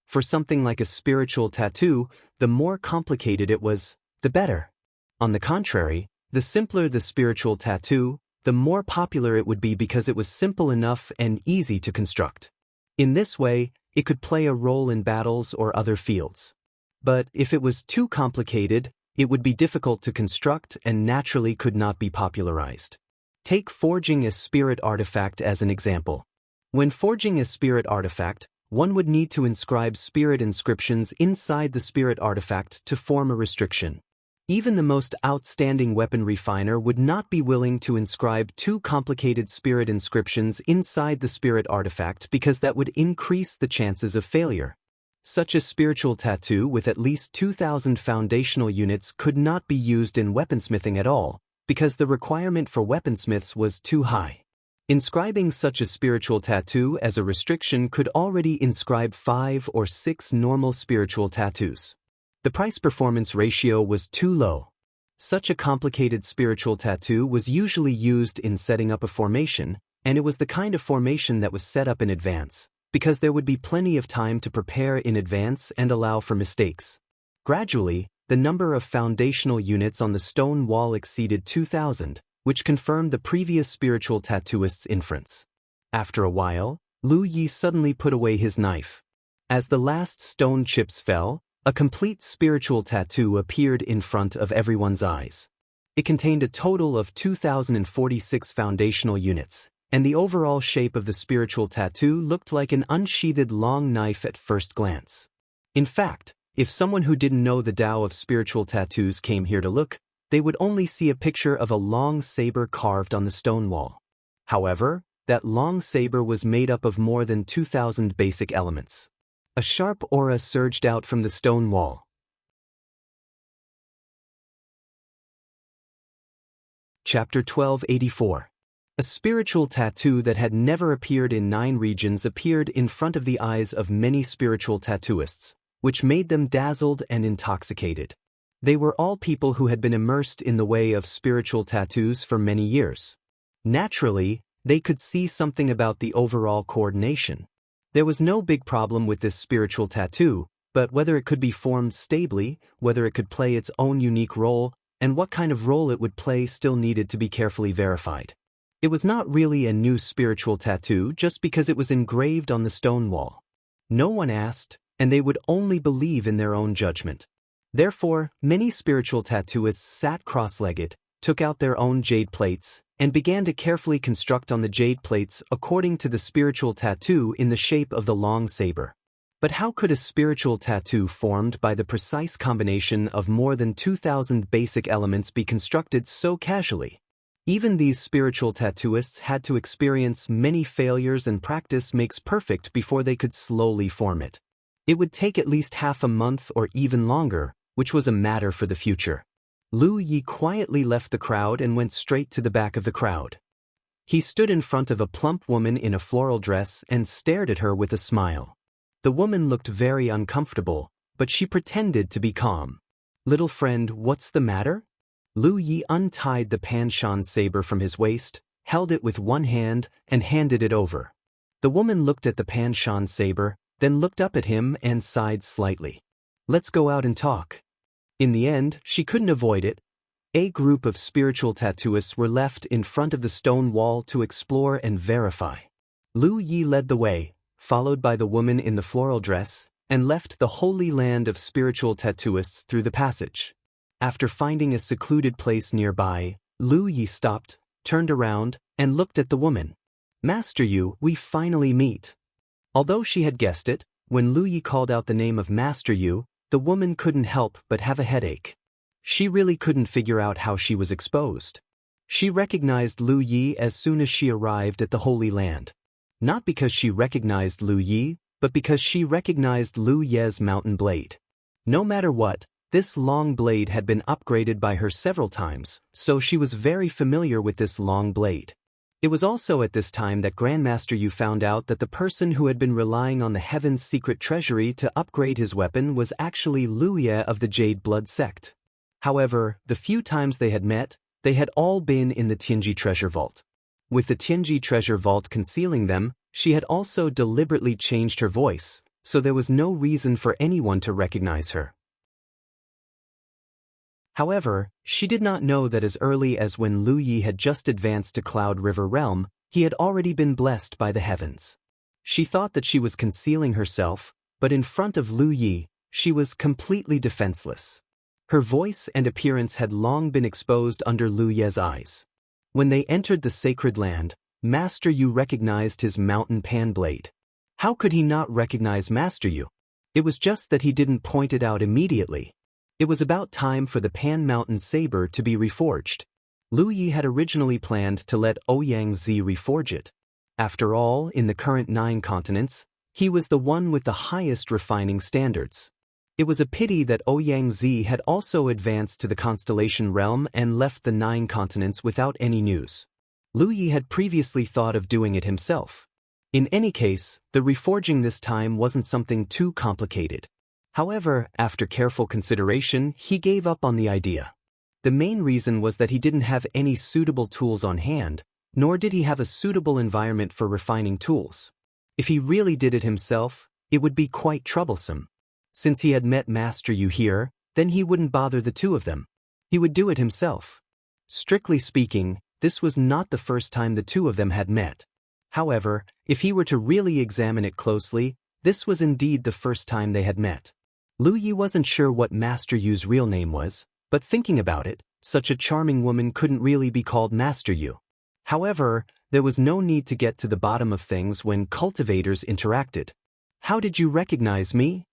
For something like a spiritual tattoo, the more complicated it was, the better. On the contrary, the simpler the spiritual tattoo, the more popular it would be because it was simple enough and easy to construct. In this way, it could play a role in battles or other fields. But if it was too complicated, it would be difficult to construct and naturally could not be popularized. Take forging a spirit artifact as an example. When forging a spirit artifact, one would need to inscribe spirit inscriptions inside the spirit artifact to form a restriction. Even the most outstanding weapon refiner would not be willing to inscribe too complicated spirit inscriptions inside the spirit artifact because that would increase the chances of failure. Such a spiritual tattoo with at least 2,000 foundational units could not be used in weaponsmithing at all, because the requirement for weaponsmiths was too high. Inscribing such a spiritual tattoo as a restriction could already inscribe 5 or 6 normal spiritual tattoos. The price-performance ratio was too low. Such a complicated spiritual tattoo was usually used in setting up a formation, and it was the kind of formation that was set up in advance, because there would be plenty of time to prepare in advance and allow for mistakes. Gradually, the number of foundational units on the stone wall exceeded 2,000, which confirmed the previous spiritual tattooist's inference. After a while, Lu Yi suddenly put away his knife. As the last stone chips fell, a complete spiritual tattoo appeared in front of everyone's eyes. It contained a total of 2,046 foundational units, and the overall shape of the spiritual tattoo looked like an unsheathed long knife at first glance. In fact, if someone who didn't know the Tao of spiritual tattoos came here to look, they would only see a picture of a long saber carved on the stone wall. However, that long saber was made up of more than 2,000 basic elements. A sharp aura surged out from the stone wall. Chapter 1284. A spiritual tattoo that had never appeared in 9 regions appeared in front of the eyes of many spiritual tattooists, which made them dazzled and intoxicated. They were all people who had been immersed in the way of spiritual tattoos for many years. Naturally, they could see something about the overall coordination. There was no big problem with this spiritual tattoo, but whether it could be formed stably, whether it could play its own unique role, and what kind of role it would play still needed to be carefully verified. It was not really a new spiritual tattoo just because it was engraved on the stone wall. No one asked, and they would only believe in their own judgment. Therefore, many spiritual tattooists sat cross-legged, took out their own jade plates, and began to carefully construct on the jade plates according to the spiritual tattoo in the shape of the long saber. But how could a spiritual tattoo formed by the precise combination of more than 2,000 basic elements be constructed so casually? Even these spiritual tattooists had to experience many failures, and practice makes perfect before they could slowly form it. It would take at least half a month or even longer, which was a matter for the future. Lu Yi quietly left the crowd and went straight to the back of the crowd. He stood in front of a plump woman in a floral dress and stared at her with a smile. The woman looked very uncomfortable, but she pretended to be calm. "Little friend, what's the matter?" Lu Yi untied the Panshan saber from his waist, held it with one hand, and handed it over. The woman looked at the Panshan saber, then looked up at him and sighed slightly. "Let's go out and talk." In the end, she couldn't avoid it. A group of spiritual tattooists were left in front of the stone wall to explore and verify. Lu Yi led the way, followed by the woman in the floral dress, and left the holy land of spiritual tattooists through the passage. After finding a secluded place nearby, Lu Yi stopped, turned around, and looked at the woman. "Master Yu, we finally meet." Although she had guessed it, when Lu Yi called out the name of Master Yu, the woman couldn't help but have a headache. She really couldn't figure out how she was exposed. She recognized Lu Yi as soon as she arrived at the Holy Land. Not because she recognized Lu Yi, but because she recognized Lu Ye's mountain blade. No matter what, this long blade had been upgraded by her several times, so she was very familiar with this long blade. It was also at this time that Grandmaster Yu found out that the person who had been relying on the Heaven's secret treasury to upgrade his weapon was actually Lu Ye of the Jade Blood sect. However, the few times they had met, they had all been in the Tianji treasure vault. With the Tianji treasure vault concealing them, she had also deliberately changed her voice, so there was no reason for anyone to recognize her. However, she did not know that as early as when Lu Yi had just advanced to Cloud River Realm, he had already been blessed by the heavens. She thought that she was concealing herself, but in front of Lu Yi, she was completely defenseless. Her voice and appearance had long been exposed under Lu Ye's eyes. When they entered the sacred land, Master Yu recognized his mountain pan blade. How could he not recognize Master Yu? It was just that he didn't point it out immediately. It was about time for the Pan Mountain Saber to be reforged. Lu Yi had originally planned to let Ouyang Zi reforge it. After all, in the current 9 continents, he was the one with the highest refining standards. It was a pity that Ouyang Zi had also advanced to the constellation realm and left the 9 continents without any news. Lu Yi had previously thought of doing it himself. In any case, the reforging this time wasn't something too complicated. However, after careful consideration, he gave up on the idea. The main reason was that he didn't have any suitable tools on hand, nor did he have a suitable environment for refining tools. If he really did it himself, it would be quite troublesome. Since he had met Master Yu here, then he wouldn't bother the two of them. He would do it himself. Strictly speaking, this was not the first time the two of them had met. However, if he were to really examine it closely, this was indeed the first time they had met. Lu Yi wasn't sure what Master Yu's real name was, but thinking about it, such a charming woman couldn't really be called Master Yu. However, there was no need to get to the bottom of things when cultivators interacted. "How did you recognize me?"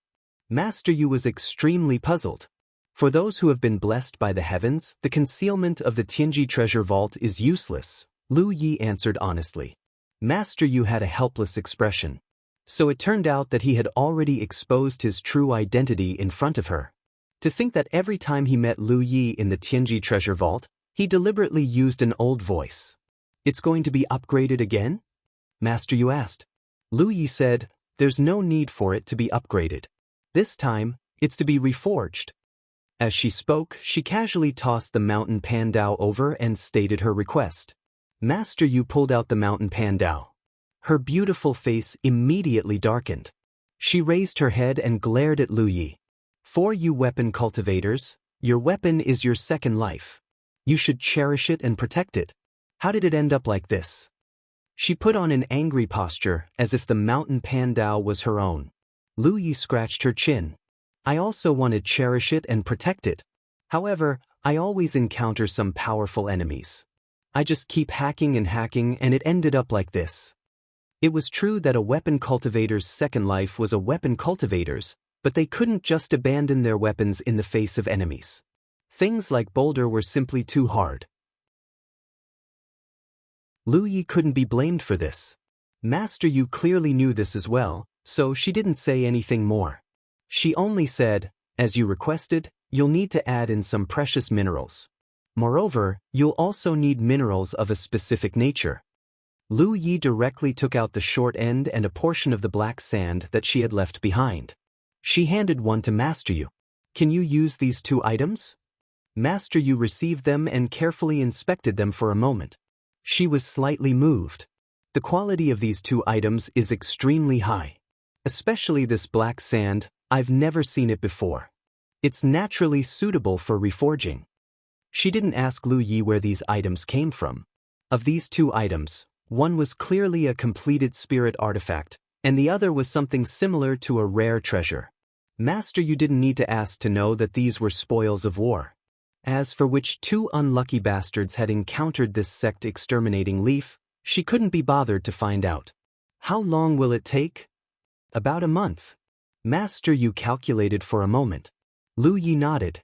Master Yu was extremely puzzled. For those who have been blessed by the heavens, the concealment of the Tianji treasure vault is useless, Lu Yi answered honestly. Master Yu had a helpless expression. So it turned out that he had already exposed his true identity in front of her. To think that every time he met Lu Yi in the Tianji treasure vault, he deliberately used an old voice. "It's going to be upgraded again?" Master Yu asked. Lu Yi said, "There's no need for it to be upgraded. This time, it's to be reforged." As she spoke, she casually tossed the mountain pandao over and stated her request. Master Yu pulled out the mountain pandao. Her beautiful face immediately darkened. She raised her head and glared at Lu Yi. For you weapon cultivators, your weapon is your second life. You should cherish it and protect it. How did it end up like this? She put on an angry posture, as if the mountain pandao was her own. Lu Yi scratched her chin. I also want to cherish it and protect it. However, I always encounter some powerful enemies. I just keep hacking and it ended up like this. It was true that a weapon cultivator's second life was a weapon cultivator's, but they couldn't just abandon their weapons in the face of enemies. Things like boulder were simply too hard. Lu Yi couldn't be blamed for this. Master Yu clearly knew this as well, so she didn't say anything more. She only said, as you requested, you'll need to add in some precious minerals. Moreover, you'll also need minerals of a specific nature. Lu Yi directly took out the short end and a portion of the black sand that she had left behind. She handed one to Master Yu. Can you use these 2 items? Master Yu received them and carefully inspected them for a moment. She was slightly moved. The quality of these 2 items is extremely high. Especially this black sand, I've never seen it before. It's naturally suitable for reforging. She didn't ask Lu Yi where these items came from. Of these 2 items, one was clearly a completed spirit artifact, and the other was something similar to a rare treasure. Master Yu didn't need to ask to know that these were spoils of war. As for which 2 unlucky bastards had encountered this sect-exterminating leaf, she couldn't be bothered to find out. How long will it take? About a month. Master Yu calculated for a moment. Lu Yi nodded.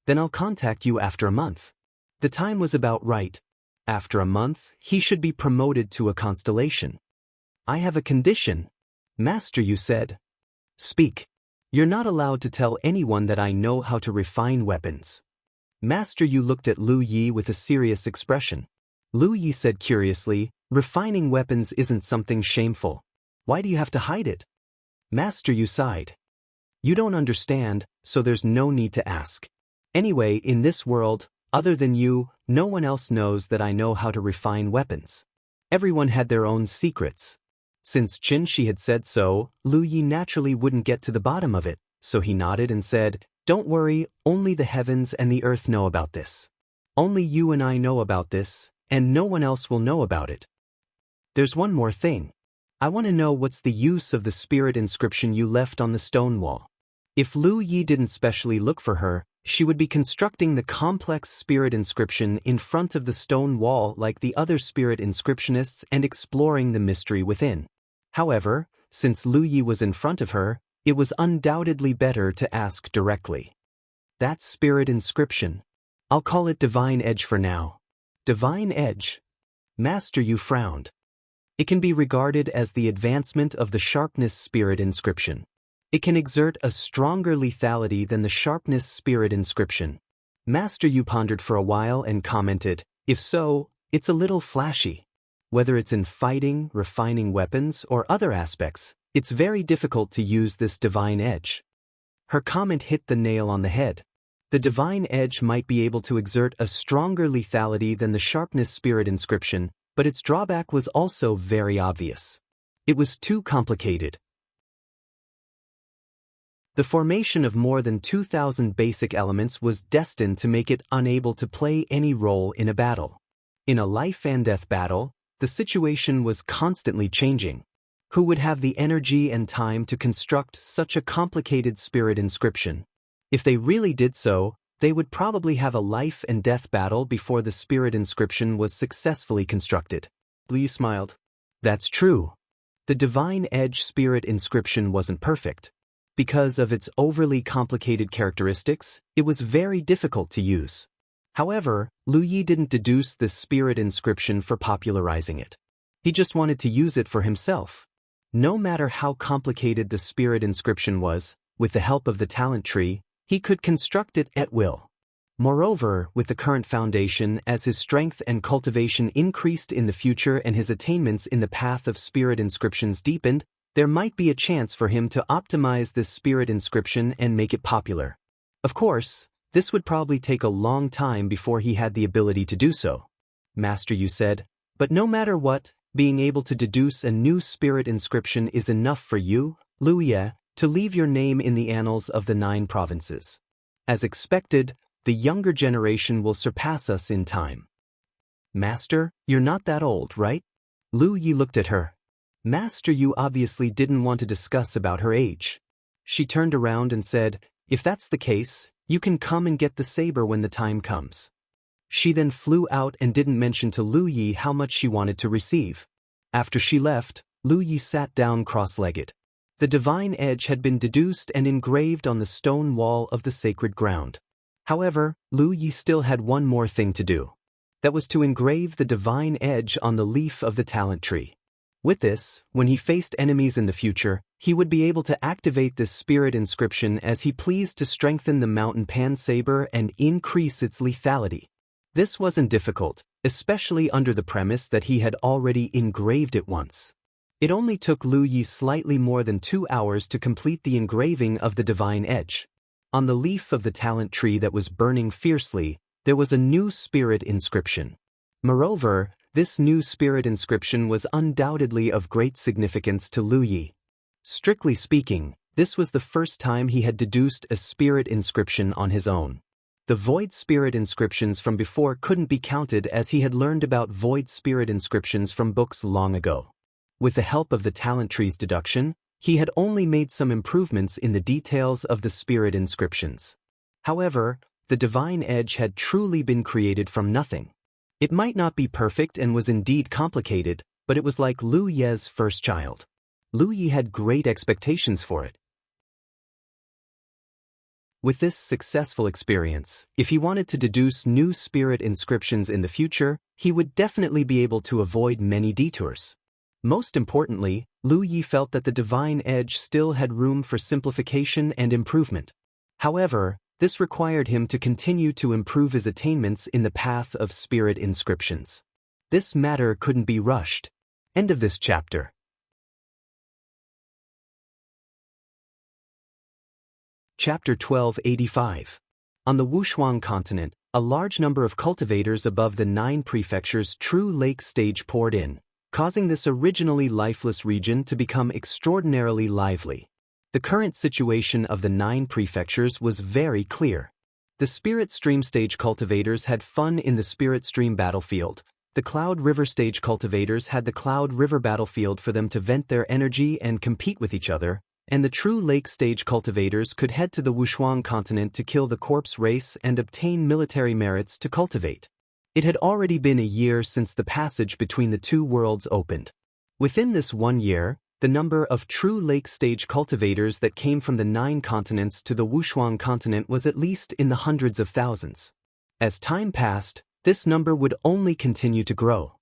Then I'll contact you after a month. The time was about right. After a month, he should be promoted to a constellation. I have a condition, Master Yu said. Speak. You're not allowed to tell anyone that I know how to refine weapons. Master Yu looked at Lu Yi with a serious expression. Lu Yi said curiously, refining weapons isn't something shameful. Why do you have to hide it? Master Yu sighed. You don't understand, so there's no need to ask. Anyway, in this world, other than you, no one else knows that I know how to refine weapons. Everyone had their own secrets. Since Qin Shi had said so, Lu Yi naturally wouldn't get to the bottom of it, so he nodded and said, Don't worry, only the heavens and the earth know about this. Only you and I know about this, and no one else will know about it. There's one more thing. I want to know what's the use of the spirit inscription you left on the stone wall. If Lu Yi didn't specially look for her, she would be constructing the complex spirit inscription in front of the stone wall like the other spirit inscriptionists and exploring the mystery within. However, since Lu Yi was in front of her, it was undoubtedly better to ask directly. That spirit inscription. I'll call it Divine Edge for now. Divine Edge? Master Yu frowned. It can be regarded as the advancement of the sharpness spirit inscription. It can exert a stronger lethality than the sharpness spirit inscription. Master Yu pondered for a while and commented, if so, it's a little flashy. Whether it's in fighting, refining weapons, or other aspects, it's very difficult to use this divine edge. Her comment hit the nail on the head. The divine edge might be able to exert a stronger lethality than the sharpness spirit inscription, but its drawback was also very obvious. It was too complicated. The formation of more than 2,000 basic elements was destined to make it unable to play any role in a battle. In a life-and-death battle, the situation was constantly changing. Who would have the energy and time to construct such a complicated spirit inscription? If they really did so, they would probably have a life-and-death battle before the spirit inscription was successfully constructed. Lee smiled. That's true. The Divine Edge spirit inscription wasn't perfect. Because of its overly complicated characteristics, it was very difficult to use. However, Lu Yi didn't deduce this spirit inscription for popularizing it. He just wanted to use it for himself. No matter how complicated the spirit inscription was, with the help of the talent tree, he could construct it at will. Moreover, with the current foundation, as his strength and cultivation increased in the future and his attainments in the path of spirit inscriptions deepened, there might be a chance for him to optimize this spirit inscription and make it popular. Of course, This would probably take a long time before he had the ability to do so. Master Yu said, but no matter what, being able to deduce a new spirit inscription is enough for you, Liu Ye, to leave your name in the annals of the 9 provinces. As expected, the younger generation will surpass us in time. Master, you're not that old, right? Liu Yi looked at her. Master Yu obviously didn't want to discuss about her age. She turned around and said, if that's the case, you can come and get the saber when the time comes. She then flew out and didn't mention to Liu Yi how much she wanted to receive. After she left, Liu Yi sat down cross-legged. The divine edge had been deduced and engraved on the stone wall of the sacred ground. However, Liu Yi still had one more thing to do. That was to engrave the divine edge on the leaf of the talent tree. With this, when he faced enemies in the future, he would be able to activate this spirit inscription as he pleased to strengthen the mountain pan saber and increase its lethality. This wasn't difficult, especially under the premise that he had already engraved it once. It only took Liu Yi slightly more than 2 hours to complete the engraving of the divine edge. On the leaf of the talent tree that was burning fiercely, there was a new spirit inscription. Moreover, this new spirit inscription was undoubtedly of great significance to Liu Yi. Strictly speaking, this was the first time he had deduced a spirit inscription on his own. The void spirit inscriptions from before couldn't be counted as he had learned about void spirit inscriptions from books long ago. With the help of the talent tree's deduction, he had only made some improvements in the details of the spirit inscriptions. However, the divine edge had truly been created from nothing. It might not be perfect and was indeed complicated, but it was like Liu Ye's first child. Liu Yi had great expectations for it. With this successful experience, if he wanted to deduce new spirit inscriptions in the future, he would definitely be able to avoid many detours. Most importantly, Liu Yi felt that the divine edge still had room for simplification and improvement. However, this required him to continue to improve his attainments in the path of spirit inscriptions. This matter couldn't be rushed. End of this chapter. Chapter 1285. On the Wushuang continent, a large number of cultivators above the 9 prefectures' true lake stage poured in, causing this originally lifeless region to become extraordinarily lively. The current situation of the 9 prefectures was very clear. The Spirit Stream stage cultivators had fun in the Spirit Stream battlefield. The Cloud River stage cultivators had the Cloud River battlefield for them to vent their energy and compete with each other, and the True Lake stage cultivators could head to the Wushuang continent to kill the corpse race and obtain military merits to cultivate. It had already been a year since the passage between the 2 worlds opened. Within this 1 year, the number of True Lake stage cultivators that came from the 9 continents to the Wushuang continent was at least in the hundreds of thousands. As time passed, this number would only continue to grow.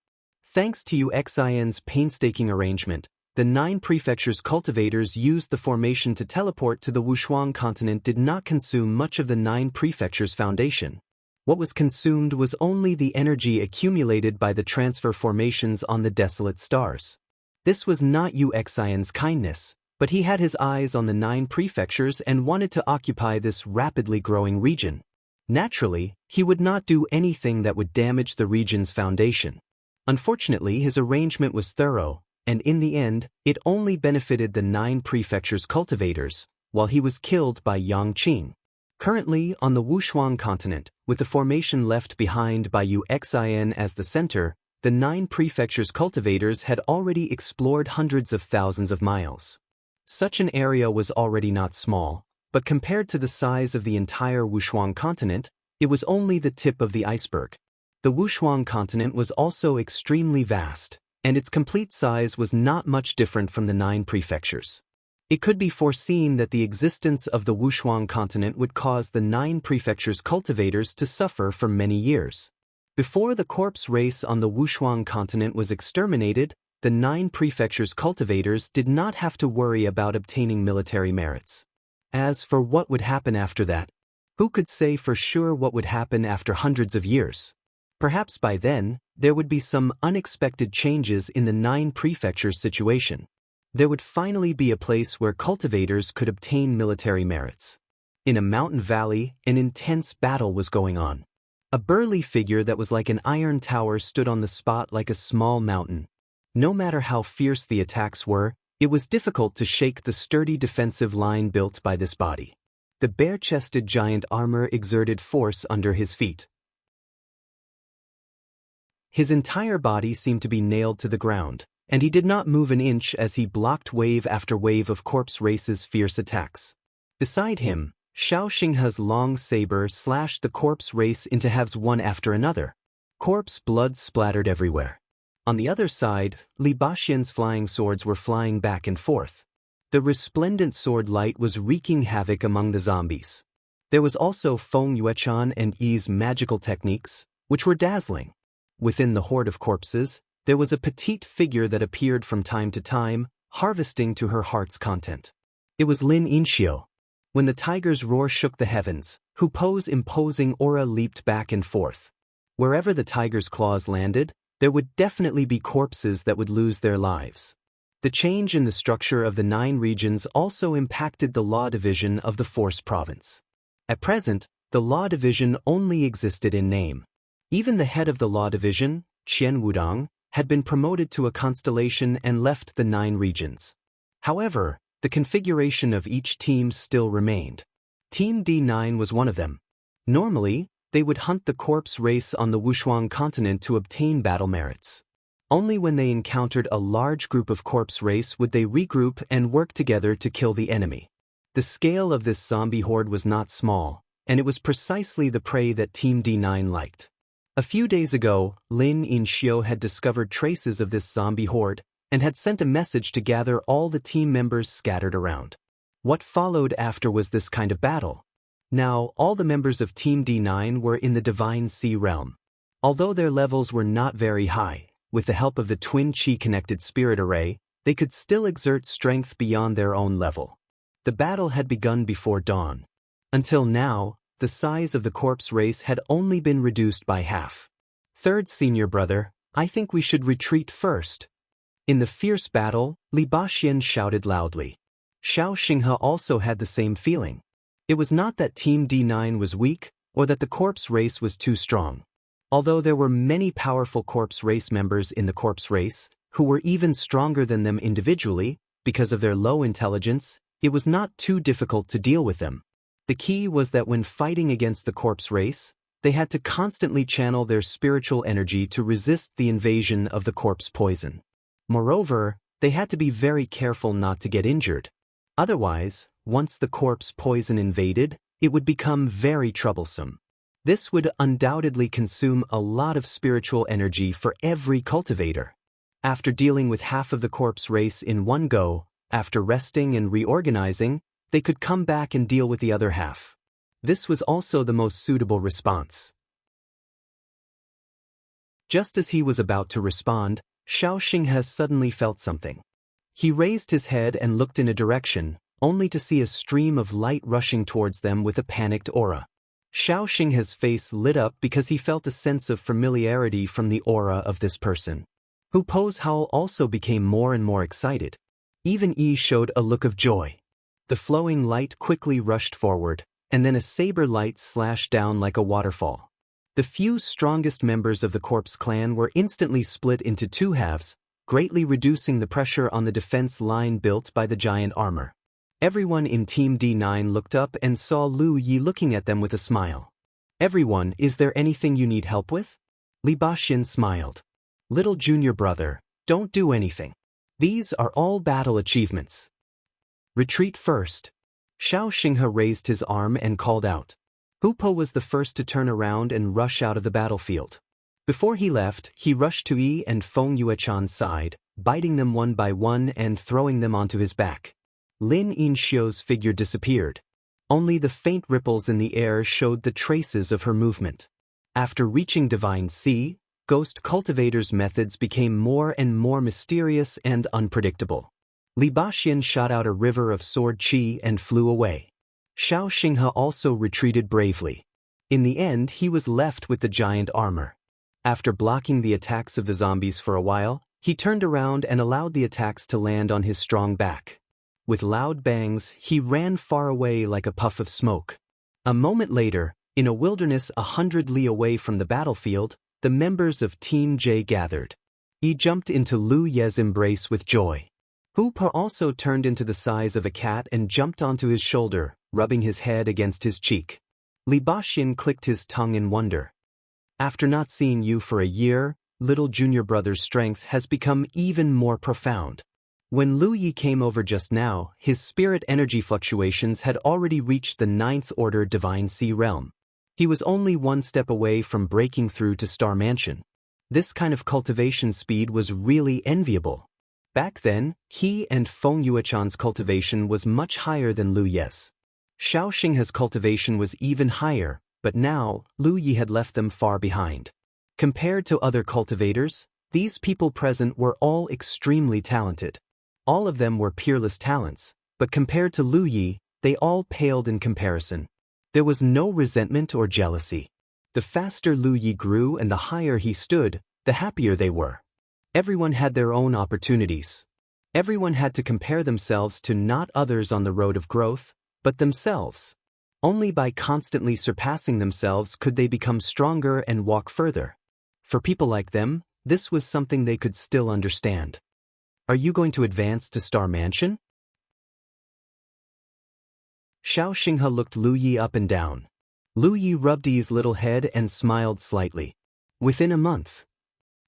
Thanks to UXIN's painstaking arrangement, the 9 prefectures' cultivators used the formation to teleport to the Wushuang continent did not consume much of the 9 prefectures' foundation. What was consumed was only the energy accumulated by the transfer formations on the desolate stars. This was not UXIN's kindness, but he had his eyes on the 9 prefectures and wanted to occupy this rapidly growing region. Naturally, he would not do anything that would damage the region's foundation. Unfortunately, his arrangement was thorough, and in the end, it only benefited the 9 prefectures' cultivators, while he was killed by Yang Qing. Currently, on the Wushuang continent, with the formation left behind by UXIN as the center, the 9 prefectures' cultivators had already explored hundreds of thousands of miles. Such an area was already not small, but compared to the size of the entire Wushuang continent, it was only the tip of the iceberg. The Wushuang continent was also extremely vast, and its complete size was not much different from the 9 prefectures. It could be foreseen that the existence of the Wushuang continent would cause the 9 prefectures' cultivators to suffer for many years. Before the corpse race on the Wushuang continent was exterminated, the 9 prefectures' cultivators did not have to worry about obtaining military merits. As for what would happen after that, who could say for sure what would happen after hundreds of years? Perhaps by then, there would be some unexpected changes in the 9 prefectures' situation. There would finally be a place where cultivators could obtain military merits. In a mountain valley, an intense battle was going on. A burly figure that was like an iron tower stood on the spot like a small mountain. No matter how fierce the attacks were, it was difficult to shake the sturdy defensive line built by this body. The bare-chested giant armor exerted force under his feet. His entire body seemed to be nailed to the ground, and he did not move an inch as he blocked wave after wave of Corpse Race's fierce attacks. Beside him, Xiao Xinghe's long saber slashed the Corpse Race into halves one after another. Corpse blood splattered everywhere. On the other side, Li Baxian's flying swords were flying back and forth. The resplendent sword light was wreaking havoc among the zombies. There was also Feng Yuechan and Yi's magical techniques, which were dazzling. Within the horde of corpses, there was a petite figure that appeared from time to time, harvesting to her heart's content. It was Lin Yinxiu. When the tiger's roar shook the heavens, Hu Po's imposing aura leaped back and forth. Wherever the tiger's claws landed, there would definitely be corpses that would lose their lives. The change in the structure of the 9 regions also impacted the law division of the Force province. At present, the law division only existed in name. Even the head of the law division, Qian Wudong, had been promoted to a constellation and left the 9 regions. However, the configuration of each team still remained. Team D9 was one of them. Normally, they would hunt the Corpse Race on the Wushuang continent to obtain battle merits. Only when they encountered a large group of Corpse Race would they regroup and work together to kill the enemy. The scale of this zombie horde was not small, and it was precisely the prey that Team D9 liked. A few days ago, Lin Yinxiu had discovered traces of this zombie horde, and had sent a message to gather all the team members scattered around. What followed after was this kind of battle. Now, all the members of Team D9 were in the Divine Sea realm. Although their levels were not very high, with the help of the twin chi-connected spirit array, they could still exert strength beyond their own level. The battle had begun before dawn. Until now, the size of the Corpse Race had only been reduced by half. Third senior brother, I think we should retreat first. In the fierce battle, Li Baxian shouted loudly. Xiao Xinghe also had the same feeling. It was not that Team D9 was weak, or that the Corpse Race was too strong. Although there were many powerful Corpse Race members in the Corpse Race, who were even stronger than them individually, because of their low intelligence, it was not too difficult to deal with them. The key was that when fighting against the Corpse Race, they had to constantly channel their spiritual energy to resist the invasion of the corpse poison. Moreover, they had to be very careful not to get injured. Otherwise, once the corpse poison invaded, it would become very troublesome. This would undoubtedly consume a lot of spiritual energy for every cultivator. After dealing with half of the Corpse Race in one go, after resting and reorganizing, they could come back and deal with the other half. This was also the most suitable response. Just as he was about to respond, Xiao Xinghe suddenly felt something. He raised his head and looked in a direction, only to see a stream of light rushing towards them with a panicked aura. Xiao Xinghe's face lit up because he felt a sense of familiarity from the aura of this person. Hu Po's howl also became more and more excited. Even Yi showed a look of joy. The flowing light quickly rushed forward, and then a saber light slashed down like a waterfall. The few strongest members of the Corpse clan were instantly split into 2 halves, greatly reducing the pressure on the defense line built by the giant armor. Everyone in Team D9 looked up and saw Lu Yi looking at them with a smile. "Everyone, is there anything you need help with?" Li Baxian smiled. "Little junior brother, don't do anything. These are all battle achievements. Retreat first." Xiao Xinghe raised his arm and called out. Hu Po was the first to turn around and rush out of the battlefield. Before he left, he rushed to Yi and Feng Yuechan's side, biting them one by one and throwing them onto his back. Lin Yinxiu's figure disappeared. Only the faint ripples in the air showed the traces of her movement. After reaching Divine Sea, Ghost Cultivator's methods became more and more mysterious and unpredictable. Li Baxian shot out a river of sword chi and flew away. Xiao Xinghe also retreated bravely. In the end, he was left with the giant armor. After blocking the attacks of the zombies for a while, he turned around and allowed the attacks to land on his strong back. With loud bangs, he ran far away like a puff of smoke. A moment later, in a wilderness 100 li away from the battlefield, the members of Team J gathered. He jumped into Lu Ye's embrace with joy. Hoopa also turned into the size of a cat and jumped onto his shoulder, rubbing his head against his cheek. Li Baxin clicked his tongue in wonder. After not seeing you for a year, little junior brother's strength has become even more profound. When Lu Yi came over just now, his spirit energy fluctuations had already reached the 9th order Divine Sea realm. He was only one step away from breaking through to Star Mansion. This kind of cultivation speed was really enviable. Back then, he and Feng Yuechan's cultivation was much higher than Lu Ye's. Xiao Xinghe's cultivation was even higher, but now, Lu Yi had left them far behind. Compared to other cultivators, these people present were all extremely talented. All of them were peerless talents, but compared to Lu Yi, they all paled in comparison. There was no resentment or jealousy. The faster Lu Yi grew and the higher he stood, the happier they were. Everyone had their own opportunities. Everyone had to compare themselves to not others on the road of growth, but themselves. Only by constantly surpassing themselves could they become stronger and walk further. For people like them, this was something they could still understand. Are you going to advance to Star Mansion? Xiao Xinghe looked Lu Yi up and down. Lu Yi rubbed his little head and smiled slightly. Within a month.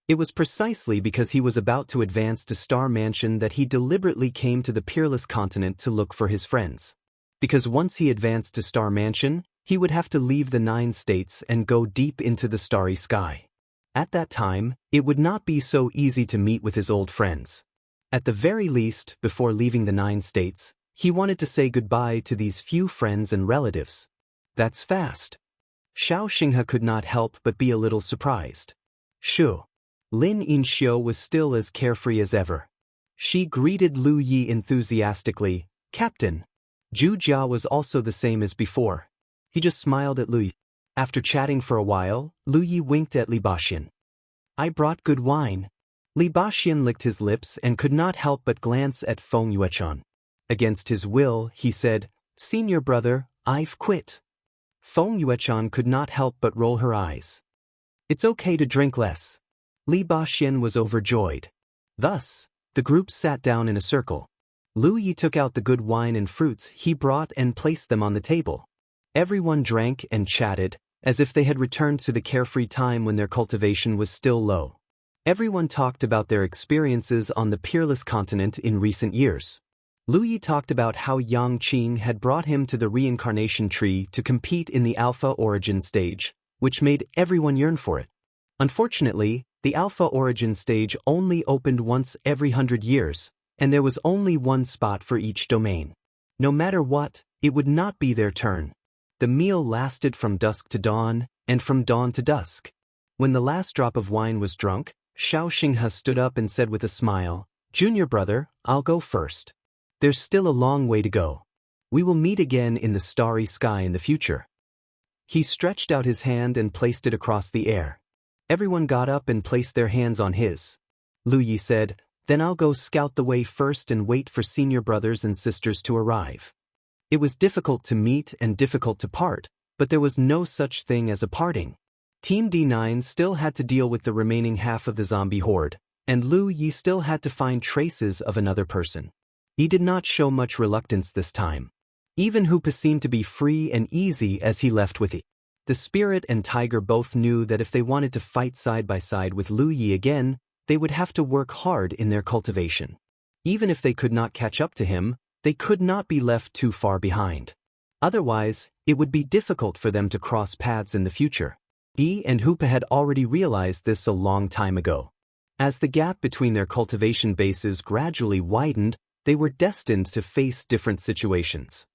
It was precisely because he was about to advance to Star Mansion that he deliberately came to the Peerless Continent to look for his friends. Because once he advanced to Star Mansion, he would have to leave the 9 states and go deep into the starry sky. At that time, it would not be so easy to meet with his old friends. At the very least, before leaving the 9 states, he wanted to say goodbye to these few friends and relatives. That's fast. Xiao Xinghe could not help but be a little surprised. Shu. Lin Yinxiu was still as carefree as ever. She greeted Lu Yi enthusiastically, "Captain." Zhu Jia was also the same as before. He just smiled at Lu Yi. After chatting for a while, Lu Yi winked at Li Baxin. "I brought good wine." Li Baxin licked his lips and could not help but glance at Feng Yuechan. Against his will, he said, "Senior brother, I've quit." Feng Yuechan could not help but roll her eyes. "It's okay to drink less." Li Baxin was overjoyed. Thus, the group sat down in a circle. Lu Yi took out the good wine and fruits he brought and placed them on the table. Everyone drank and chatted, as if they had returned to the carefree time when their cultivation was still low. Everyone talked about their experiences on the Peerless Continent in recent years. Lu Yi talked about how Yang Qing had brought him to the reincarnation tree to compete in the Alpha Origin stage, which made everyone yearn for it. Unfortunately, the Alpha Origin stage only opened once every 100 years, and there was only one spot for each domain. No matter what, it would not be their turn. The meal lasted from dusk to dawn, and from dawn to dusk. When the last drop of wine was drunk, Xiao Xinghe stood up and said with a smile, "Junior brother, I'll go first. There's still a long way to go. We will meet again in the starry sky in the future." He stretched out his hand and placed it across the air. Everyone got up and placed their hands on his. Lu Yi said, "Then I'll go scout the way first and wait for senior brothers and sisters to arrive." It was difficult to meet and difficult to part, but there was no such thing as a parting. Team D9 still had to deal with the remaining half of the zombie horde, and Lu Yi still had to find traces of another person. He did not show much reluctance this time. Even Hoopa seemed to be free and easy as he left with it. The Spirit and Tiger both knew that if they wanted to fight side by side with Lu Yi again, they would have to work hard in their cultivation. Even if they could not catch up to him, they could not be left too far behind. Otherwise, it would be difficult for them to cross paths in the future. He and Hoopa had already realized this a long time ago. As the gap between their cultivation bases gradually widened, they were destined to face different situations.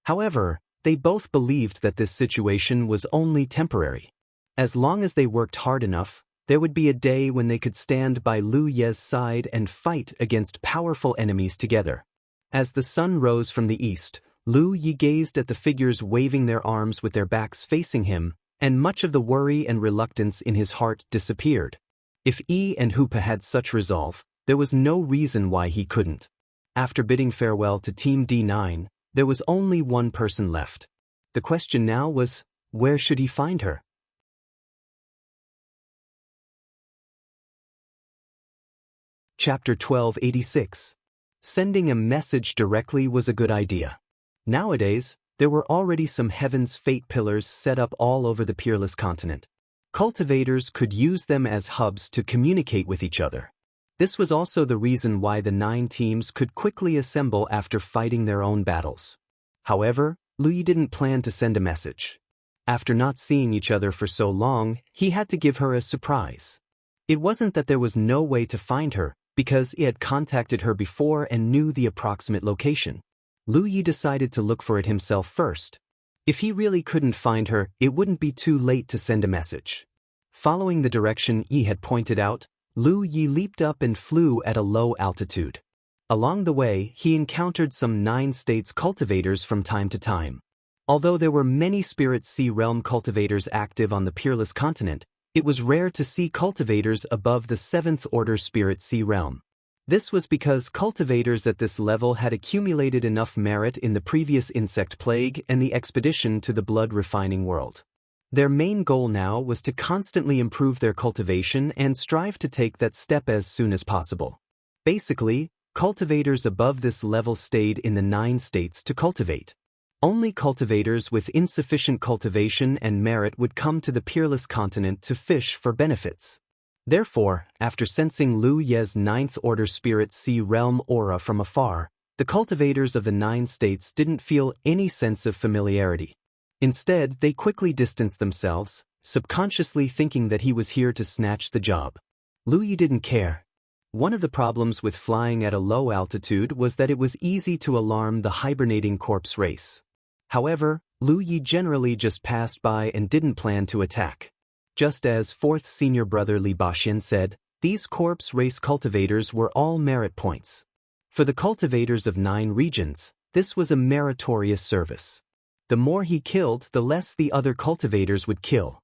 However, they both believed that this situation was only temporary. As long as they worked hard enough, there would be a day when they could stand by Lu Ye's side and fight against powerful enemies together. As the sun rose from the east, Lu Yi gazed at the figures waving their arms with their backs facing him, and much of the worry and reluctance in his heart disappeared. If Yi and Hoopa had such resolve, There was no reason why he couldn't. After bidding farewell to Team D9, there was only one person left. The question now was, where should he find her? Chapter 1286. Sending a message directly was a good idea. Nowadays, there were already some Heaven's Fate pillars set up all over the peerless continent. Cultivators could use them as hubs to communicate with each other. This was also the reason why the 9 teams could quickly assemble after fighting their own battles. However, Lu Yi didn't plan to send a message. After not seeing each other for so long, he had to give her a surprise. It wasn't that there was no way to find her, because he had contacted her before and knew the approximate location. Lu Yi decided to look for it himself first. If he really couldn't find her, it wouldn't be too late to send a message. Following the direction Yi had pointed out, Lu Yi leaped up and flew at a low altitude. Along the way, he encountered some 9 states cultivators from time to time. Although there were many Spirit Sea Realm cultivators active on the Peerless Continent, it was rare to see cultivators above the 7th Order Spirit Sea Realm. This was because cultivators at this level had accumulated enough merit in the previous insect plague and the expedition to the blood refining world. Their main goal now was to constantly improve their cultivation and strive to take that step as soon as possible. Basically, cultivators above this level stayed in the 9 states to cultivate. Only cultivators with insufficient cultivation and merit would come to the Peerless Continent to fish for benefits. Therefore, after sensing Lu Ye's 9th Order Spirit Sea Realm aura from afar, the cultivators of the 9 states didn't feel any sense of familiarity. Instead, they quickly distanced themselves, subconsciously thinking that he was here to snatch the job. Lu Yi didn't care. One of the problems with flying at a low altitude was that it was easy to alarm the hibernating corpse race. However, Lu Yi generally just passed by and didn't plan to attack. Just as 4th senior brother Li Baxian said, these corpse race cultivators were all merit points. For the cultivators of 9 regions, this was a meritorious service. The more he killed, the less the other cultivators would kill.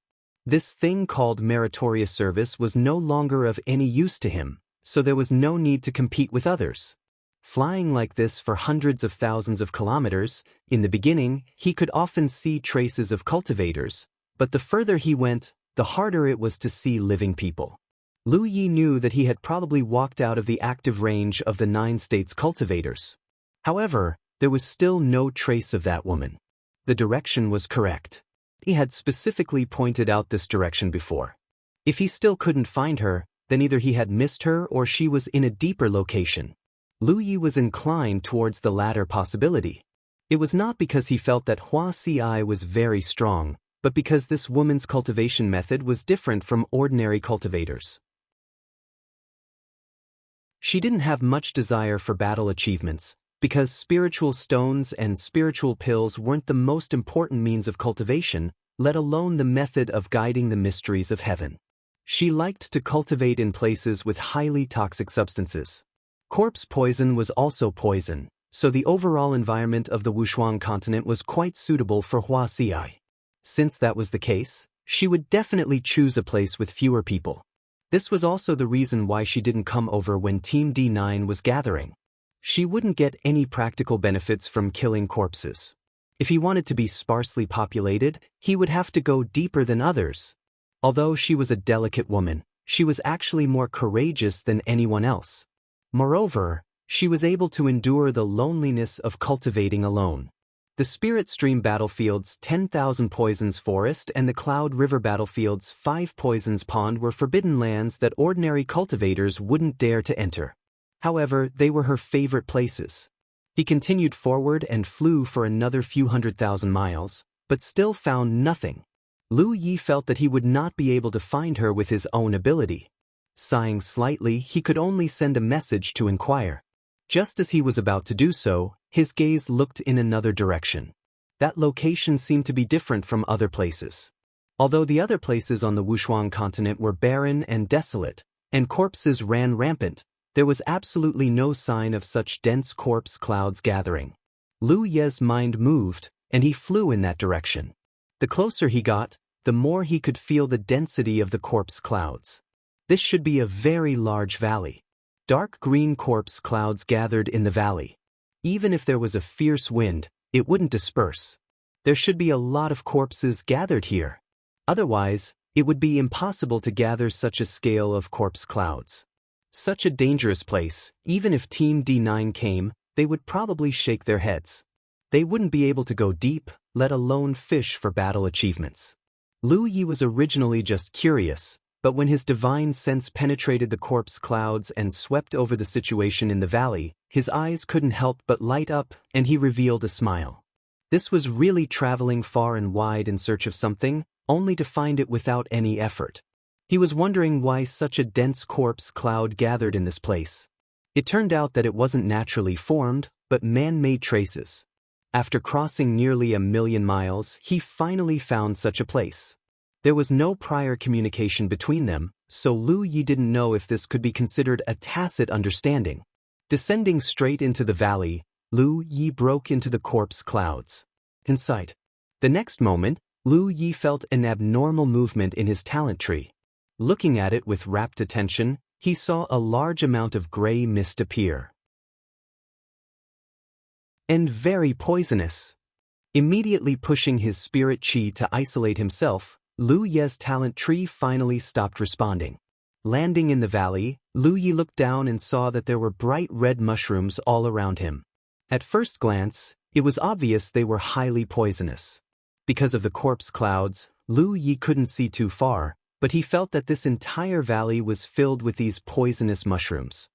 This thing called meritorious service was no longer of any use to him, so there was no need to compete with others. Flying like this for hundreds of thousands of kilometers, in the beginning, he could often see traces of cultivators, but the further he went, the harder it was to see living people. Lu Yi knew that he had probably walked out of the active range of the 9 states cultivators. However, there was still no trace of that woman. The direction was correct. He had specifically pointed out this direction before. If he still couldn't find her, then either he had missed her or she was in a deeper location. Lu Yi was inclined towards the latter possibility. It was not because he felt that Hua Ci was very strong, but because this woman's cultivation method was different from ordinary cultivators. She didn't have much desire for battle achievements, because spiritual stones and spiritual pills weren't the most important means of cultivation, let alone the method of guiding the mysteries of heaven. She liked to cultivate in places with highly toxic substances. Corpse poison was also poison, so the overall environment of the Wushuang continent was quite suitable for Hua Ci. Since that was the case, she would definitely choose a place with fewer people. This was also the reason why she didn't come over when Team D9 was gathering. She wouldn't get any practical benefits from killing corpses. If he wanted to be sparsely populated, he would have to go deeper than others. Although she was a delicate woman, she was actually more courageous than anyone else. Moreover, she was able to endure the loneliness of cultivating alone. The Spirit Stream Battlefield's 10,000 Poisons Forest and the Cloud River Battlefield's 5 Poisons Pond were forbidden lands that ordinary cultivators wouldn't dare to enter. However, they were her favorite places. He continued forward and flew for another few 100,000 miles, but still found nothing. Lu Yi felt that he would not be able to find her with his own ability. Sighing slightly, he could only send a message to inquire. Just as he was about to do so, his gaze looked in another direction. That location seemed to be different from other places. Although the other places on the Wushuang continent were barren and desolate, and corpses ran rampant, there was absolutely no sign of such dense corpse clouds gathering. Lu Ye's mind moved, and he flew in that direction. The closer he got, the more he could feel the density of the corpse clouds. This should be a very large valley. Dark green corpse clouds gathered in the valley. Even if there was a fierce wind, it wouldn't disperse. There should be a lot of corpses gathered here. Otherwise, it would be impossible to gather such a scale of corpse clouds. Such a dangerous place, even if Team D9 came, they would probably shake their heads. They wouldn't be able to go deep, let alone fish for battle achievements. Lu Yi was originally just curious, but when his divine sense penetrated the corpse clouds and swept over the situation in the valley, his eyes couldn't help but light up, and he revealed a smile. This was really traveling far and wide in search of something, only to find it without any effort. He was wondering why such a dense corpse cloud gathered in this place. It turned out that it wasn't naturally formed, but man-made traces. After crossing nearly 1,000,000 miles, he finally found such a place. There was no prior communication between them, so Lu Yi didn't know if this could be considered a tacit understanding. Descending straight into the valley, Lu Yi broke into the corpse clouds. In sight. The next moment, Lu Yi felt an abnormal movement in his talent tree. Looking at it with rapt attention, he saw a large amount of gray mist appear. And very poisonous. Immediately pushing his spirit chi to isolate himself, Lu Yi's talent tree finally stopped responding. Landing in the valley, Lu Yi looked down and saw that there were bright red mushrooms all around him. At first glance, it was obvious they were highly poisonous. Because of the corpse clouds, Lu Yi couldn't see too far, but he felt that this entire valley was filled with these poisonous mushrooms.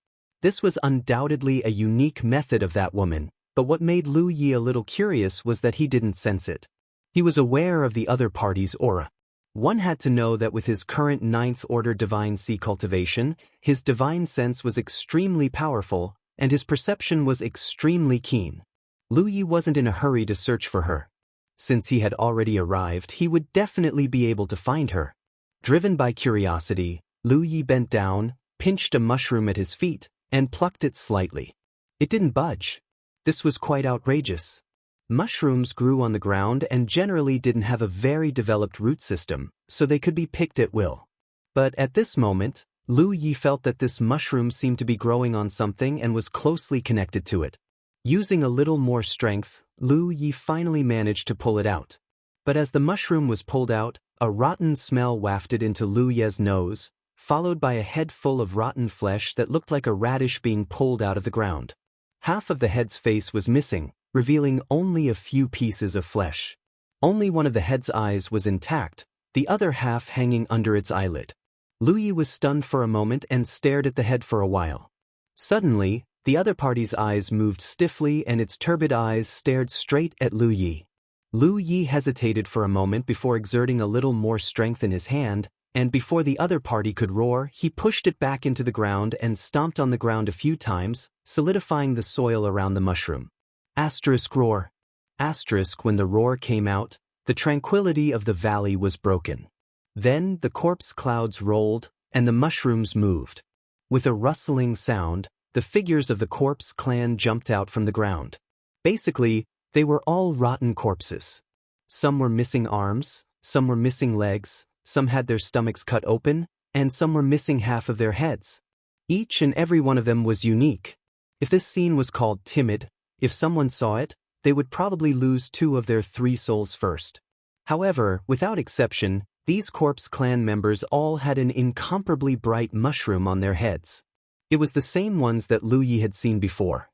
This was undoubtedly a unique method of that woman, but what made Lu Yi a little curious was that he didn't sense it. He was aware of the other party's aura. One had to know that with his current 9th order divine sea cultivation, his divine sense was extremely powerful, and his perception was extremely keen. Lu Yi wasn't in a hurry to search for her. Since he had already arrived, he would definitely be able to find her. Driven by curiosity, Lu Yi bent down, pinched a mushroom at his feet, and plucked it slightly. It didn't budge. This was quite outrageous. Mushrooms grew on the ground and generally didn't have a very developed root system, so they could be picked at will. But at this moment, Lu Yi felt that this mushroom seemed to be growing on something and was closely connected to it. Using a little more strength, Lu Yi finally managed to pull it out. But as the mushroom was pulled out, a rotten smell wafted into Lu Yi's nose, followed by a head full of rotten flesh that looked like a radish being pulled out of the ground. Half of the head's face was missing, revealing only a few pieces of flesh. Only one of the head's eyes was intact, the other half hanging under its eyelid. Lu Yi was stunned for a moment and stared at the head for a while. Suddenly, the other party's eyes moved stiffly and its turbid eyes stared straight at Lu Yi. Lu Yi hesitated for a moment before exerting a little more strength in his hand, and before the other party could roar, he pushed it back into the ground and stomped on the ground a few times, solidifying the soil around the mushroom. Asterisk roar. Asterisk when the roar came out, the tranquility of the valley was broken. Then the corpse clouds rolled, and the mushrooms moved. With a rustling sound, the figures of the corpse clan jumped out from the ground. Basically, they were all rotten corpses. Some were missing arms, some were missing legs, some had their stomachs cut open, and some were missing half of their heads. Each and every one of them was unique. If this scene was called timid, if someone saw it, they would probably lose 2 of their 3 souls first. However, without exception, these corpse clan members all had an incomparably bright mushroom on their heads. It was the same ones that Lu Yi had seen before.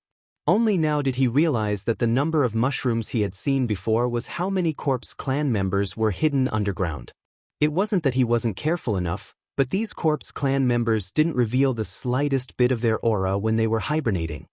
Only now did he realize that the number of mushrooms he had seen before was how many corpse clan members were hidden underground. It wasn't that he wasn't careful enough, but these corpse clan members didn't reveal the slightest bit of their aura when they were hibernating.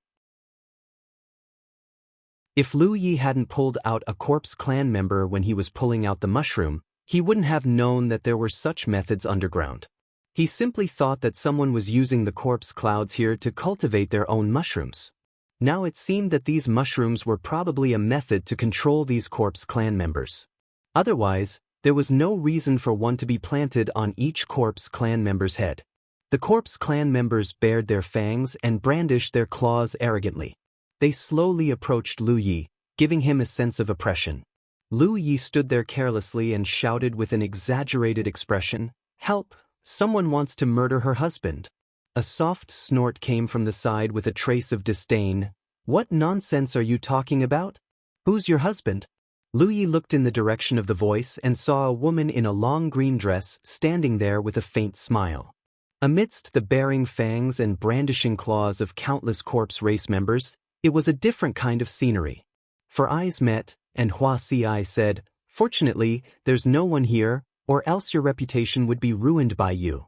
If Lu Yi hadn't pulled out a corpse clan member when he was pulling out the mushroom, he wouldn't have known that there were such methods underground. He simply thought that someone was using the corpse clouds here to cultivate their own mushrooms. Now it seemed that these mushrooms were probably a method to control these corpse clan members. Otherwise, there was no reason for one to be planted on each corpse clan member's head. The corpse clan members bared their fangs and brandished their claws arrogantly. They slowly approached Lu Yi, giving him a sense of oppression. Lu Yi stood there carelessly and shouted with an exaggerated expression, "Help! Someone wants to murder her husband." A soft snort came from the side with a trace of disdain. What nonsense are you talking about? Who's your husband? Lu Yi looked in the direction of the voice and saw a woman in a long green dress standing there with a faint smile. Amidst the baring fangs and brandishing claws of countless corpse race members, it was a different kind of scenery. For eyes met, and Hua Si said, "Fortunately, there's no one here, or else your reputation would be ruined by you."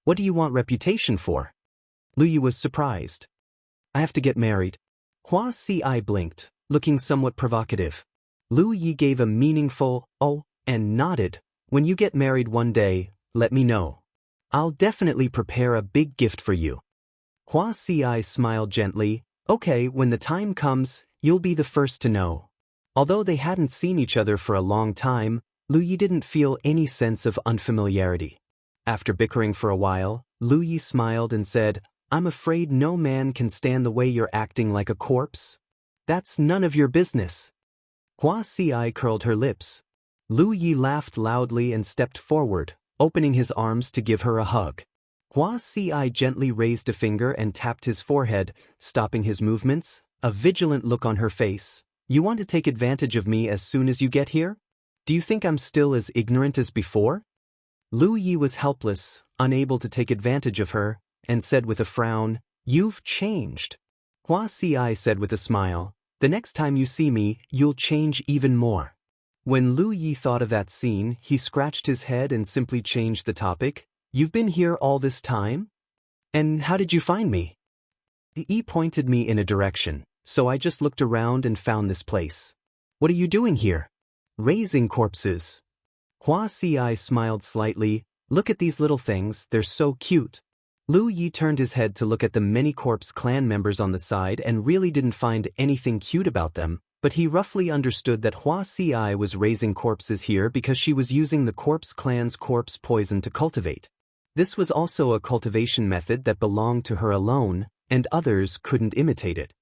"What do you want reputation for?" Lu Yi was surprised. "I have to get married." Hua Si blinked, looking somewhat provocative. Lu Yi gave a meaningful "oh" and nodded. "When you get married one day, let me know. I'll definitely prepare a big gift for you." Hua Si smiled gently. "Okay, when the time comes, you'll be the first to know." Although they hadn't seen each other for a long time, Lu Yi didn't feel any sense of unfamiliarity. After bickering for a while, Lu Yi smiled and said, "I'm afraid no man can stand the way you're acting like a corpse. That's none of your business." Hua Si curled her lips. Lu Yi laughed loudly and stepped forward, opening his arms to give her a hug. Hua Si gently raised a finger and tapped his forehead, stopping his movements, a vigilant look on her face. "You want to take advantage of me as soon as you get here? Do you think I'm still as ignorant as before?" Lu Yi was helpless, unable to take advantage of her, and said with a frown, "You've changed." Hua Si said with a smile, "The next time you see me, you'll change even more." When Lu Yi thought of that scene, he scratched his head and simply changed the topic. "You've been here all this time? And how did you find me?" He pointed me in a direction, so I just looked around and found this place. "What are you doing here?" "Raising corpses." Hua Si smiled slightly. "Look at these little things, they're so cute." Lu Yi turned his head to look at the many corpse clan members on the side and really didn't find anything cute about them, but he roughly understood that Hua Si was raising corpses here because she was using the corpse clan's corpse poison to cultivate. This was also a cultivation method that belonged to her alone, and others couldn't imitate it.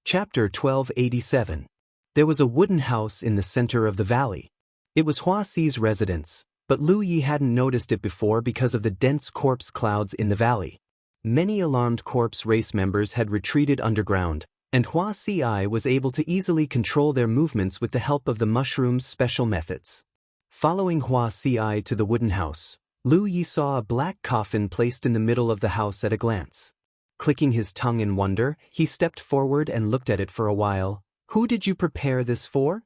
Chapter 1287. There was a wooden house in the center of the valley. It was Hua Si's residence, but Lu Yi hadn't noticed it before because of the dense corpse clouds in the valley. Many alarmed corpse race members had retreated underground, and Hua Si was able to easily control their movements with the help of the mushroom's special methods. Following Hua Si to the wooden house, Lu Yi saw a black coffin placed in the middle of the house at a glance. Clicking his tongue in wonder, he stepped forward and looked at it for a while. "Who did you prepare this for?"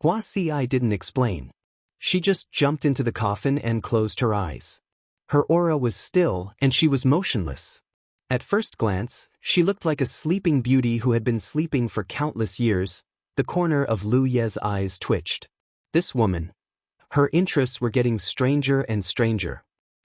Hua Si didn't explain. She just jumped into the coffin and closed her eyes. Her aura was still, and she was motionless. At first glance, she looked like a sleeping beauty who had been sleeping for countless years. The corner of Lu Ye's eyes twitched. This woman. Her interests were getting stranger and stranger.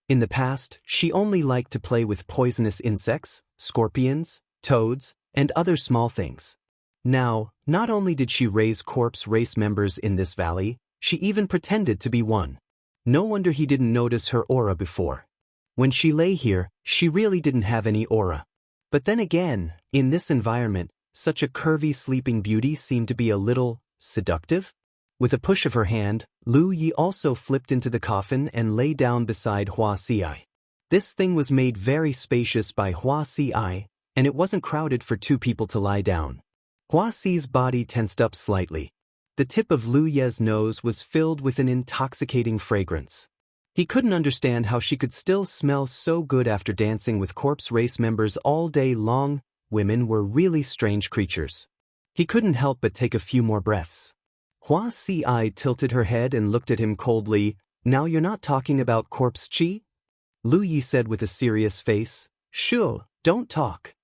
In the past, she only liked to play with poisonous insects, scorpions, toads, and other small things. Now, not only did she raise corpse race members in this valley, she even pretended to be one. No wonder he didn't notice her aura before. When she lay here, she really didn't have any aura. But then again, in this environment, such a curvy sleeping beauty seemed to be a little seductive. With a push of her hand, Lu Yi also flipped into the coffin and lay down beside Hua Si. This thing was made very spacious by Hua Si, and it wasn't crowded for two people to lie down. Hua Si's body tensed up slightly. The tip of Lu Ye's nose was filled with an intoxicating fragrance. He couldn't understand how she could still smell so good after dancing with corpse race members all day long. Women were really strange creatures. He couldn't help but take a few more breaths. Hua Si tilted her head and looked at him coldly. "Now you're not talking about corpse chi?" Lu Yi said with a serious face. "Sure, don't talk."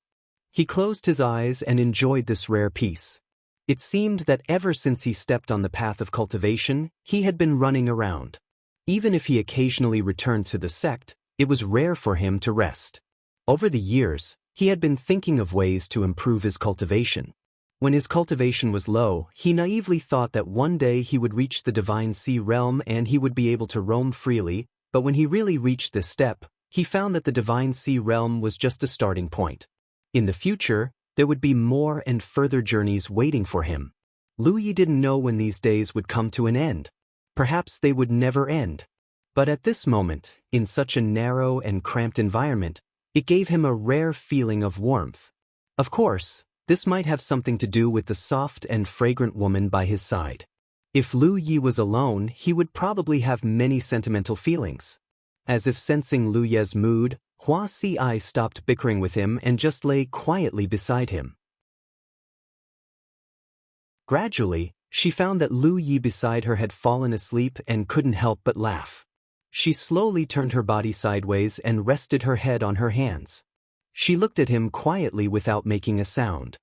He closed his eyes and enjoyed this rare peace. It seemed that ever since he stepped on the path of cultivation, he had been running around. Even if he occasionally returned to the sect, it was rare for him to rest. Over the years, he had been thinking of ways to improve his cultivation. When his cultivation was low, he naively thought that one day he would reach the Divine Sea realm and he would be able to roam freely, but when he really reached this step, he found that the Divine Sea realm was just a starting point. In the future, there would be more and further journeys waiting for him. Lu Yi didn't know when these days would come to an end. Perhaps they would never end. But at this moment, in such a narrow and cramped environment, it gave him a rare feeling of warmth. Of course, this might have something to do with the soft and fragrant woman by his side. If Lu Yi was alone, he would probably have many sentimental feelings. As if sensing Lu Ye's mood, Hua Si stopped bickering with him and just lay quietly beside him. Gradually, she found that Lu Yi beside her had fallen asleep and couldn't help but laugh. She slowly turned her body sideways and rested her head on her hands. She looked at him quietly without making a sound.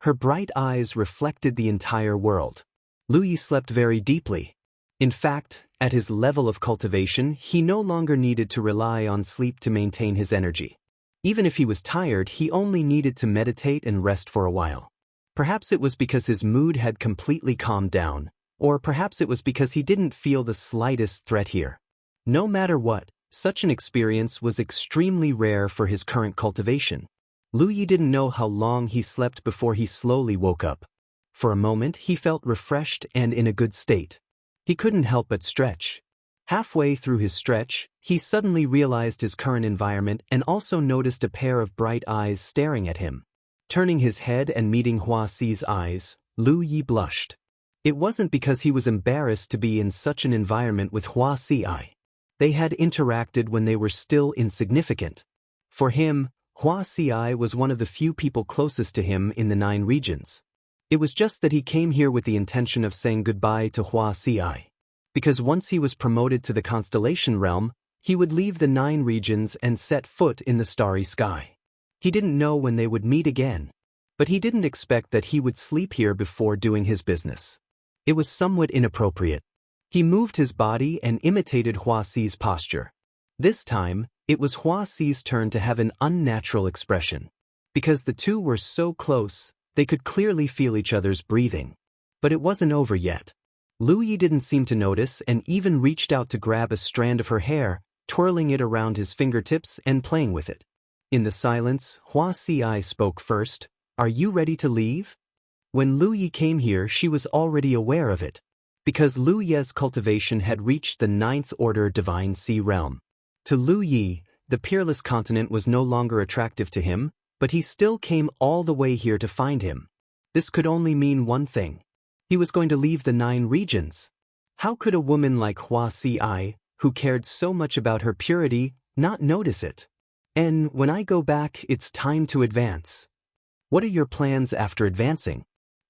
Her bright eyes reflected the entire world. Lu Yi slept very deeply. In fact, at his level of cultivation, he no longer needed to rely on sleep to maintain his energy. Even if he was tired, he only needed to meditate and rest for a while. Perhaps it was because his mood had completely calmed down, or perhaps it was because he didn't feel the slightest threat here. No matter what, such an experience was extremely rare for his current cultivation. Lu Yi didn't know how long he slept before he slowly woke up. For a moment, he felt refreshed and in a good state. He couldn't help but stretch. Halfway through his stretch, he suddenly realized his current environment and also noticed a pair of bright eyes staring at him. Turning his head and meeting Hua Si's eyes, Lu Yi blushed. It wasn't because he was embarrassed to be in such an environment with Hua Si. They had interacted when they were still insignificant. For him, Hua Si was one of the few people closest to him in the 9 regions. It was just that he came here with the intention of saying goodbye to Hua Si. Because once he was promoted to the constellation realm, he would leave the 9 regions and set foot in the starry sky. He didn't know when they would meet again, but he didn't expect that he would sleep here before doing his business. It was somewhat inappropriate. He moved his body and imitated Hua Si's posture. This time, it was Hua Si's turn to have an unnatural expression. Because the two were so close, they could clearly feel each other's breathing. But it wasn't over yet. Lu Yi didn't seem to notice and even reached out to grab a strand of her hair, twirling it around his fingertips and playing with it. In the silence, Hua Si spoke first. "Are you ready to leave?" When Lu Yi came here, she was already aware of it. Because Lu Ye's cultivation had reached the 9th order Divine Sea realm. To Lu Yi, the peerless continent was no longer attractive to him, but he still came all the way here to find him. This could only mean one thing. He was going to leave the 9 regions. How could a woman like Hua Si, who cared so much about her purity, not notice it? "And when I go back, it's time to advance. What are your plans after advancing?"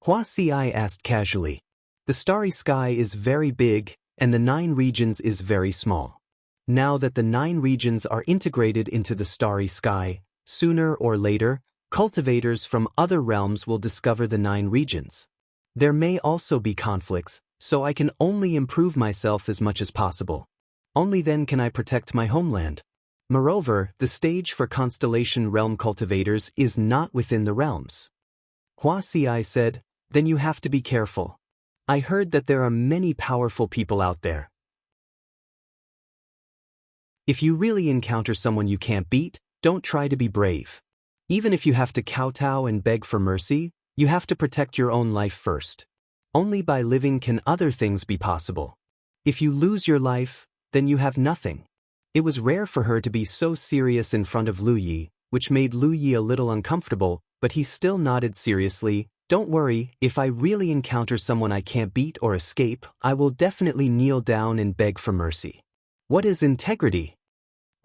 Hua Si asked casually. The starry sky is very big, and the 9 regions is very small. Now that the 9 regions are integrated into the starry sky, sooner or later, cultivators from other realms will discover the 9 regions. There may also be conflicts, so I can only improve myself as much as possible. Only then can I protect my homeland. Moreover, the stage for constellation realm cultivators is not within the realms. Hua Si said, "Then you have to be careful. I heard that there are many powerful people out there. If you really encounter someone you can't beat, don't try to be brave. Even if you have to kowtow and beg for mercy, you have to protect your own life first. Only by living can other things be possible. If you lose your life, then you have nothing." It was rare for her to be so serious in front of Lu Yi, which made Lu Yi a little uncomfortable, but he still nodded seriously. "Don't worry, if I really encounter someone I can't beat or escape, I will definitely kneel down and beg for mercy." What is integrity?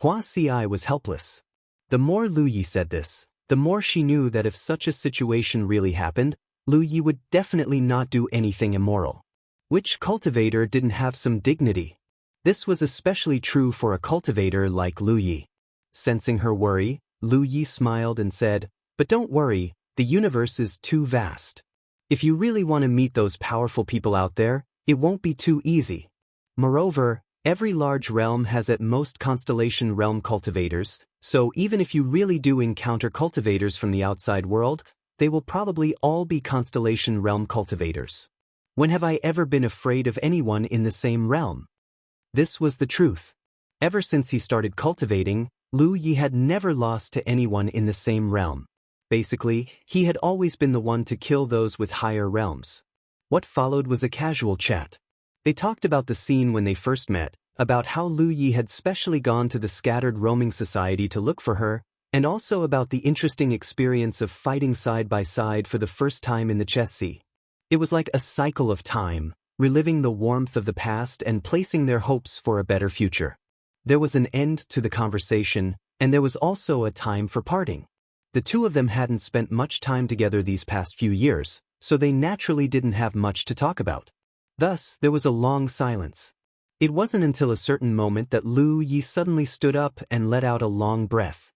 Hua Si was helpless. The more Lu Yi said this, the more she knew that if such a situation really happened, Lu Yi would definitely not do anything immoral. Which cultivator didn't have some dignity? This was especially true for a cultivator like Lu Yi. Sensing her worry, Lu Yi smiled and said, "But don't worry, the universe is too vast. If you really want to meet those powerful people out there, it won't be too easy. Moreover, every large realm has at most constellation realm cultivators, so even if you really do encounter cultivators from the outside world, they will probably all be constellation realm cultivators. When have I ever been afraid of anyone in the same realm?" This was the truth. Ever since he started cultivating, Lu Yi had never lost to anyone in the same realm. Basically, he had always been the one to kill those with higher realms. What followed was a casual chat. They talked about the scene when they first met, about how Lu Yi had specially gone to the scattered roaming society to look for her, and also about the interesting experience of fighting side by side for the first time in the chess sea. It was like a cycle of time, reliving the warmth of the past and placing their hopes for a better future. There was an end to the conversation, and there was also a time for parting. The two of them hadn't spent much time together these past few years, so they naturally didn't have much to talk about. Thus, there was a long silence. It wasn't until a certain moment that Lu Yi suddenly stood up and let out a long breath.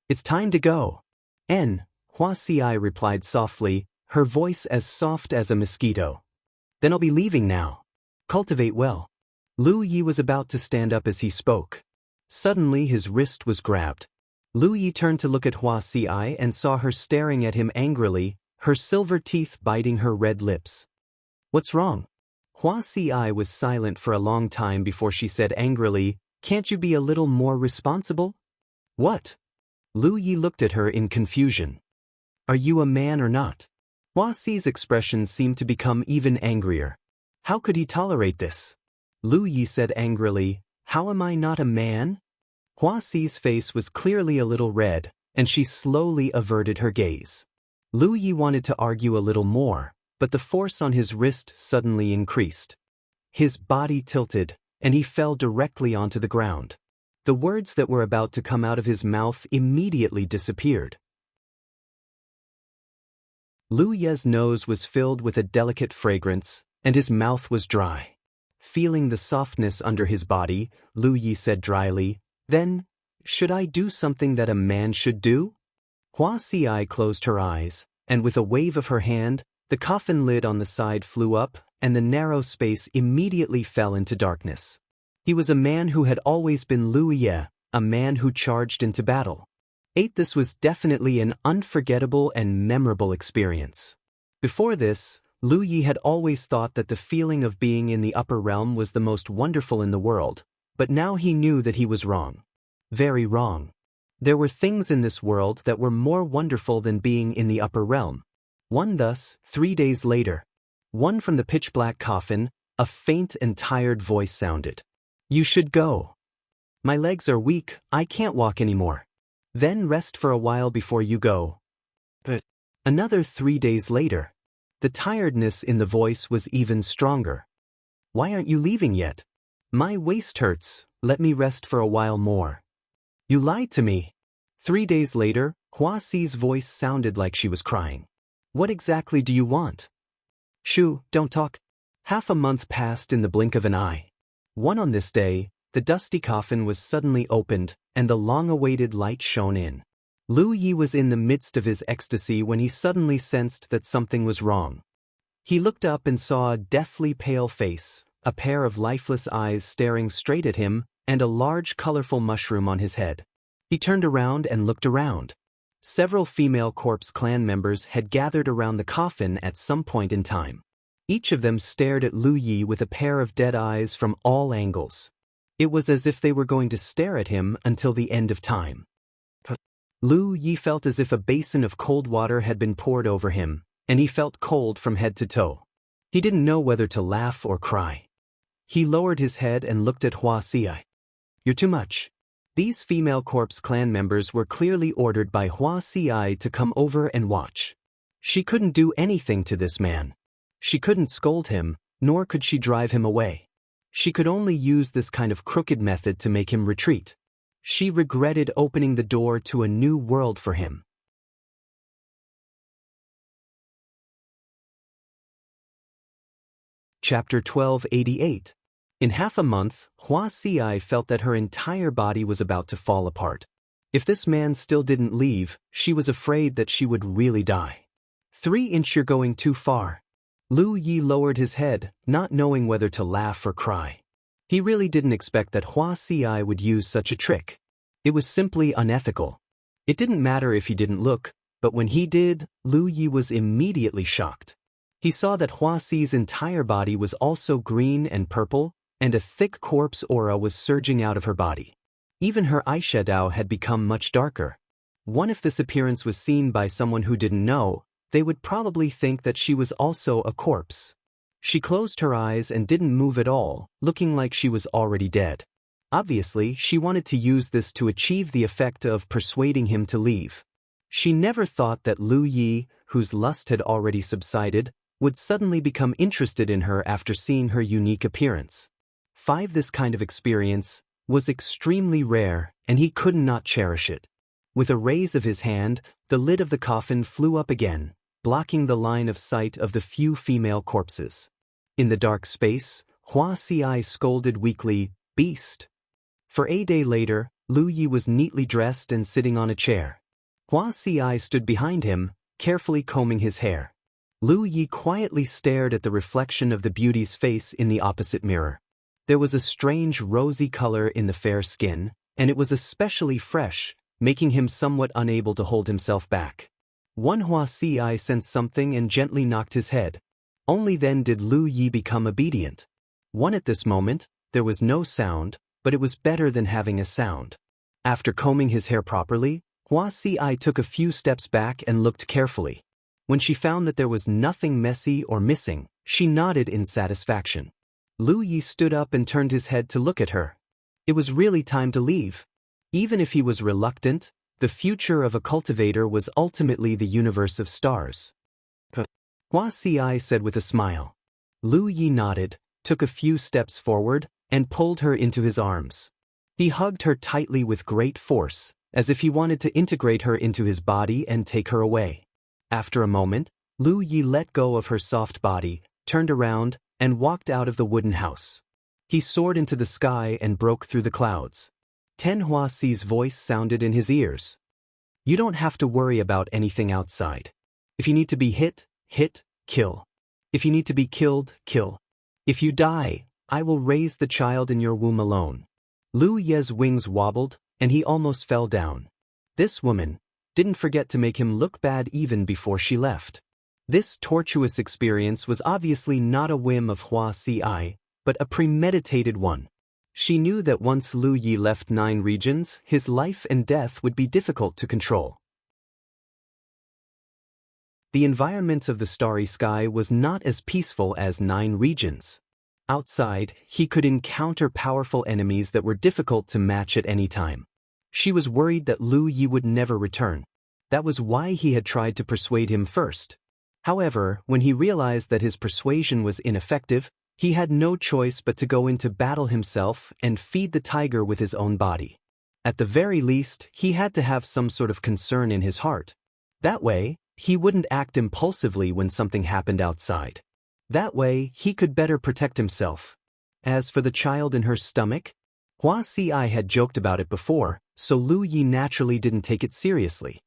"It's time to go." Hua Si replied softly, her voice as soft as a mosquito. "Then I'll be leaving now. Cultivate well." Lu Yi was about to stand up as he spoke. Suddenly his wrist was grabbed. Lu Yi turned to look at Hua Si and saw her staring at him angrily, her silver teeth biting her red lips. "What's wrong?" Hua Si was silent for a long time before she said angrily, "Can't you be a little more responsible?" "What?" Lu Yi looked at her in confusion. "Are you a man or not?" Hua Si's expression seemed to become even angrier. How could he tolerate this? Lu Yi said angrily, "How am I not a man?" Hua Si's face was clearly a little red, and she slowly averted her gaze. Lu Yi wanted to argue a little more, but the force on his wrist suddenly increased. His body tilted, and he fell directly onto the ground. The words that were about to come out of his mouth immediately disappeared. Lu Ye's nose was filled with a delicate fragrance, and his mouth was dry. Feeling the softness under his body, Lu Yi said dryly, "Then, should I do something that a man should do?" Hua Si closed her eyes, and with a wave of her hand, the coffin lid on the side flew up, and the narrow space immediately fell into darkness. He was a man who had always been Lu Ye, a man who charged into battle. This was definitely an unforgettable and memorable experience. Before this, Lu Yi had always thought that the feeling of being in the upper realm was the most wonderful in the world, but now he knew that he was wrong. Very wrong. There were things in this world that were more wonderful than being in the upper realm. Thus, 3 days later. From the pitch-black coffin, a faint and tired voice sounded. "You should go. My legs are weak, I can't walk anymore. Then rest for a while before you go." But another 3 days later. The tiredness in the voice was even stronger. "Why aren't you leaving yet? My waist hurts, let me rest for a while more." "You lied to me." 3 days later, Hua Si's voice sounded like she was crying. "What exactly do you want?" "Shoo, don't talk." Half a month passed in the blink of an eye. On this day, the dusty coffin was suddenly opened, and the long-awaited light shone in. Lu Yi was in the midst of his ecstasy when he suddenly sensed that something was wrong. He looked up and saw a deathly pale face, a pair of lifeless eyes staring straight at him, and a large colorful mushroom on his head. He turned around and looked around. Several female corpse clan members had gathered around the coffin at some point in time. Each of them stared at Lu Yi with a pair of dead eyes from all angles. It was as if they were going to stare at him until the end of time. Lu Yi felt as if a basin of cold water had been poured over him, and he felt cold from head to toe. He didn't know whether to laugh or cry. He lowered his head and looked at Hua Si. "You're too much." These female corpse clan members were clearly ordered by Hua Si to come over and watch. She couldn't do anything to this man. She couldn't scold him, nor could she drive him away. She could only use this kind of crooked method to make him retreat. She regretted opening the door to a new world for him. Chapter 1288. In half a month, Hua Si felt that her entire body was about to fall apart. If this man still didn't leave, she was afraid that she would really die. 3-inch, you're going too far. Lu Yi lowered his head, not knowing whether to laugh or cry. He really didn't expect that Hua Si would use such a trick. It was simply unethical. It didn't matter if he didn't look, but when he did, Lu Yi was immediately shocked. He saw that Hua Si's entire body was also green and purple, and a thick corpse aura was surging out of her body. Even her eyeshadow had become much darker. If this appearance was seen by someone who didn't know, they would probably think that she was also a corpse. She closed her eyes and didn't move at all, looking like she was already dead. Obviously, she wanted to use this to achieve the effect of persuading him to leave. She never thought that Lu Yi, whose lust had already subsided, would suddenly become interested in her after seeing her unique appearance. This kind of experience was extremely rare, and he could not cherish it. With a raise of his hand, the lid of the coffin flew up again, blocking the line of sight of the few female corpses. In the dark space, Hua Xi scolded weakly, "Beast." For a day later, Lu Yi was neatly dressed and sitting on a chair. Hua Xi stood behind him, carefully combing his hair. Lu Yi quietly stared at the reflection of the beauty's face in the opposite mirror. There was a strange rosy color in the fair skin, and it was especially fresh, making him somewhat unable to hold himself back. Hua Xi sensed something and gently knocked his head. Only then did Lu Yi become obedient. At this moment, there was no sound, but it was better than having a sound. After combing his hair properly, Hua Xi took a few steps back and looked carefully. When she found that there was nothing messy or missing, she nodded in satisfaction. Lu Yi stood up and turned his head to look at her. It was really time to leave. Even if he was reluctant, the future of a cultivator was ultimately the universe of stars. Hua Xi said with a smile. Lu Yi nodded, took a few steps forward, and pulled her into his arms. He hugged her tightly with great force, as if he wanted to integrate her into his body and take her away. After a moment, Lu Yi let go of her soft body, turned around, and walked out of the wooden house. He soared into the sky and broke through the clouds. Hua Xi's voice sounded in his ears. "You don't have to worry about anything outside. If you need to be hit, kill. If you need to be killed, kill. If you die, I will raise the child in your womb alone." Lu Ye's wings wobbled, and he almost fell down. This woman didn't forget to make him look bad even before she left. This tortuous experience was obviously not a whim of Hua Xi, but a premeditated one. She knew that once Lu Yi left 9 regions, his life and death would be difficult to control. The environment of the starry sky was not as peaceful as 9 regions. Outside, he could encounter powerful enemies that were difficult to match at any time. She was worried that Lu Yi would never return. That was why he had tried to persuade him first. However, when he realized that his persuasion was ineffective, he had no choice but to go into battle himself and feed the tiger with his own body. At the very least, he had to have some sort of concern in his heart. That way, he wouldn't act impulsively when something happened outside. That way, he could better protect himself. As for the child in her stomach, Hua Xi had joked about it before, so Lu Yi naturally didn't take it seriously.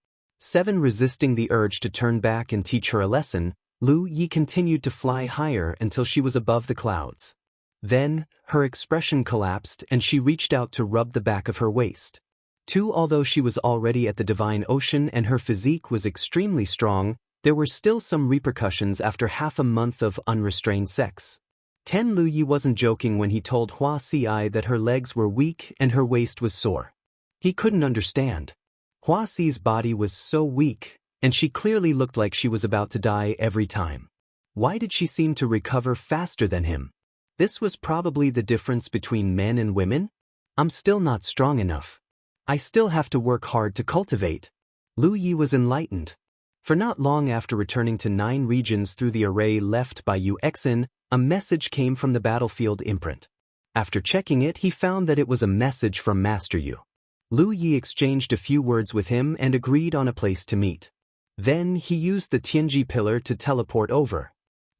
Resisting the urge to turn back and teach her a lesson, Lu Yi continued to fly higher until she was above the clouds. Then, her expression collapsed and she reached out to rub the back of her waist. Although she was already at the divine ocean and her physique was extremely strong, there were still some repercussions after half a month of unrestrained sex. Lu Yi wasn't joking when he told Hua Xi that her legs were weak and her waist was sore. He couldn't understand. Hua Xi's body was so weak, and she clearly looked like she was about to die every time. Why did she seem to recover faster than him? This was probably the difference between men and women. I'm still not strong enough. I still have to work hard to cultivate. Lu Yi was enlightened. For not long after returning to 9 regions through the array left by Yu Exin, a message came from the battlefield imprint. After checking it, he found that it was a message from Master Yu. Lu Yi exchanged a few words with him and agreed on a place to meet. Then he used the Tianji pillar to teleport over.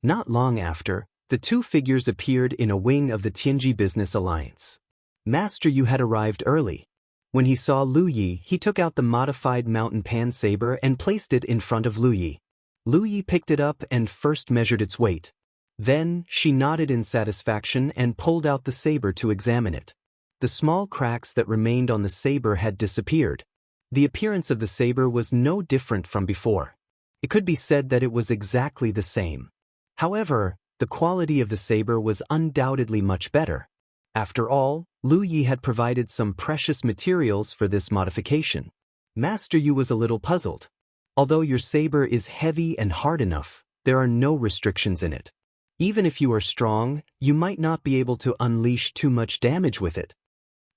Not long after, the 2 figures appeared in a wing of the Tianji Business Alliance. Master Yu had arrived early. When he saw Lu Yi, he took out the modified mountain pan saber and placed it in front of Lu Yi. Lu Yi picked it up and first measured its weight. Then, she nodded in satisfaction and pulled out the saber to examine it. The small cracks that remained on the saber had disappeared. The appearance of the saber was no different from before. It could be said that it was exactly the same. However, the quality of the saber was undoubtedly much better. After all, Lu Yi had provided some precious materials for this modification. Master Yu was a little puzzled. Although your saber is heavy and hard enough, there are no restrictions in it. Even if you are strong, you might not be able to unleash too much damage with it.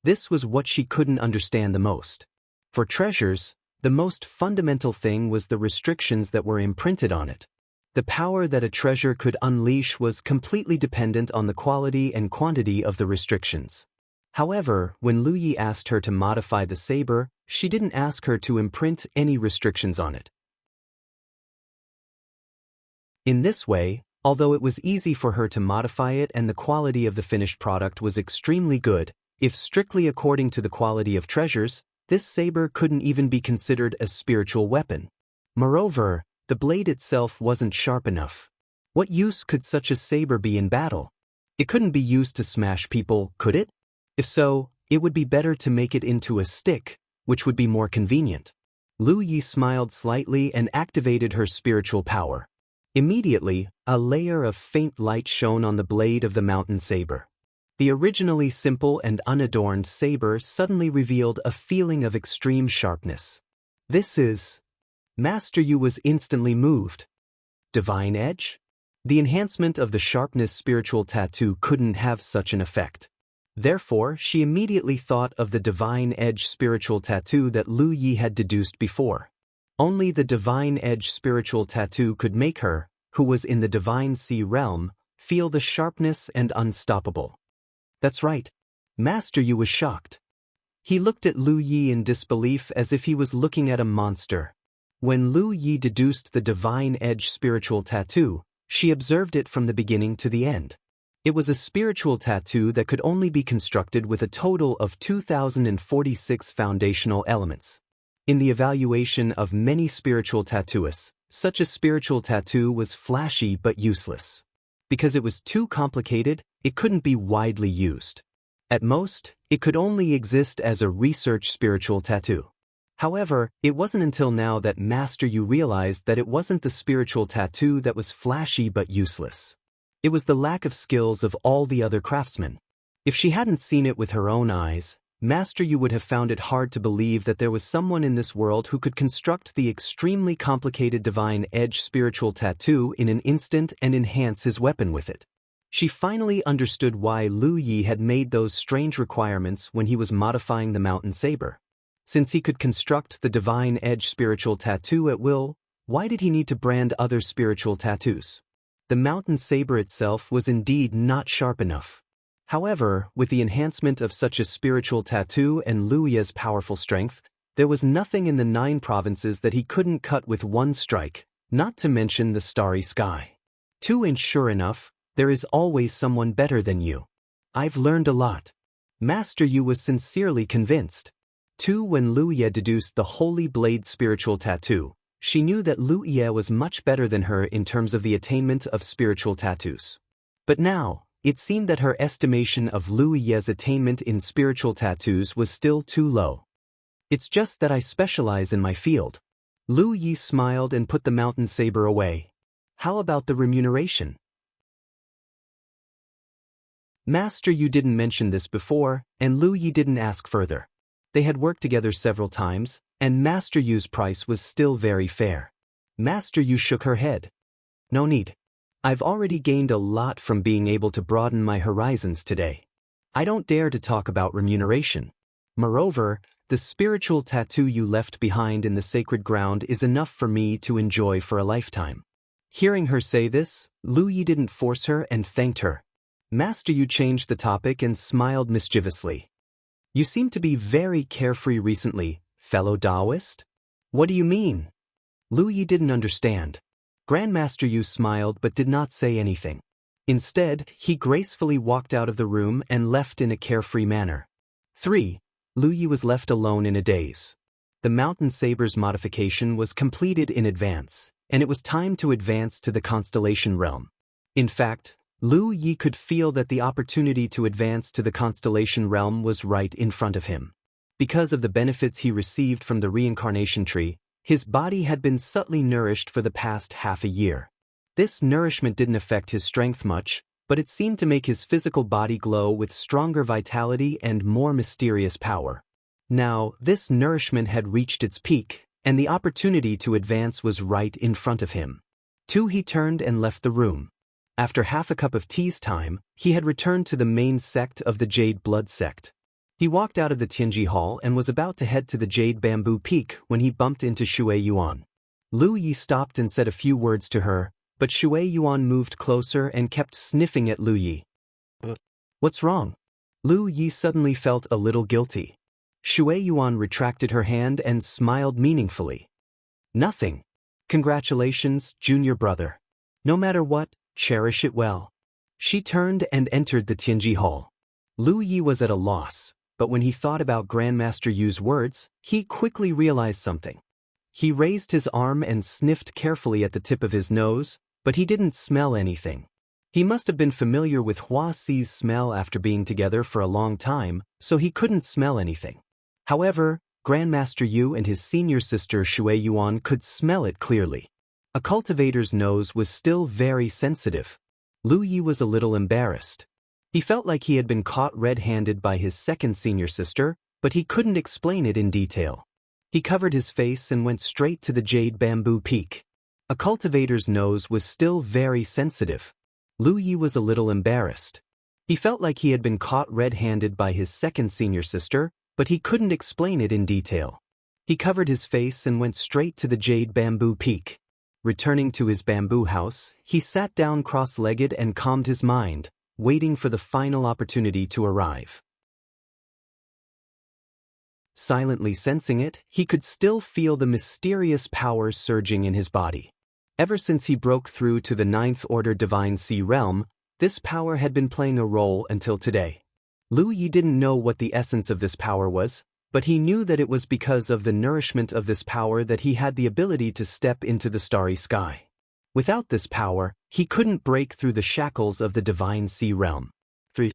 This was what she couldn't understand the most. For treasures, the most fundamental thing was the restrictions that were imprinted on it. The power that a treasure could unleash was completely dependent on the quality and quantity of the restrictions. However, when Lu Yi asked her to modify the saber, she didn't ask her to imprint any restrictions on it. In this way, although it was easy for her to modify it and the quality of the finished product was extremely good, if strictly according to the quality of treasures, this saber couldn't even be considered a spiritual weapon. Moreover, the blade itself wasn't sharp enough. What use could such a saber be in battle? It couldn't be used to smash people, could it? If so, it would be better to make it into a stick, which would be more convenient. Lu Yi smiled slightly and activated her spiritual power. Immediately, a layer of faint light shone on the blade of the mountain saber. The originally simple and unadorned saber suddenly revealed a feeling of extreme sharpness. This is... Master Yu was instantly moved. Divine Edge? The enhancement of the sharpness spiritual tattoo couldn't have such an effect. Therefore, she immediately thought of the Divine Edge spiritual tattoo that Lu Yi had deduced before. Only the Divine Edge spiritual tattoo could make her, who was in the Divine Sea realm, feel the sharpness and unstoppable. That's right. Master Yu was shocked. He looked at Lu Yi in disbelief as if he was looking at a monster. When Lu Yi deduced the Divine Edge spiritual tattoo, she observed it from the beginning to the end. It was a spiritual tattoo that could only be constructed with a total of 2,046 foundational elements. In the evaluation of many spiritual tattooists, such a spiritual tattoo was flashy but useless. Because it was too complicated, it couldn't be widely used. At most, it could only exist as a research spiritual tattoo. However, it wasn't until now that Master Yu realized that it wasn't the spiritual tattoo that was flashy but useless. It was the lack of skills of all the other craftsmen. If she hadn't seen it with her own eyes, Master Yu would have found it hard to believe that there was someone in this world who could construct the extremely complicated Divine Edge spiritual tattoo in an instant and enhance his weapon with it. She finally understood why Lu Yi had made those strange requirements when he was modifying the mountain saber. Since he could construct the Divine Edge spiritual tattoo at will, why did he need to brand other spiritual tattoos? The mountain saber itself was indeed not sharp enough. However, with the enhancement of such a spiritual tattoo and Lu Yi's powerful strength, there was nothing in the 9 provinces that he couldn't cut with one strike, not to mention the starry sky. 2 and sure enough, there is always someone better than you. I've learned a lot. Master Yu was sincerely convinced. 2 When Lu Yi deduced the Holy Blade spiritual tattoo, she knew that Lu Yi was much better than her in terms of the attainment of spiritual tattoos. But now, it seemed that her estimation of Lu Yi's attainment in spiritual tattoos was still too low. It's just that I specialize in my field. Lu Yi smiled and put the mountain saber away. How about the remuneration? Master Yu didn't mention this before, and Lu Yi didn't ask further. They had worked together several times, and Master Yu's price was still very fair. Master Yu shook her head. No need. I've already gained a lot from being able to broaden my horizons today. I don't dare to talk about remuneration. Moreover, the spiritual tattoo you left behind in the sacred ground is enough for me to enjoy for a lifetime. Hearing her say this, Lu Yi didn't force her and thanked her. Master Yu changed the topic and smiled mischievously. You seem to be very carefree recently, fellow Taoist? What do you mean? Lu Yi didn't understand. Grandmaster Yu smiled but did not say anything. Instead, he gracefully walked out of the room and left in a carefree manner. 3. Lu Yi was left alone in a daze. The mountain saber's modification was completed in advance, and it was time to advance to the constellation realm. In fact, Lu Yi could feel that the opportunity to advance to the constellation realm was right in front of him. Because of the benefits he received from the reincarnation tree, his body had been subtly nourished for the past half a year. This nourishment didn't affect his strength much, but it seemed to make his physical body glow with stronger vitality and more mysterious power. Now, this nourishment had reached its peak, and the opportunity to advance was right in front of him. 2. He turned and left the room. After half a cup of tea's time, he had returned to the main sect of the Jade Blood sect. He walked out of the Tianji Hall and was about to head to the Jade Bamboo Peak when he bumped into Shui Yuan. Lu Yi stopped and said a few words to her, but Shui Yuan moved closer and kept sniffing at Lu Yi. What's wrong? Lu Yi suddenly felt a little guilty. Shui Yuan retracted her hand and smiled meaningfully. Nothing. Congratulations, junior brother. No matter what, cherish it well. She turned and entered the Tianji Hall. Lu Yi was at a loss, but when he thought about Grandmaster Yu's words, he quickly realized something. He raised his arm and sniffed carefully at the tip of his nose, but he didn't smell anything. He must have been familiar with Hua Xi's smell after being together for a long time, so he couldn't smell anything. However, Grandmaster Yu and his senior sister Shui Yuan could smell it clearly. A cultivator's nose was still very sensitive. Lu Yi was a little embarrassed. He felt like he had been caught red-handed by his second senior sister, but he couldn't explain it in detail. He covered his face and went straight to the Jade Bamboo Peak. A cultivator's nose was still very sensitive. Lu Yi was a little embarrassed. He felt like he had been caught red-handed by his second senior sister, but he couldn't explain it in detail. He covered his face and went straight to the Jade Bamboo Peak. Returning to his bamboo house, he sat down cross-legged and calmed his mind, waiting for the final opportunity to arrive. Silently sensing it, he could still feel the mysterious power surging in his body. Ever since he broke through to the Ninth Order Divine Sea Realm, this power had been playing a role until today. Lu Yi didn't know what the essence of this power was, but he knew that it was because of the nourishment of this power that he had the ability to step into the starry sky. Without this power, he couldn't break through the shackles of the Divine Sea Realm. 3.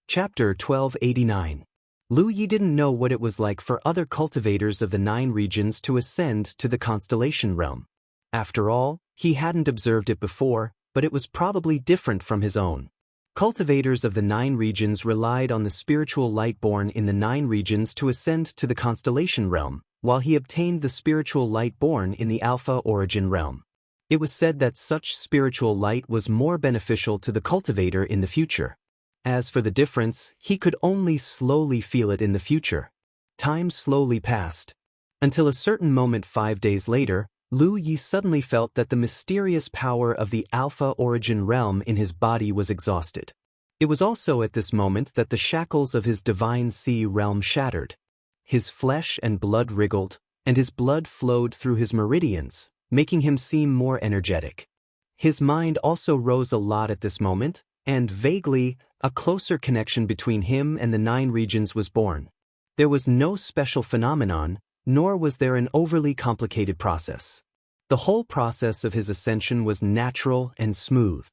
Chapter 1289. Lu Yi didn't know what it was like for other cultivators of the 9 regions to ascend to the constellation realm. After all, he hadn't observed it before, but it was probably different from his own. Cultivators of the 9 regions relied on the spiritual light born in the 9 regions to ascend to the constellation realm, while he obtained the spiritual light born in the Alpha origin realm. It was said that such spiritual light was more beneficial to the cultivator in the future. As for the difference, he could only slowly feel it in the future. Time slowly passed. Until a certain moment 5 days later, Lu Yi suddenly felt that the mysterious power of the Alpha origin realm in his body was exhausted. It was also at this moment that the shackles of his Divine Sea realm shattered. His flesh and blood wriggled, and his blood flowed through his meridians, making him seem more energetic. His mind also rose a lot at this moment, and vaguely, a closer connection between him and the 9 regions was born. There was no special phenomenon, nor was there an overly complicated process. The whole process of his ascension was natural and smooth.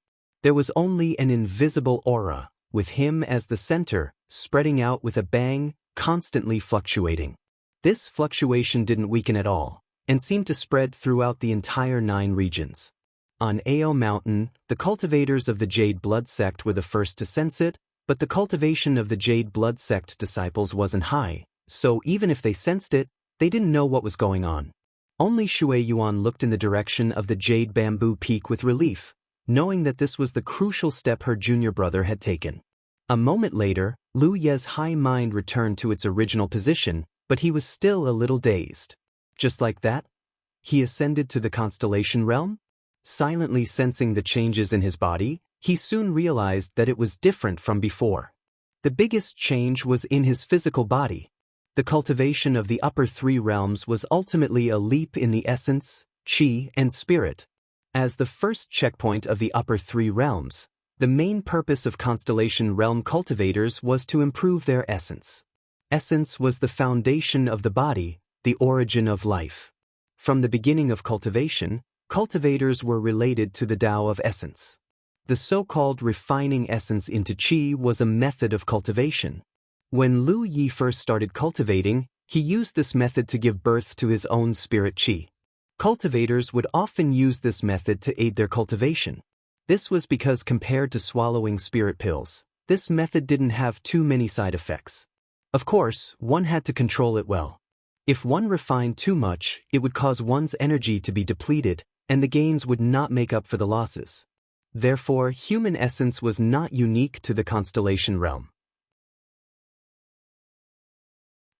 There was only an invisible aura, with him as the center, spreading out with a bang, constantly fluctuating. This fluctuation didn't weaken at all, and seemed to spread throughout the entire 9 regions. On Ao Mountain, the cultivators of the Jade Blood sect were the first to sense it, but the cultivation of the Jade Blood sect disciples wasn't high, so even if they sensed it, they didn't know what was going on. Only Shui Yuan looked in the direction of the Jade Bamboo Peak with relief, knowing that this was the crucial step her junior brother had taken. A moment later, Lu Ye's high mind returned to its original position, but he was still a little dazed. Just like that, he ascended to the constellation realm? Silently sensing the changes in his body, he soon realized that it was different from before. The biggest change was in his physical body. The cultivation of the upper 3 realms was ultimately a leap in the essence, qi, and spirit. As the first checkpoint of the upper 3 realms, the main purpose of constellation realm cultivators was to improve their essence. Essence was the foundation of the body, the origin of life. From the beginning of cultivation, cultivators were related to the Tao of essence. The so-called refining essence into qi was a method of cultivation. When Lu Yi first started cultivating, he used this method to give birth to his own spirit qi. Cultivators would often use this method to aid their cultivation. This was because compared to swallowing spirit pills, this method didn't have too many side effects. Of course, one had to control it well. If one refined too much, it would cause one's energy to be depleted, and the gains would not make up for the losses. Therefore, human essence was not unique to the constellation realm.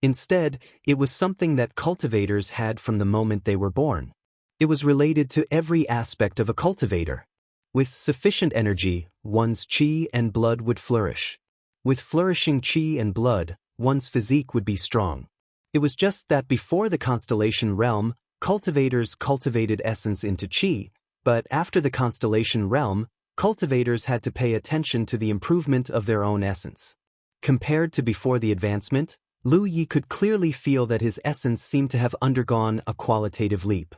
Instead, it was something that cultivators had from the moment they were born. It was related to every aspect of a cultivator. With sufficient energy, one's qi and blood would flourish. With flourishing qi and blood, one's physique would be strong. It was just that before the constellation realm, cultivators cultivated essence into qi, but after the constellation realm, cultivators had to pay attention to the improvement of their own essence. Compared to before the advancement, Lu Yi could clearly feel that his essence seemed to have undergone a qualitative leap.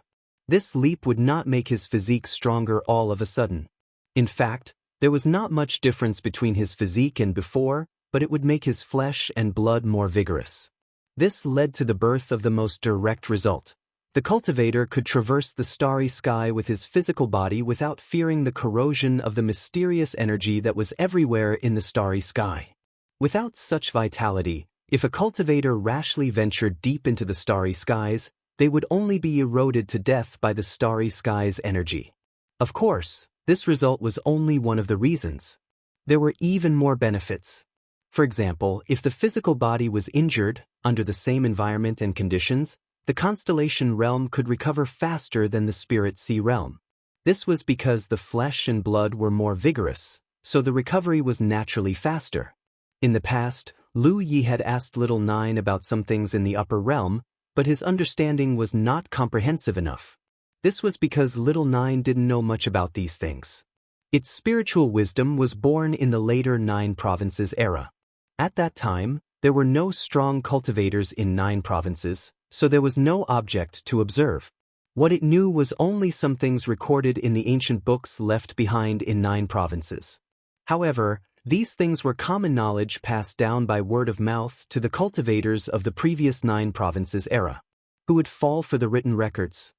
This leap would not make his physique stronger all of a sudden. In fact, there was not much difference between his physique and before, but it would make his flesh and blood more vigorous. This led to the birth of the most direct result. The cultivator could traverse the starry sky with his physical body without fearing the corrosion of the mysterious energy that was everywhere in the starry sky. Without such vitality, if a cultivator rashly ventured deep into the starry skies, they would only be eroded to death by the starry sky's energy. Of course, this result was only one of the reasons. There were even more benefits. For example, if the physical body was injured, under the same environment and conditions, the constellation realm could recover faster than the spirit sea realm. This was because the flesh and blood were more vigorous, so the recovery was naturally faster. In the past, Lu Yi had asked Little Nine about some things in the upper realm, but his understanding was not comprehensive enough. This was because Little Nine didn't know much about these things. Its spiritual wisdom was born in the later 9 provinces era. At that time, there were no strong cultivators in 9 provinces, so there was no object to observe. What it knew was only some things recorded in the ancient books left behind in 9 provinces. However, these things were common knowledge passed down by word of mouth to the cultivators of the previous 9 provinces era, who would fall for the written records.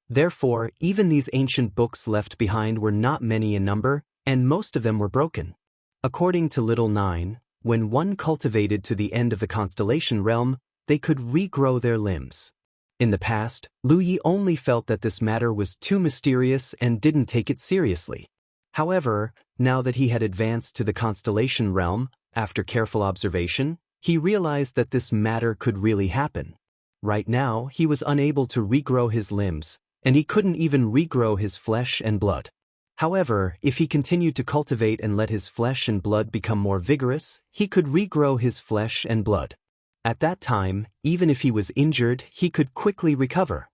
Therefore, even these ancient books left behind were not many in number, and most of them were broken. According to Little Nine, when one cultivated to the end of the constellation realm, they could regrow their limbs. In the past, Lu Yi only felt that this matter was too mysterious and didn't take it seriously. However, now that he had advanced to the constellation realm, after careful observation, he realized that this matter could really happen. Right now, he was unable to regrow his limbs, and he couldn't even regrow his flesh and blood. However, if he continued to cultivate and let his flesh and blood become more vigorous, he could regrow his flesh and blood. At that time, even if he was injured, he could quickly recover.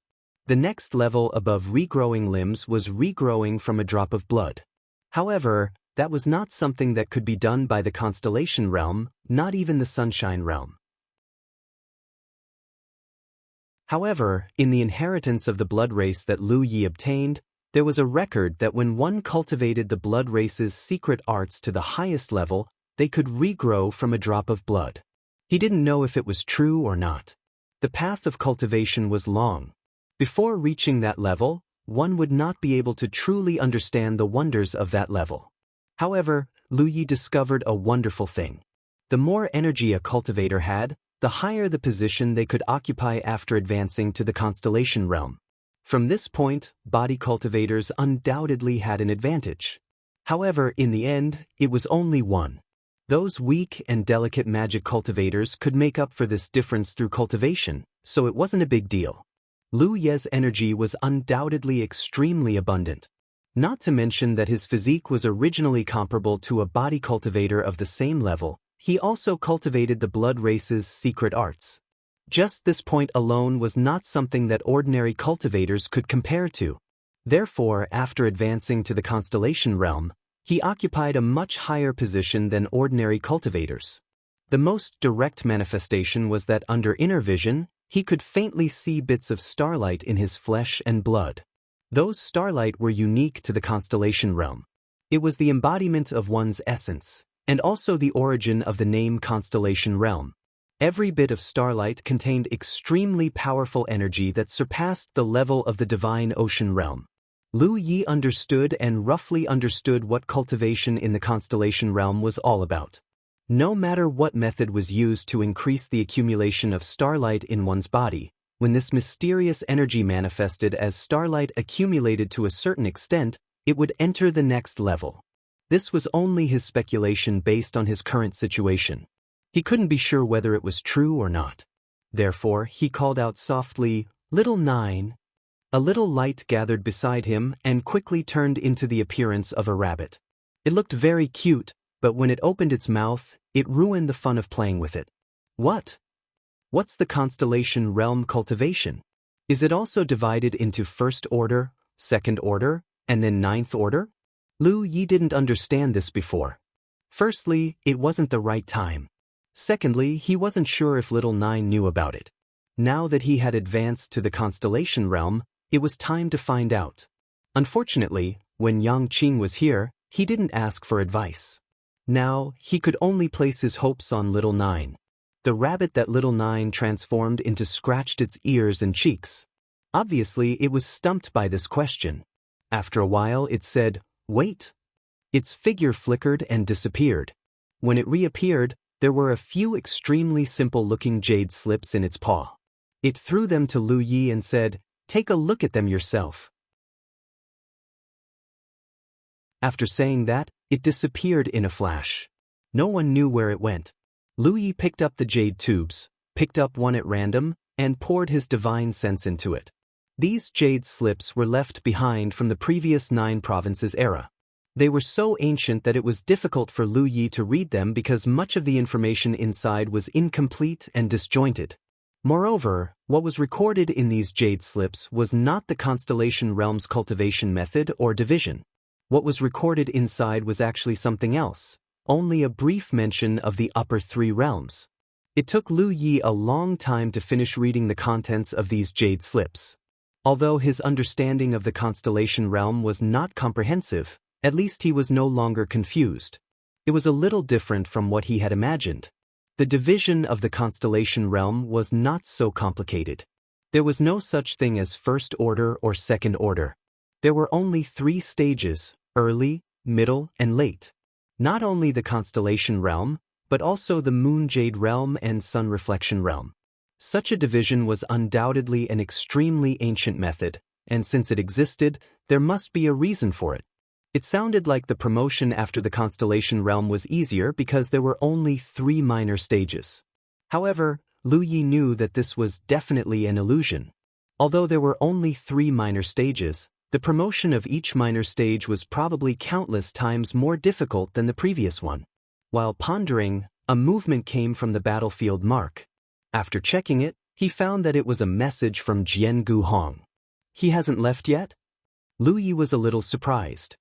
The next level above regrowing limbs was regrowing from a drop of blood. However, that was not something that could be done by the constellation realm, not even the sunshine realm. However, in the inheritance of the blood race that Lu Yi obtained, there was a record that when one cultivated the blood race's secret arts to the highest level, they could regrow from a drop of blood. He didn't know if it was true or not. The path of cultivation was long. Before reaching that level, one would not be able to truly understand the wonders of that level. However, Lu Yi discovered a wonderful thing. The more energy a cultivator had, the higher the position they could occupy after advancing to the constellation realm. From this point, body cultivators undoubtedly had an advantage. However, in the end, it was only one. Those weak and delicate magic cultivators could make up for this difference through cultivation, so it wasn't a big deal. Lu Ye's energy was undoubtedly extremely abundant. Not to mention that his physique was originally comparable to a body cultivator of the same level, he also cultivated the blood race's secret arts. Just this point alone was not something that ordinary cultivators could compare to. Therefore, after advancing to the constellation realm, he occupied a much higher position than ordinary cultivators. The most direct manifestation was that under inner vision, he could faintly see bits of starlight in his flesh and blood. Those starlight were unique to the constellation realm. It was the embodiment of one's essence, and also the origin of the name constellation realm. Every bit of starlight contained extremely powerful energy that surpassed the level of the divine ocean realm. Lu Yi understood and roughly understood what cultivation in the constellation realm was all about. No matter what method was used to increase the accumulation of starlight in one's body, When this mysterious energy manifested as starlight accumulated to a certain extent, it would enter the next level. This was only his speculation based on his current situation. He couldn't be sure whether it was true or not. Therefore, he called out softly, "Little Nine." A little light gathered beside him and quickly turned into the appearance of a rabbit. It looked very cute, but when it opened its mouth, it ruined the fun of playing with it. What's the constellation realm cultivation? Is it also divided into first order, second order, and then ninth order? Lu Yi didn't understand this before. Firstly, it wasn't the right time. Secondly, he wasn't sure if Little Nine knew about it. Now that he had advanced to the constellation realm, it was time to find out. Unfortunately, when Yang Qing was here, he didn't ask for advice. Now, he could only place his hopes on Little Nine. The rabbit that Little Nine transformed into scratched its ears and cheeks. Obviously, it was stumped by this question. After a while, it said, "Wait." Its figure flickered and disappeared. When it reappeared, there were a few extremely simple-looking jade slips in its paw. It threw them to Lu Yi and said, "Take a look at them yourself." After saying that, it disappeared in a flash. No one knew where it went. Lu Yi picked up the jade tubes, picked up one at random, and poured his divine sense into it. These jade slips were left behind from the previous 9 provinces era. They were so ancient that it was difficult for Lu Yi to read them because much of the information inside was incomplete and disjointed. Moreover, what was recorded in these jade slips was not the constellation realm's cultivation method or division. What was recorded inside was actually something else, only a brief mention of the upper 3 realms. It took Lu Yi a long time to finish reading the contents of these jade slips. Although his understanding of the constellation realm was not comprehensive, at least he was no longer confused. It was a little different from what he had imagined. The division of the constellation realm was not so complicated. There was no such thing as first order or second order. There were only 3 stages, early, middle, and late. Not only the constellation realm, but also the moon jade realm and sun reflection realm. Such a division was undoubtedly an extremely ancient method, and since it existed, there must be a reason for it. It sounded like the promotion after the constellation realm was easier because there were only 3 minor stages. However, Lu Yi knew that this was definitely an illusion. Although there were only 3 minor stages, the promotion of each minor stage was probably countless times more difficult than the previous one. While pondering, a movement came from the battlefield mark. After checking it, he found that it was a message from Jian Guhong. He hasn't left yet? Lu Yi was a little surprised.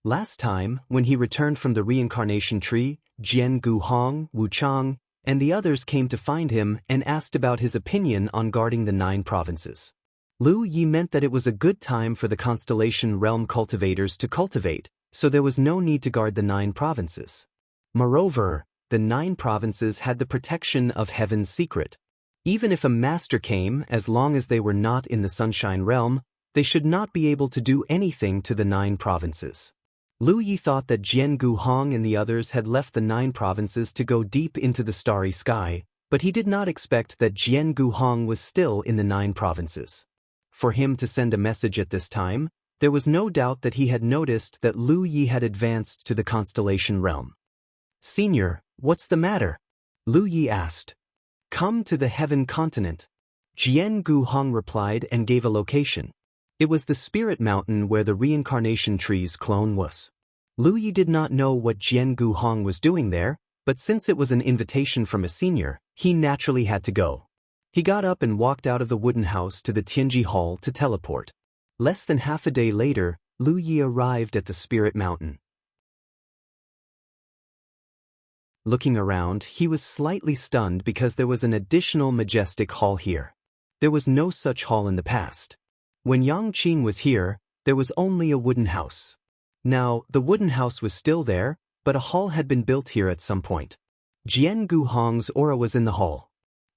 Last time, when he returned from the reincarnation tree, Jian Guhong, Wu Chang, and the others came to find him and asked about his opinion on guarding the 9 provinces. Lu Yi meant that it was a good time for the constellation realm cultivators to cultivate, so there was no need to guard the 9 provinces. Moreover, the 9 provinces had the protection of heaven's secret. Even if a master came, as long as they were not in the sunshine realm, they should not be able to do anything to the 9 provinces. Lu Yi thought that Jian Guhong and the others had left the 9 provinces to go deep into the starry sky, but he did not expect that Jian Guhong was still in the 9 provinces. For him to send a message at this time, there was no doubt that he had noticed that Lu Yi had advanced to the constellation realm. "Senior, what's the matter?" Lu Yi asked. "Come to the heaven continent." Jian Guhong replied and gave a location. It was the spirit mountain where the reincarnation tree's clone was. Lu Yi did not know what Jian Guhong was doing there, but since it was an invitation from a senior, he naturally had to go. He got up and walked out of the wooden house to the Tianji Hall to teleport. Less than half a day later, Lu Yi arrived at the spirit mountain. Looking around, he was slightly stunned because there was an additional majestic hall here. There was no such hall in the past. When Yang Qing was here, there was only a wooden house. Now, the wooden house was still there, but a hall had been built here at some point. Jian Guhong's aura was in the hall.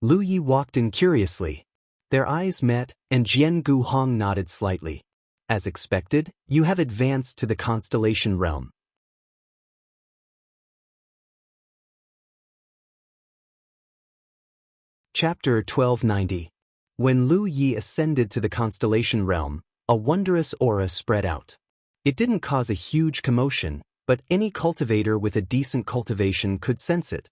Lu Yi walked in curiously. Their eyes met, and Jian Guhong nodded slightly. "As expected, you have advanced to the constellation realm." Chapter 1290. When Lu Yi ascended to the constellation realm, a wondrous aura spread out. It didn't cause a huge commotion, but any cultivator with a decent cultivation could sense it.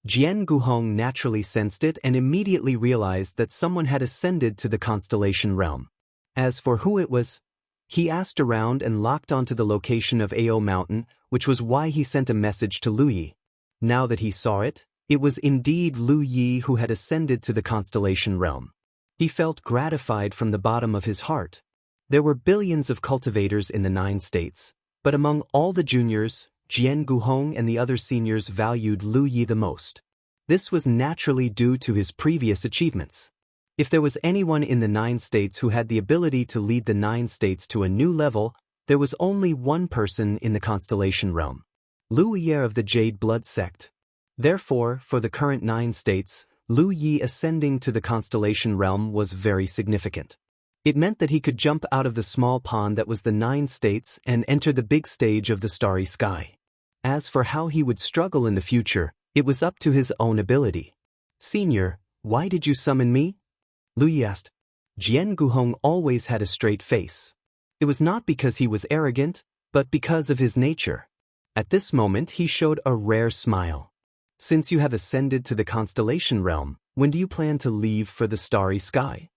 Jian Guhong naturally sensed it and immediately realized that someone had ascended to the constellation realm. As for who it was, he asked around and locked onto the location of Ao Mountain, which was why he sent a message to Lu Yi. Now that he saw it, it was indeed Lu Yi who had ascended to the constellation realm. He felt gratified from the bottom of his heart. There were billions of cultivators in the 9 states, but among all the juniors, Jian Guhong and the other seniors valued Lu Yi the most. This was naturally due to his previous achievements. If there was anyone in the 9 states who had the ability to lead the 9 states to a new level, there was only one person in the constellation realm: Lu Yi of the Jade Blood Sect. Therefore, for the current 9 states, Lu Yi ascending to the constellation realm was very significant. It meant that he could jump out of the small pond that was the 9 states and enter the big stage of the starry sky. As for how he would struggle in the future, it was up to his own ability. "Senior, why did you summon me?" Lu Yi asked. Jian Guhong always had a straight face. It was not because he was arrogant, but because of his nature. At this moment he showed a rare smile. "Since you have ascended to the constellation realm, when do you plan to leave for the starry sky?"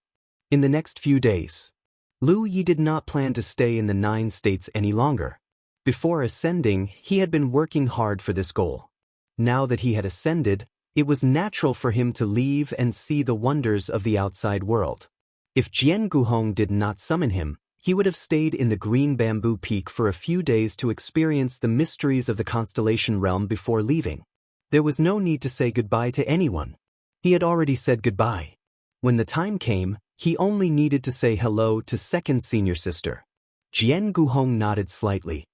"In the next few days." Lu Yi did not plan to stay in the 9 states any longer. Before ascending, he had been working hard for this goal. Now that he had ascended, it was natural for him to leave and see the wonders of the outside world. If Jian Guhong did not summon him, he would have stayed in the Green Bamboo Peak for a few days to experience the mysteries of the constellation realm before leaving. There was no need to say goodbye to anyone. He had already said goodbye. When the time came, he only needed to say hello to second senior sister. Jian Guhong nodded slightly.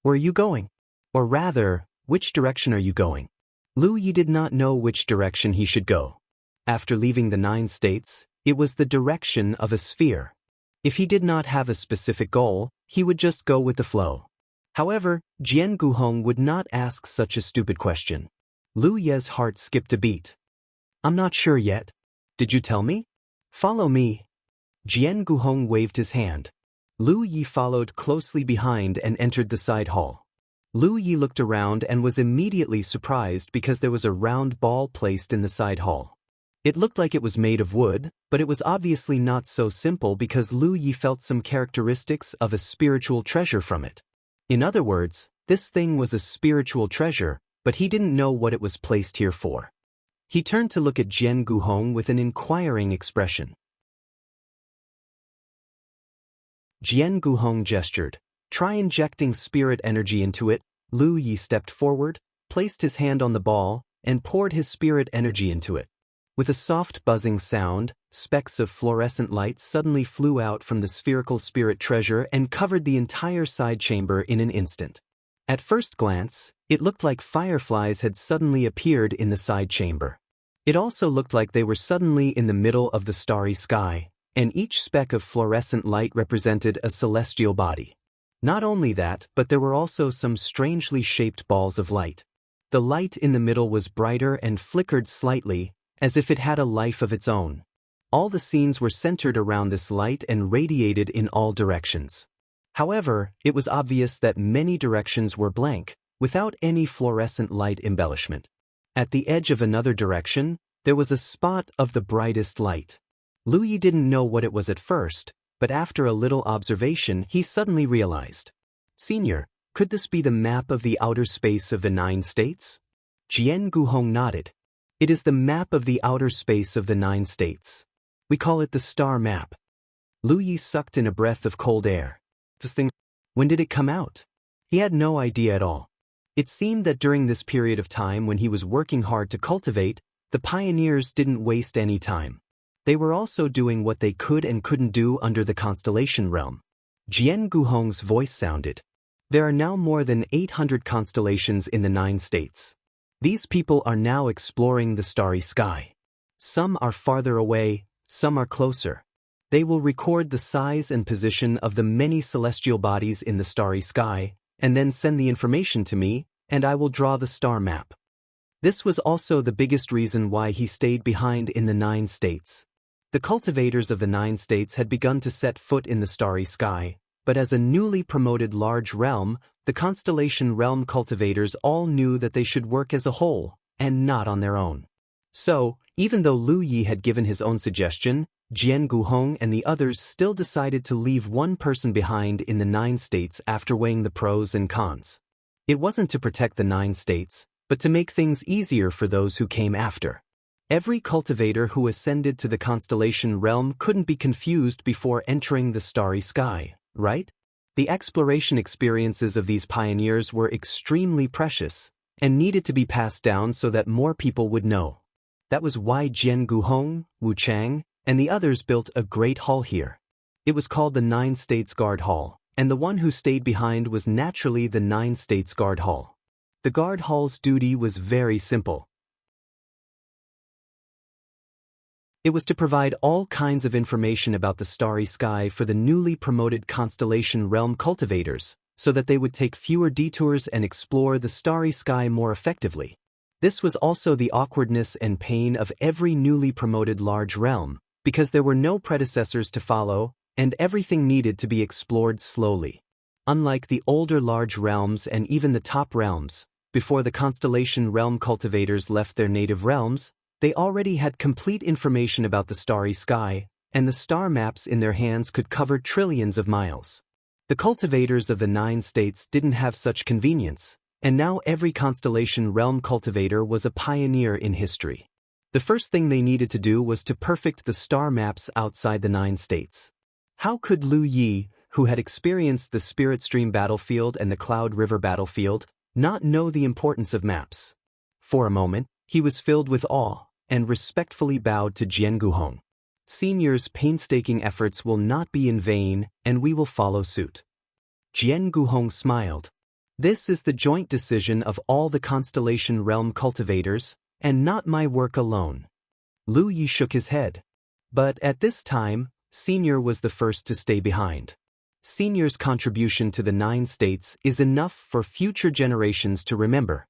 "Where are you going? Or rather, which direction are you going?" Lu Yi did not know which direction he should go. After leaving the 9 states, it was the direction of a sphere. If he did not have a specific goal, he would just go with the flow. However, Jian Guhong would not ask such a stupid question. Lu Yi's heart skipped a beat. "I'm not sure yet. Did you tell me? Follow me." Jian Guhong waved his hand. Lu Yi followed closely behind and entered the side hall. Lu Yi looked around and was immediately surprised because there was a round ball placed in the side hall. It looked like it was made of wood, but it was obviously not so simple because Lu Yi felt some characteristics of a spiritual treasure from it. In other words, this thing was a spiritual treasure, but he didn't know what it was placed here for. He turned to look at Jian Guhong with an inquiring expression. Jian Guhong gestured. "Try injecting spirit energy into it." Lu Yi stepped forward, placed his hand on the ball, and poured his spirit energy into it. With a soft buzzing sound, specks of fluorescent light suddenly flew out from the spherical spirit treasure and covered the entire side chamber in an instant. At first glance, it looked like fireflies had suddenly appeared in the side chamber. It also looked like they were suddenly in the middle of the starry sky, and each speck of fluorescent light represented a celestial body. Not only that, but there were also some strangely shaped balls of light. The light in the middle was brighter and flickered slightly, as if it had a life of its own. All the scenes were centered around this light and radiated in all directions. However, it was obvious that many directions were blank, without any fluorescent light embellishment. At the edge of another direction, there was a spot of the brightest light. Lu Yi didn't know what it was at first, but after a little observation he suddenly realized. "Senior, could this be the map of the outer space of the 9 states?" Jian Guhong nodded. "It is the map of the outer space of the 9 states. We call it the star map." Lu Yi sucked in a breath of cold air. This thing, when did it come out? He had no idea at all. It seemed that during this period of time when he was working hard to cultivate, the pioneers didn't waste any time. They were also doing what they could and couldn't do under the constellation realm. Jian Guhong's voice sounded. "There are now more than 800 constellations in the 9 states. These people are now exploring the starry sky. Some are farther away, some are closer. They will record the size and position of the many celestial bodies in the starry sky, and then send the information to me, and I will draw the star map." This was also the biggest reason why he stayed behind in the 9 states. The cultivators of the 9 states had begun to set foot in the starry sky, but as a newly promoted large realm, the constellation realm cultivators all knew that they should work as a whole, and not on their own. So, even though Lu Yi had given his own suggestion, Jian Guhong and the others still decided to leave one person behind in the 9 states after weighing the pros and cons. It wasn't to protect the 9 states, but to make things easier for those who came after. Every cultivator who ascended to the constellation realm couldn't be confused before entering the starry sky, right? The exploration experiences of these pioneers were extremely precious and needed to be passed down so that more people would know. That was why Jian Guhong, Wu Chang, and the others built a great hall here. It was called the 9 states Guard Hall, and the one who stayed behind was naturally the 9 states Guard Hall. The Guard Hall's duty was very simple. It was to provide all kinds of information about the starry sky for the newly promoted constellation realm cultivators, so that they would take fewer detours and explore the starry sky more effectively. This was also the awkwardness and pain of every newly promoted large realm, because there were no predecessors to follow, and everything needed to be explored slowly. Unlike the older large realms and even the top realms, before the constellation realm cultivators left their native realms, they already had complete information about the starry sky, and the star maps in their hands could cover trillions of miles. The cultivators of the 9 states didn't have such convenience, and now every constellation realm cultivator was a pioneer in history. The first thing they needed to do was to perfect the star maps outside the 9 states. How could Lu Yi, who had experienced the Spirit Stream battlefield and the Cloud River battlefield, not know the importance of maps? For a moment, he was filled with awe, and respectfully bowed to Jian Guhong. Senior's painstaking efforts will not be in vain, and we will follow suit. Jian Guhong smiled. This is the joint decision of all the constellation realm cultivators, and not my work alone. Lu Yi shook his head. But at this time, Senior was the first to stay behind. Senior's contribution to the 9 states is enough for future generations to remember.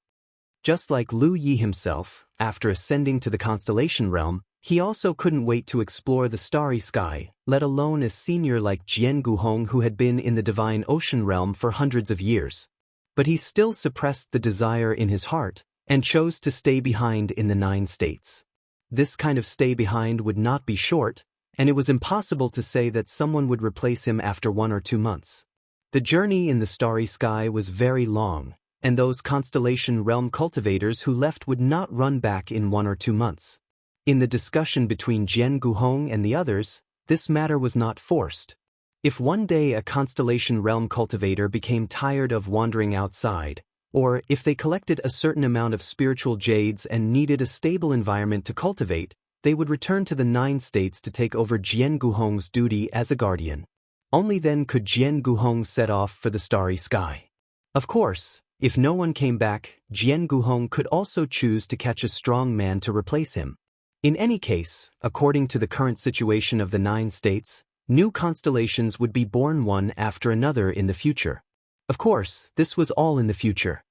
Just like Lu Yi himself, after ascending to the constellation realm, he also couldn't wait to explore the starry sky, let alone a senior like Jian Guhong who had been in the divine ocean realm for hundreds of years. But he still suppressed the desire in his heart, and chose to stay behind in the 9 states. This kind of stay behind would not be short, and it was impossible to say that someone would replace him after 1 or 2 months. The journey in the starry sky was very long, and those constellation realm cultivators who left would not run back in 1 or 2 months. In the discussion between Jian Guhong and the others, this matter was not forced. If one day a constellation realm cultivator became tired of wandering outside, or if they collected a certain amount of spiritual jades and needed a stable environment to cultivate, they would return to the 9 states to take over Jian Guhong's duty as a guardian. Only then could Jian Guhong set off for the starry sky. Of course, if no one came back, Jian Guhong could also choose to catch a strong man to replace him. In any case, according to the current situation of the 9 states, new constellations would be born one after another in the future. Of course, this was all in the future.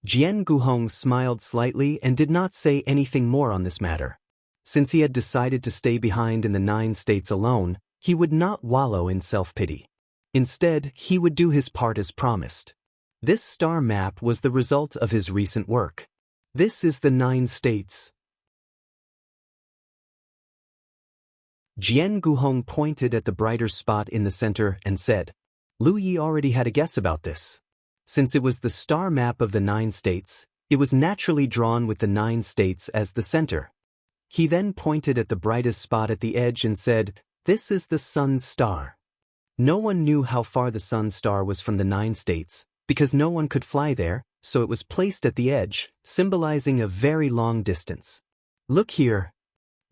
Jian Guhong smiled slightly and did not say anything more on this matter. Since he had decided to stay behind in the 9 states alone, he would not wallow in self-pity. Instead, he would do his part as promised. This star map was the result of his recent work. This is the 9 states. Jian Guhong pointed at the brighter spot in the center and said, Lu Yi already had a guess about this. Since it was the star map of the 9 states, it was naturally drawn with the 9 states as the center. He then pointed at the brightest spot at the edge and said, This is the sun's star. No one knew how far the sun's star was from the 9 states, because no one could fly there, so it was placed at the edge, symbolizing a very long distance. Look here.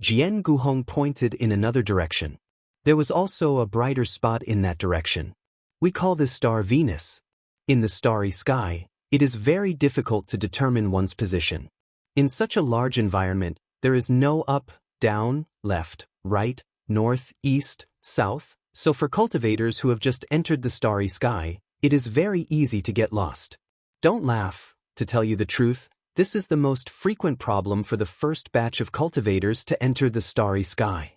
Jian Guhong pointed in another direction. There was also a brighter spot in that direction. We call this star Venus. In the starry sky, it is very difficult to determine one's position. In such a large environment, there is no up, down, left, right, north, east, south, so for cultivators who have just entered the starry sky, it is very easy to get lost. Don't laugh. To tell you the truth, this is the most frequent problem for the first batch of cultivators to enter the starry sky.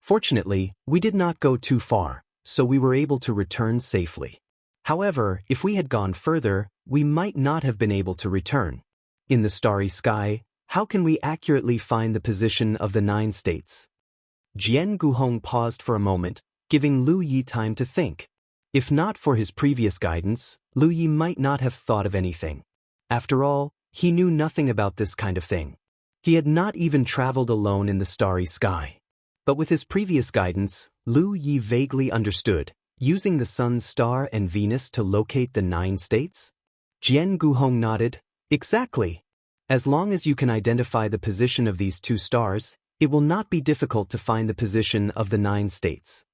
Fortunately, we did not go too far, so we were able to return safely. However, if we had gone further, we might not have been able to return. In the starry sky, how can we accurately find the position of the 9 states? Jian Guhong paused for a moment, giving Lu Yi time to think. If not for his previous guidance, Lu Yi might not have thought of anything. After all, he knew nothing about this kind of thing. He had not even traveled alone in the starry sky. But with his previous guidance, Lu Yi vaguely understood, using the Sun, Star, and Venus to locate the 9 states? Jian Guhong nodded. Exactly. As long as you can identify the position of these 2 stars, it will not be difficult to find the position of the 9 states.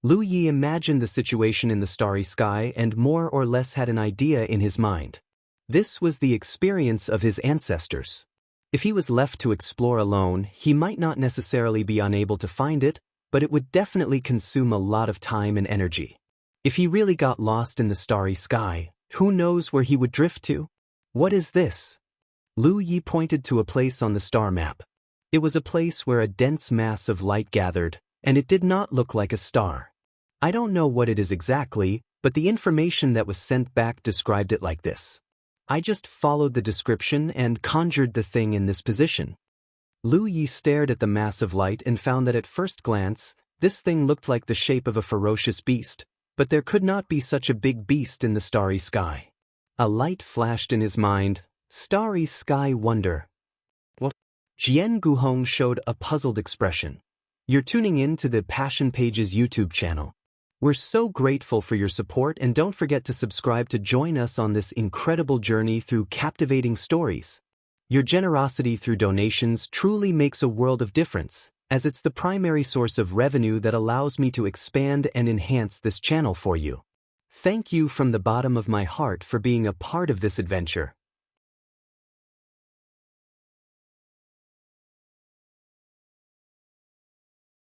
Lu Yi imagined the situation in the starry sky and more or less had an idea in his mind. This was the experience of his ancestors. If he was left to explore alone, he might not necessarily be unable to find it, but it would definitely consume a lot of time and energy. If he really got lost in the starry sky, who knows where he would drift to? What is this? Lu Yi pointed to a place on the star map. It was a place where a dense mass of light gathered, and it did not look like a star. I don't know what it is exactly, but the information that was sent back described it like this. I just followed the description and conjured the thing in this position. Lu Yi stared at the mass of light and found that at first glance, this thing looked like the shape of a ferocious beast, but there could not be such a big beast in the starry sky. A light flashed in his mind. Starry sky wonder. What? Jian Guhong showed a puzzled expression. You're tuning in to the Passion Pages YouTube channel. We're so grateful for your support and don't forget to subscribe to join us on this incredible journey through captivating stories. Your generosity through donations truly makes a world of difference, as it's the primary source of revenue that allows me to expand and enhance this channel for you. Thank you from the bottom of my heart for being a part of this adventure.